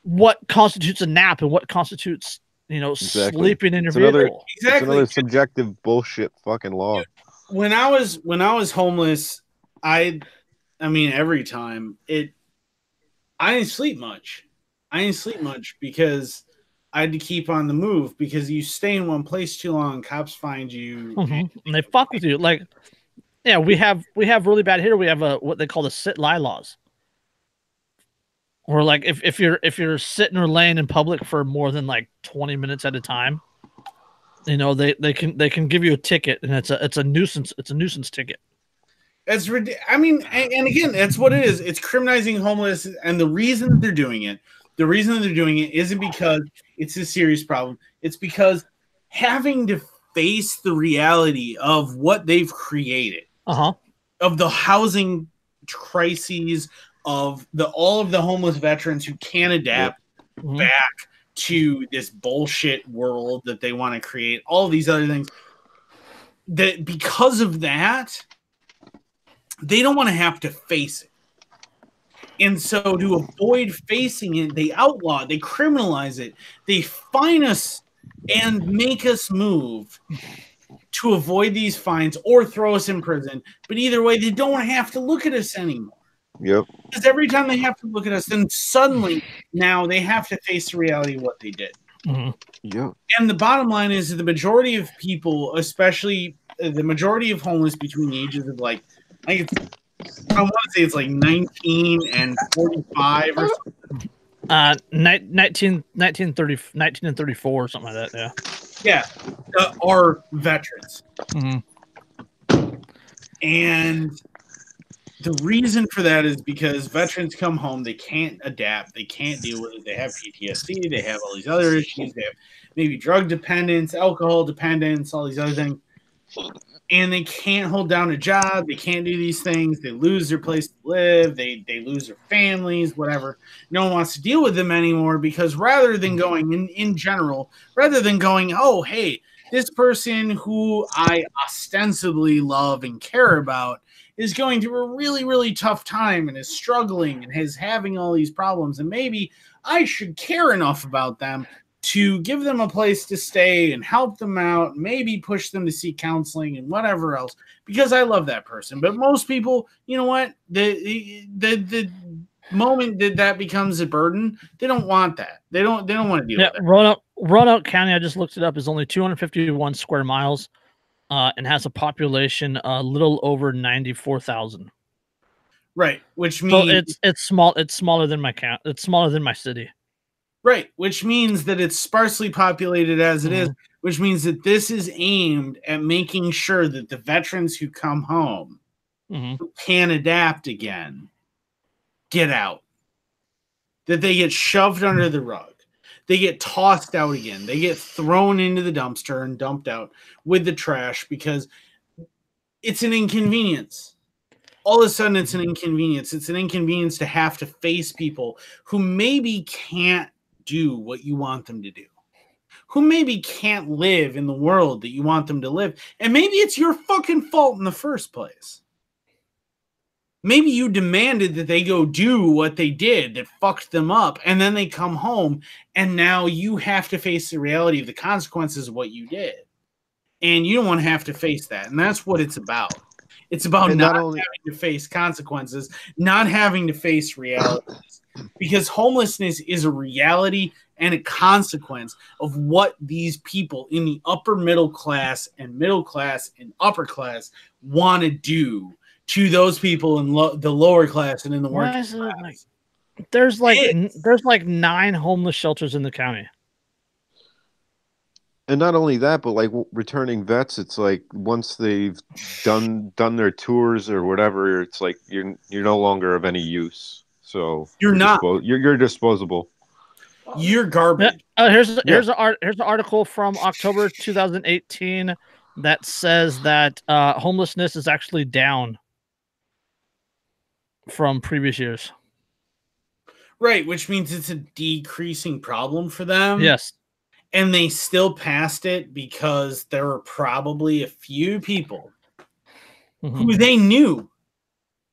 what constitutes a nap and what constitutes sleeping in your vehicle? It's another subjective bullshit fucking law. When I was homeless, I mean every time I didn't sleep much. Because I had to keep on the move, because you stay in one place too long, cops find you and they fuck with you. Like, yeah, we have really bad here. We have what they call the sit-lie laws. Or like if you're sitting or laying in public for more than like 20 minutes at a time, they can give you a ticket, and it's a nuisance. It's a nuisance ticket. It's I mean, and again, that's what it is. It's criminalizing homeless, and the reason they're doing it isn't because it's a serious problem. It's because having to face the reality of what they've created, of the housing crises, of all of the homeless veterans who can't adapt back to this bullshit world that they want to create, all these other things, that because of that, they don't want to have to face it. And so to avoid facing it, they outlaw, they criminalize it, they fine us and make us move to avoid these fines or throw us in prison. But either way, they don't want to have to look at us anymore. Yep. Because every time they have to look at us, then suddenly now they have to face the reality of what they did. Yeah. And the bottom line is that the majority of people, especially the majority of homeless between the ages of like, I want to say it's like 19 and 45 or something. 19 and 34 or something like that. Yeah. Are veterans. And the reason for that is because veterans come home, they can't adapt, they can't deal with it, they have PTSD, they have all these other issues, they have maybe drug dependence, alcohol dependence, all these other things, and they can't hold down a job, they can't do these things, they lose their place to live, they lose their families, whatever. No one wants to deal with them anymore, because rather than going in general, rather than going, oh, hey, this person who I ostensibly love and care about is going through a really, really tough time and is struggling and is having all these problems, and maybe I should care enough about them to give them a place to stay and help them out, maybe push them to seek counseling and whatever else, because I love that person. But most people, you know what? The moment that becomes a burden, they don't want that. They don't want to deal with it. Roanoke County, I just looked it up, is only 251 square miles. And has a population a little over 94,000. Right, which means so it's small. It's smaller than my count. It's smaller than my city. Right, which means that it's sparsely populated as it is, which means that this is aimed at making sure that the veterans who come home who can adapt again get out. That they get shoved under the rug. They get tossed out again. They get thrown into the dumpster and dumped out with the trash, because it's an inconvenience. All of a sudden, it's an inconvenience. It's an inconvenience to have to face people who maybe can't do what you want them to do, who maybe can't live in the world that you want them to live. And maybe it's your fucking fault in the first place. Maybe you demanded that they go do what they did that fucked them up, and then they come home, and now you have to face the reality of the consequences of what you did. And you don't want to have to face that. And that's what it's about. It's about not having to face consequences, not having to face realities, because homelessness is a reality and a consequence of what these people in the upper middle class and upper class want to do to those people in the lower class and in the working class. There's like 9 homeless shelters in the county. And not only that, but like returning vets, it's like once they've done their tours or whatever, it's like you're no longer of any use. So you're disposable. You're garbage. Here's an article from October 2018 that says that homelessness is actually down from previous years. Right, which means it's a decreasing problem for them. Yes. And they still passed it because there were probably a few people who they knew.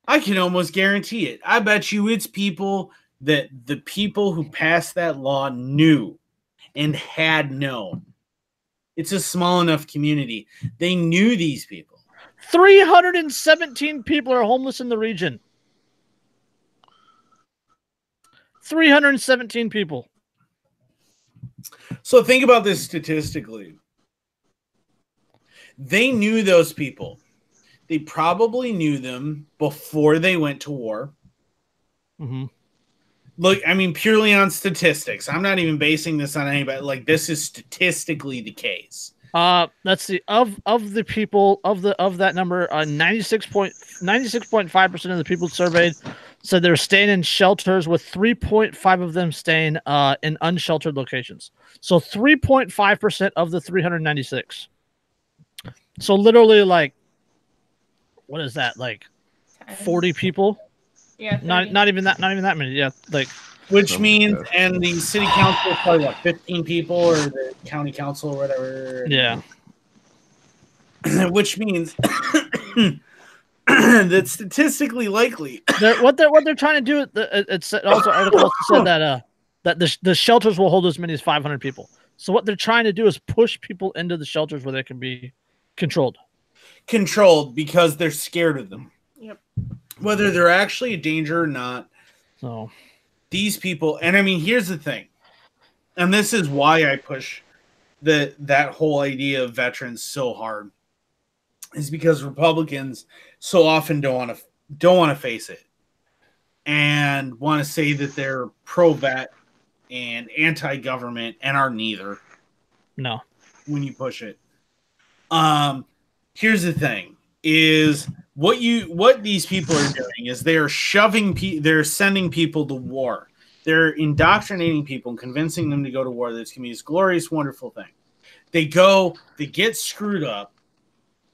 I can almost guarantee it. I bet you it's people that the people who passed that law knew and had known. It's a small enough community. They knew these people. 317 people are homeless in the region. 317 people. So think about this statistically. They knew those people. They probably knew them before they went to war. Look, I mean, purely on statistics. I'm not even basing this on anybody. Like, this is statistically the case. Let's see. Of the people of that number, 96.5% of the people surveyed said they were staying in shelters, with 3.5% of them staying in unsheltered locations. So 3.5% of the 396. So literally, like, what is that? Like 40 people? Yeah. Not even that many. Yeah, like. Which means, and the city council is probably what, 15 people, or the county council, or whatever. Yeah. Which means that's statistically likely. What they're trying to do. It's also article said that the shelters will hold as many as 500 people. So what they're trying to do is push people into the shelters where they can be controlled. Controlled because they're scared of them. Yep. Whether they're actually a danger or not. So these people, and I mean, here's the thing, and this is why I push that whole idea of veterans so hard, is because Republicans so often don't want to face it and want to say that they're pro-vet and anti-government, and are neither. No. When you push it. Here's the thing, is what these people are doing is they're they're sending people to war. They're indoctrinating people and convincing them to go to war. This can be this glorious, wonderful thing. They go, they get screwed up.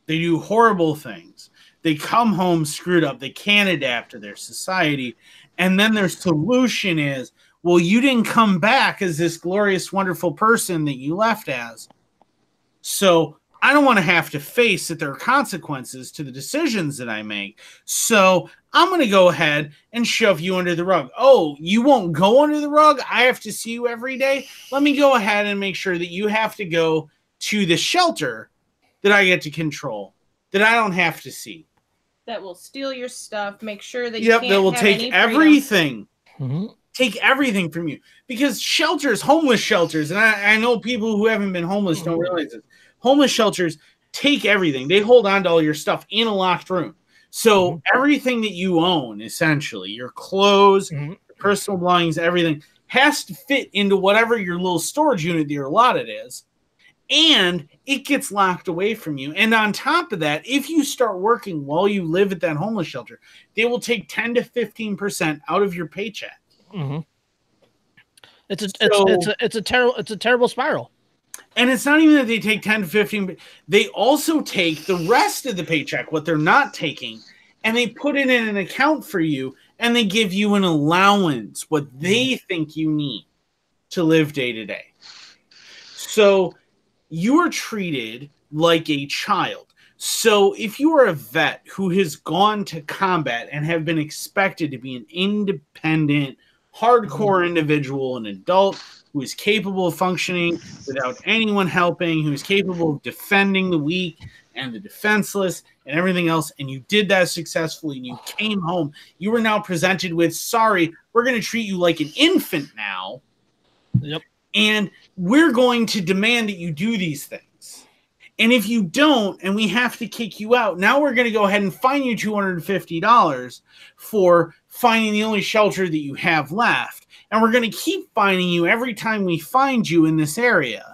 They do horrible things. They come home screwed up. They can't adapt to their society. And then their solution is, well, you didn't come back as this glorious, wonderful person that you left as. So I don't want to have to face that there are consequences to the decisions that I make. So I'm going to go ahead and shove you under the rug. Oh, you won't go under the rug? I have to see you every day? Let me go ahead and make sure that you have to go to the shelter that I get to control, that I don't have to see. That will steal your stuff, make sure that you can't that will have take any everything. Mm-hmm. Take everything from you. Because shelters, homeless shelters, and I know people who haven't been homeless don't realize this. Homeless shelters take everything. They hold on to all your stuff in a locked room. So everything that you own, essentially, your clothes, your personal belongings, everything, has to fit into whatever your little storage unit that you're allotted is. And it gets locked away from you. And on top of that, if you start working while you live at that homeless shelter, they will take 10 to 15% out of your paycheck. Mm-hmm. It's a terrible spiral. And it's not even that they take 10 to 15, they also take the rest of the paycheck, what they're not taking, and they put it in an account for you, and they give you an allowance, what they think you need to live day to day. So you are treated like a child. So if you are a vet who has gone to combat and have been expected to be an independent, hardcore individual, an adult who is capable of functioning without anyone helping, who is capable of defending the weak and the defenseless and everything else, and you did that successfully and you came home, you were now presented with, sorry, We're going to treat you like an infant now. Yep. And we're going to demand that you do these things. And if you don't, and we have to kick you out, now we're going to go ahead and fine you $250 for finding the only shelter that you have left. And we're going to keep fining you every time we find you in this area.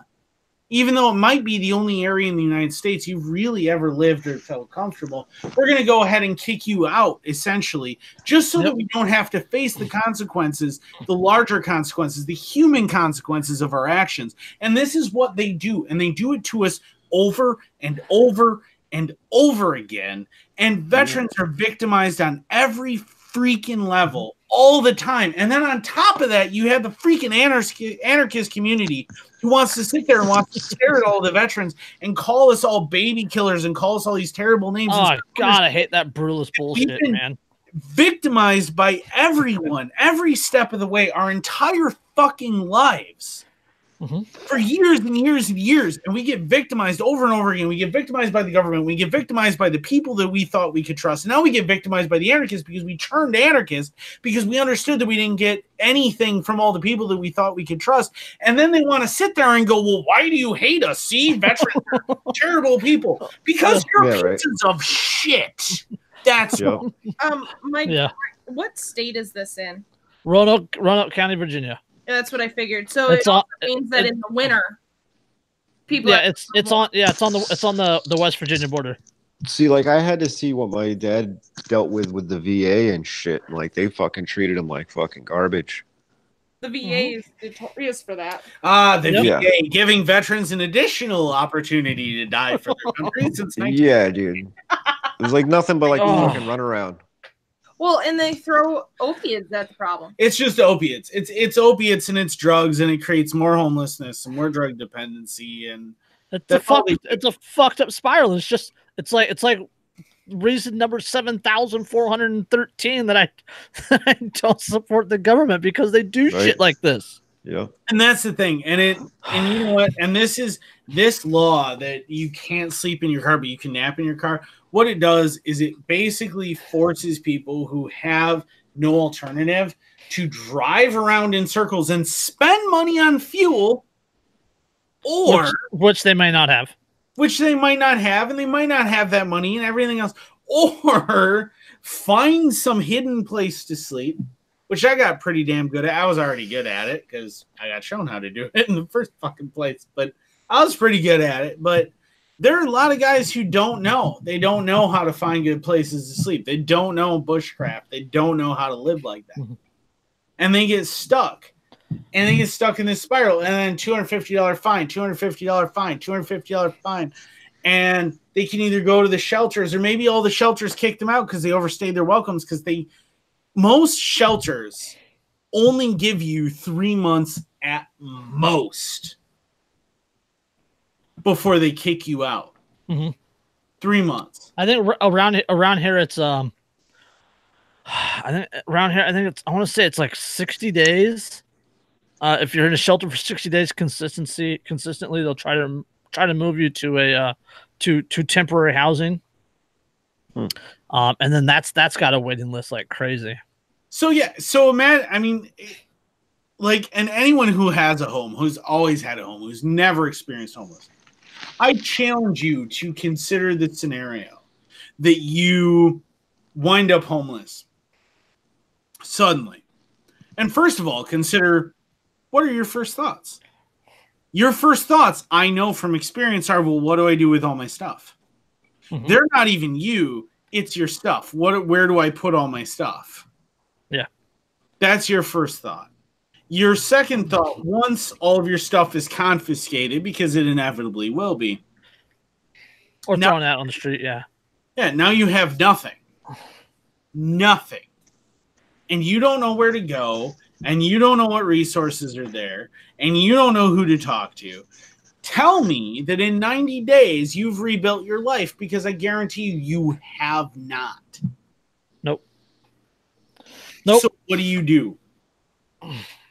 Even though it might be the only area in the United States you've really ever lived or felt comfortable, we're going to go ahead and kick you out, essentially, just so that we don't have to face the consequences, the larger consequences, the human consequences of our actions. And this is what they do. And they do it to us over and over and over again. And veterans are victimized on every freaking level all the time. And then on top of that, you have the freaking anarchist community who wants to sit there and wants to stare at all the veterans and call us all baby killers and call us all these terrible names. Oh, God, I hate that brutalist bullshit, man. Victimized by everyone, every step of the way, our entire fucking lives. For years and years and years, and we get victimized over and over again. We get victimized by the government. We get victimized by the people that we thought we could trust. And now we get victimized by the anarchists because we turned anarchists because we understood that we didn't get anything from all the people that we thought we could trust. And then they want to sit there and go, well, why do you hate us? See, veterans are terrible people. Because you're pieces of shit. That's Mike, what state is this in? Roanoke County, Virginia. That's what I figured. So it also means that in the winter, people. Yeah, it's on the West Virginia border. See, like I had to see what my dad dealt with the VA and shit. Like they fucking treated him like fucking garbage. The VA is notorious for that. The VA giving veterans an additional opportunity to die for their country since 19. Yeah, dude. There's like nothing but like fucking run around. Well, and they throw opiates at the problem. It's just opiates. It's opiates and it's drugs, and it creates more homelessness and more drug dependency. And it's a fucked up spiral. It's like reason number 7,413 that I don't support the government because they do shit like this. Yeah. And that's the thing. And you know what? And this law that you can't sleep in your car, but you can nap in your car. What it does is it basically forces people who have no alternative to drive around in circles and spend money on fuel, or which they might not have. Which they might not have, and they might not have that money and everything else, or find some hidden place to sleep, which I got pretty damn good at. I was already good at it because I got shown how to do it in the first fucking place, but I was pretty good at it. But there are a lot of guys who don't know. They don't know how to find good places to sleep. They don't know bushcraft. They don't know how to live like that. And they get stuck. And they get stuck in this spiral. And then $250 fine, $250 fine, $250 fine. And they can either go to the shelters, or maybe all the shelters kick them out because they overstayed their welcomes, because most shelters only give you 3 months at most before they kick you out. 3 months. I think around here it's I want to say it's like 60 days. If you're in a shelter for 60 days consistently, they'll try to move you to a to temporary housing. And then that's got a waiting list like crazy. So imagine, I mean, and anyone who has a home, who's always had a home, who's never experienced homelessness, I challenge you to consider the scenario that you wind up homeless suddenly. And first of all, consider, what are your first thoughts? Your first thoughts, I know from experience, are, well, what do I do with all my stuff? They're not even you, it's your stuff. Where do I put all my stuff? Yeah. That's your first thought. Your second thought, once all of your stuff is confiscated, because it inevitably will be, or thrown out on the street, yeah. Yeah, now you have nothing. Nothing. And you don't know where to go, and you don't know what resources are there, and you don't know who to talk to. Tell me that in 90 days you've rebuilt your life, because I guarantee you have not. Nope. So what do?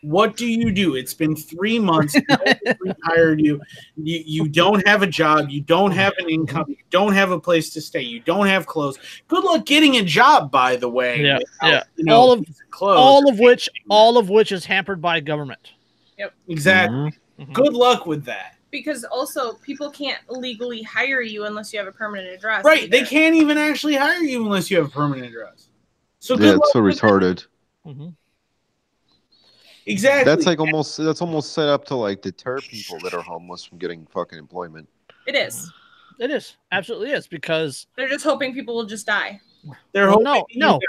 What do you do? It's been 3 months. Nobody's hired you. You don't have a job. You don't have an income. You don't have a place to stay. You don't have clothes. Good luck getting a job, by the way. Yeah, without, yeah. All of which is hampered by government. Yep. Exactly. Mm-hmm. Good luck with that. Because also people can't legally hire you unless you have a permanent address. Right. Either. They can't even actually hire you unless you have a permanent address. So yeah, it's so retarded. Mm-hmm. Exactly. That's like almost set up to like deter people that are homeless from getting fucking employment. It is. It is. Absolutely is, because they're just hoping people will just die. They're hoping no.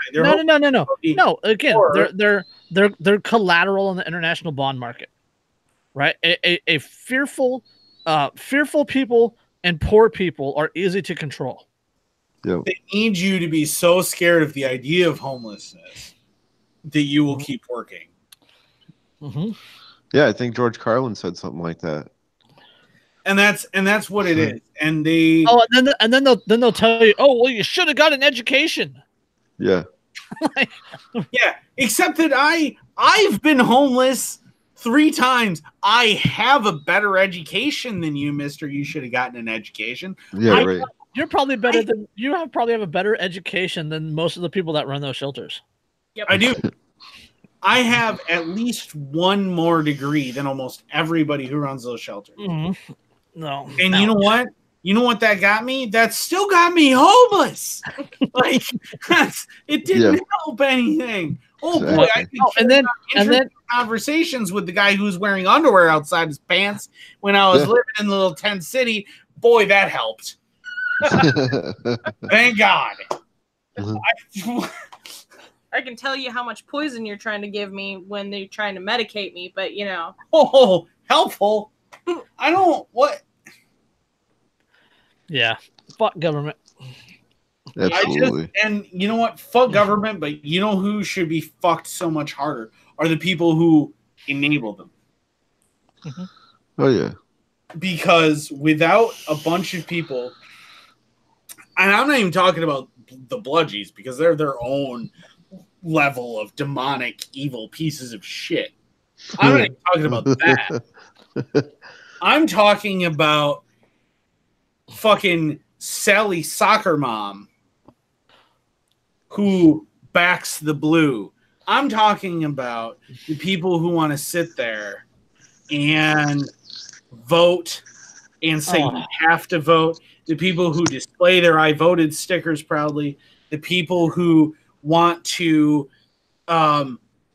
Again, they're collateral in the international bond market. Right? A fearful people and poor people are easy to control. Yep. They need you to be so scared of the idea of homelessness that you will keep working. Mm-hmm. Yeah, I think George Carlin said something like that. And that's what it is. And they then they'll tell you, oh well, you should have got an education. Yeah. Yeah, except that I've been homeless 3 times. I have a better education than you, mister. You should have gotten an education. Yeah, right. You're probably better than you probably have a better education than most of the people that run those shelters. Yep. I do. I have at least 1 more degree than almost everybody who runs those shelters. Mm-hmm. No. And you know what? You know what that got me? That still got me homeless. Like, it didn't help anything. Oh boy, I could and then conversations with the guy who's wearing underwear outside his pants when I was living in the little tent city. Boy, that helped. Thank God. I can tell you how much poison you're trying to give me when they're trying to medicate me, but you know. Oh, helpful. I don't what. Yeah, fuck government. Absolutely. And you know what? Fuck government, but you know who should be fucked so much harder are the people who enable them. Mm-hmm. Oh yeah. Because without a bunch of people, and I'm not even talking about the bludgies because they're their own level of demonic, evil pieces of shit. I'm not even talking about that. I'm talking about fucking Sally Soccer Mom who backs the blue. I'm talking about the people who want to sit there and vote and say you have to vote. The people who display their I voted stickers proudly. The people who want to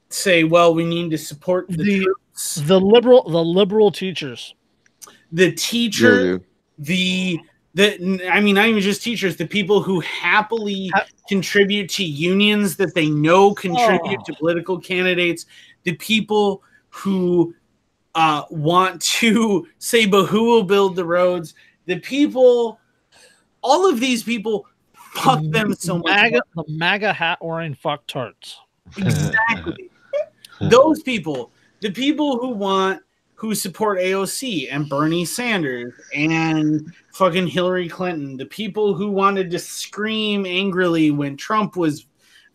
say, well, we need to support the troops. The liberal teachers. The teachers, I mean, not even just teachers, the people who happily contribute to unions that they know contribute to political candidates, the people who want to say, but who will build the roads? The people, all of these people, fuck them so much. The MAGA hat wearing fucktards. Exactly. Those people, the people who support AOC and Bernie Sanders and fucking Hillary Clinton, the people who wanted to scream angrily when Trump was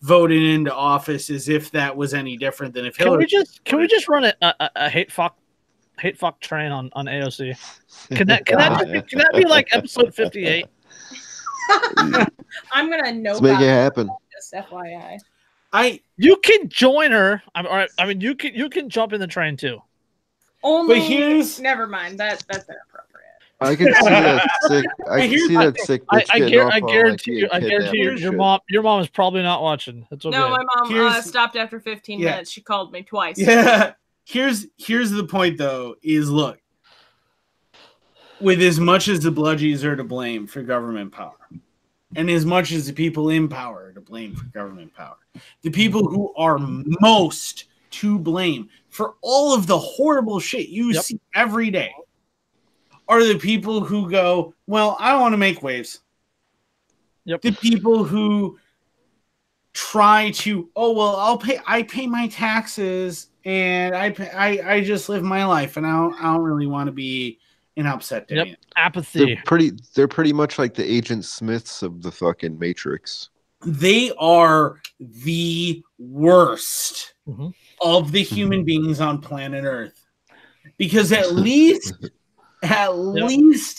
voted into office as if that was any different than if Hillary. Can we just run a hate fuck train on AOC? Can that be like episode 58? I'm gonna know. Let's make it happen. Just FYI. You can join her. I mean, you can jump in the train too. Only, never mind. That's inappropriate. I can see that sick. I can see that sick. I guarantee you, your mom is probably not watching. It's okay. No, my mom stopped after 15 minutes. She called me twice. Yeah. Here's the point though. Is look, with as much as the bludgies are to blame for government power, and as much as the people in power are to blame for government power, the people who are most to blame for all of the horrible shit you see every day are the people who go, well, I want to make waves. Yep. The people who try to, I pay my taxes and I just live my life and I don't really want to be an upset doing it. Apathy. They're pretty much like the Agent Smiths of the fucking Matrix. They are the worst. of the human beings on planet Earth, because at least the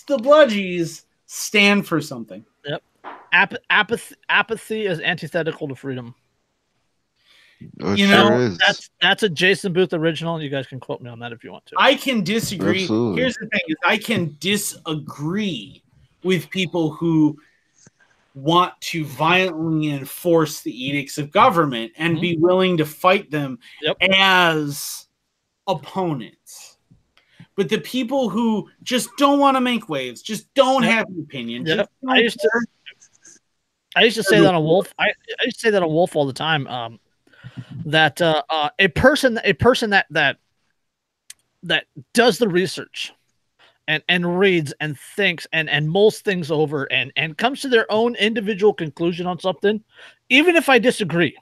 bludgies stand for something. Yep. Apathy is antithetical to freedom. That's a Jason Booth original, and you guys can quote me on that if you want to. I can disagree. Absolutely. Here's the thing: is I can disagree with people who want to violently enforce the edicts of government and be willing to fight them as opponents. But the people who just don't want to make waves, just don't have an opinion. I used to say that on Wolf. I used to say that on Wolf all the time. That a person that does the research and reads and thinks and mulls things over and comes to their own individual conclusion on something, even if I disagree,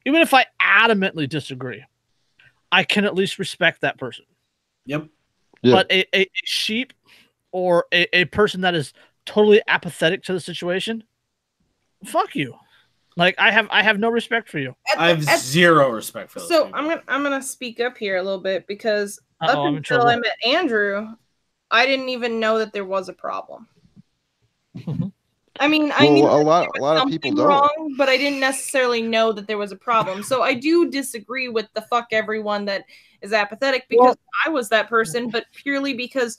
even if I adamantly disagree, I can at least respect that person. Yep. But a sheep or a person that is totally apathetic to the situation, fuck you. Like I have no respect for you. I have zero respect for those So people. I'm gonna speak up here a little bit because Uh-oh, up until I met Andrew, I didn't even know that there was a problem. I mean, I knew a lot of people don't. wrong, but I didn't necessarily know that there was a problem. So I do disagree with the fuck everyone that is apathetic, because I was that person, but purely because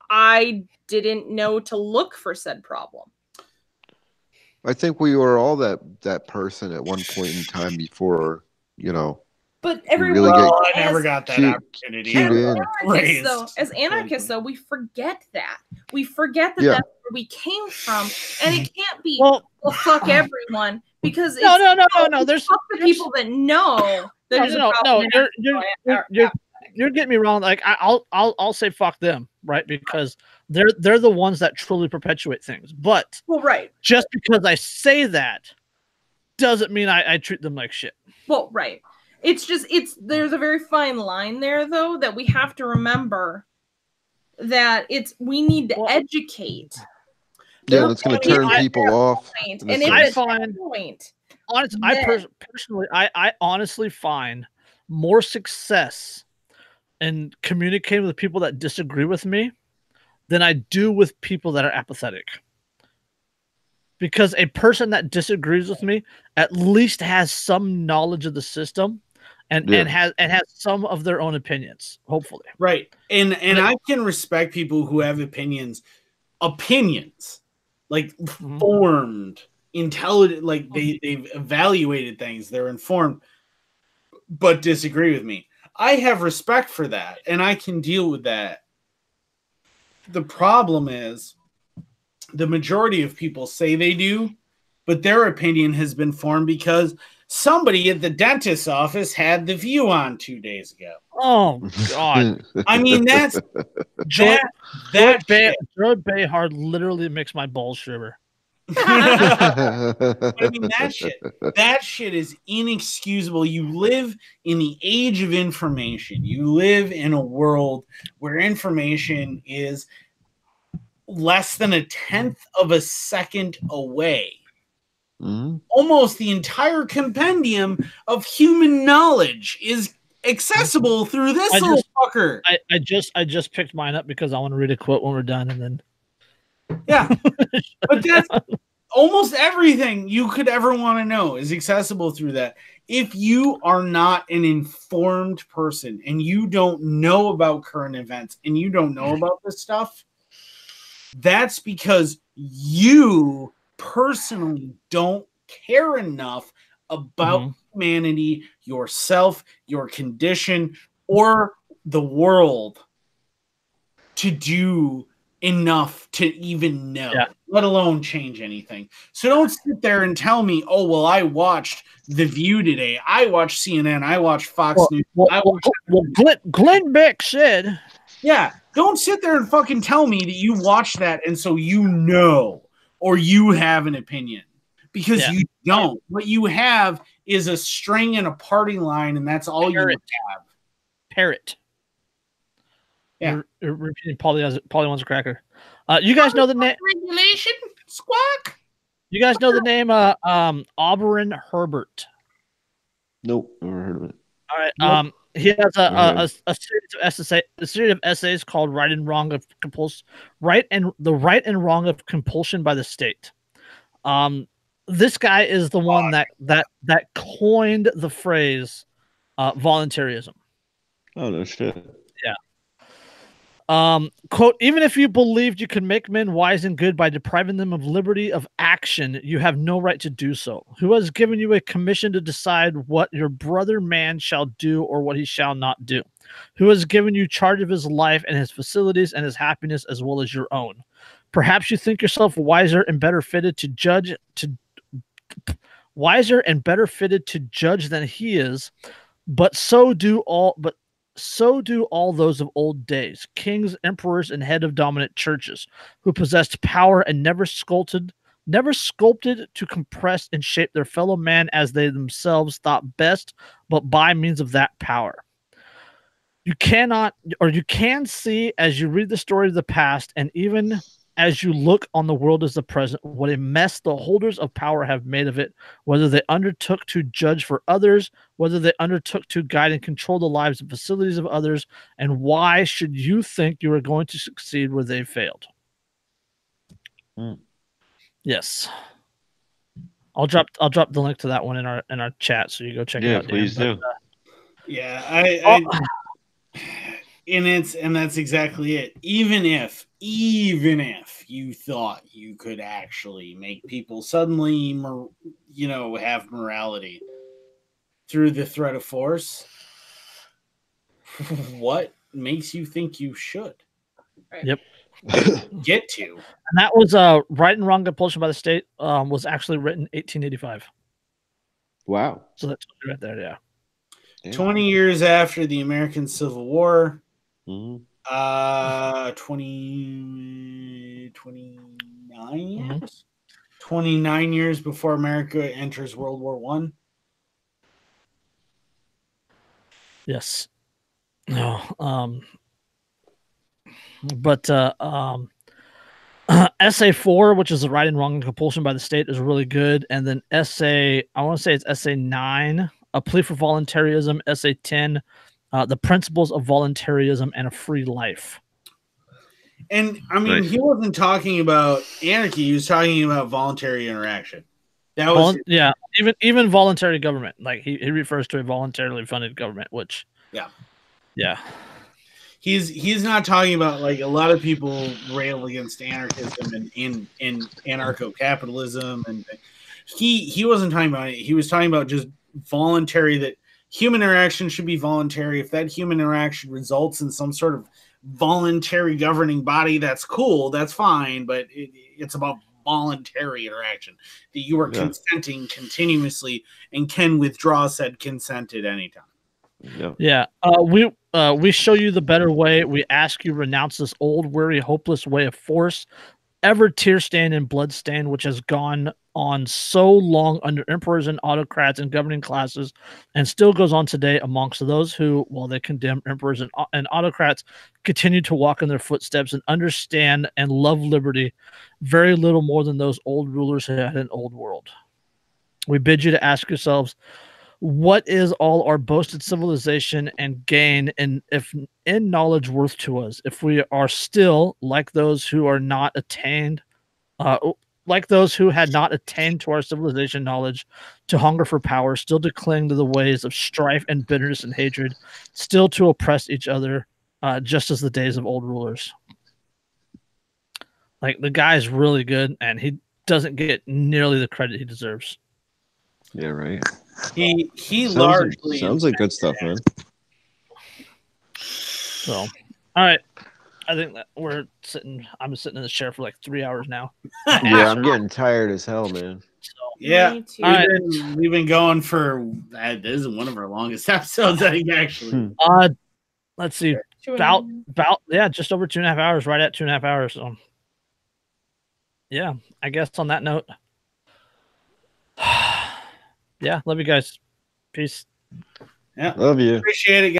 I didn't know to look for said problem. I think we were all that person at one point in time before, But everyone, I never got that opportunity. As anarchists, though, we forget that. We forget that that's where we came from, and it can't be fuck everyone, because no. There's the people that know that there's a problem. You're getting me wrong. Like I'll say fuck them, right? Because they're the ones that truly perpetuate things. But just because I say that doesn't mean I treat them like shit. Well, right. There's a very fine line there, though, that we have to remember that we need to educate. Yeah, it's going to turn people off. And if I honestly find more success in communicating with people that disagree with me than I do with people that are apathetic. Because a person that disagrees with me at least has some knowledge of the system and has some of their own opinions, hopefully. Right. And I can respect people who have opinions, like formed, intelligent, like they've evaluated things, they're informed, but disagree with me. I have respect for that, and I can deal with that. The problem is the majority of people say they do, but their opinion has been formed because somebody at the dentist's office had the View on 2 days ago. Oh, God. I mean, George Behar literally makes my balls shiver. I mean, that shit is inexcusable. You live in the age of information. You live in a world where information is less than 1/10 of a second away. Almost the entire compendium of human knowledge is accessible through this little fucker. I just picked mine up because I want to read a quote when we're done, and then but that's almost everything you could ever want to know is accessible through that. If you are not an informed person and you don't know about current events and you don't know about this stuff, that's because you personally don't care enough about humanity, yourself, your condition, or the world to do enough to even know, let alone change anything. So don't sit there and tell me, oh, well, I watched The View today. I watched CNN. I watched Fox News. Glenn Beck said. Yeah, don't sit there and fucking tell me that you watched that and so you know or you have an opinion. Because you don't. What you have is a string and a party line, and that's all you have. Parrot. Yeah. You're repeating Polly wants a cracker. You guys know the name regulation? Squawk. You guys know the name Auburn Herbert. Nope, never heard of it. All right. Nope. He has a series of essays called "Right and Wrong of Compulsion," right and wrong of compulsion by the state. This guy is the one that coined the phrase voluntarism. Oh no shit. Yeah. Quote, even if you believed you could make men wise and good by depriving them of liberty of action, you have no right to do so. Who has given you a commission to decide what your brother man shall do or what he shall not do? Who has given you charge of his life and his facilities and his happiness as well as your own? Perhaps you think yourself wiser and better fitted to judge than he is, but so do all those of old days, kings, emperors, and head of dominant churches, who possessed power and never sculpted to compress and shape their fellow man as they themselves thought best, but by means of that power. You can see as you read the story of the past, and even as you look on the world as the present, what a mess the holders of power have made of it, whether they undertook to judge for others, whether they undertook to guide and control the lives and facilities of others, and why should you think you are going to succeed where they failed? Yes. I'll drop the link to that one in our chat, so you go check it out. Yeah, please do. And that's exactly it. Even if you thought you could actually make people suddenly, have morality through the threat of force, what makes you think you should? Yep. Get to. And that was Right and Wrong Compulsion by the State was actually written 1885. Wow. So that's right there, yeah. 20 years after the American Civil War. 29 years? 29 years before America enters World War I. Yes. No. Essay 4, which is the Right and Wrong and Compulsion by the State, is really good. And then I want to say it's essay 9, A Plea for Voluntarism, essay 10, The Principles of Voluntarism and a Free Life. And I mean, He wasn't talking about anarchy, he was talking about voluntary interaction. That was even voluntary government. Like he refers to a voluntarily funded government, which yeah. He's not talking about, like, a lot of people rail against anarchism and anarcho-capitalism, and he wasn't talking about it. He was talking about just voluntary, that human interaction should be voluntary. If that human interaction results in some sort of voluntary governing body, that's cool, that's fine, but it's about voluntary interaction, that you are consenting continuously and can withdraw said consent at any time. We show you the better way. We ask you renounce this old, weary, hopeless way of force, ever tear-stained and blood-stained, which has gone on so long under emperors and autocrats and governing classes, and still goes on today amongst those who, while they condemn emperors and autocrats, continue to walk in their footsteps and understand and love liberty very little more than those old rulers who had an old world. We bid you to ask yourselves, what is all our boasted civilization and gain, and if in knowledge worth to us, if we are still like those who are not attained, like those who had not attained to our civilization knowledge, to hunger for power, still to cling to the ways of strife and bitterness and hatred, still to oppress each other, just as the days of old rulers. Like, the guy's really good, and he doesn't get nearly the credit he deserves. Yeah, right. He largely sounds like good stuff, man. So, all right. I think that I'm sitting in the chair for like 3 hours now. Yeah, I'm getting tired as hell, man. So, yeah, we've been going for this is one of our longest episodes, I think, actually. Let's see, about just over 2.5 hours, right at 2.5 hours. So, yeah, I guess on that note, yeah, love you guys. Peace. Yeah, love you. Appreciate it, guys.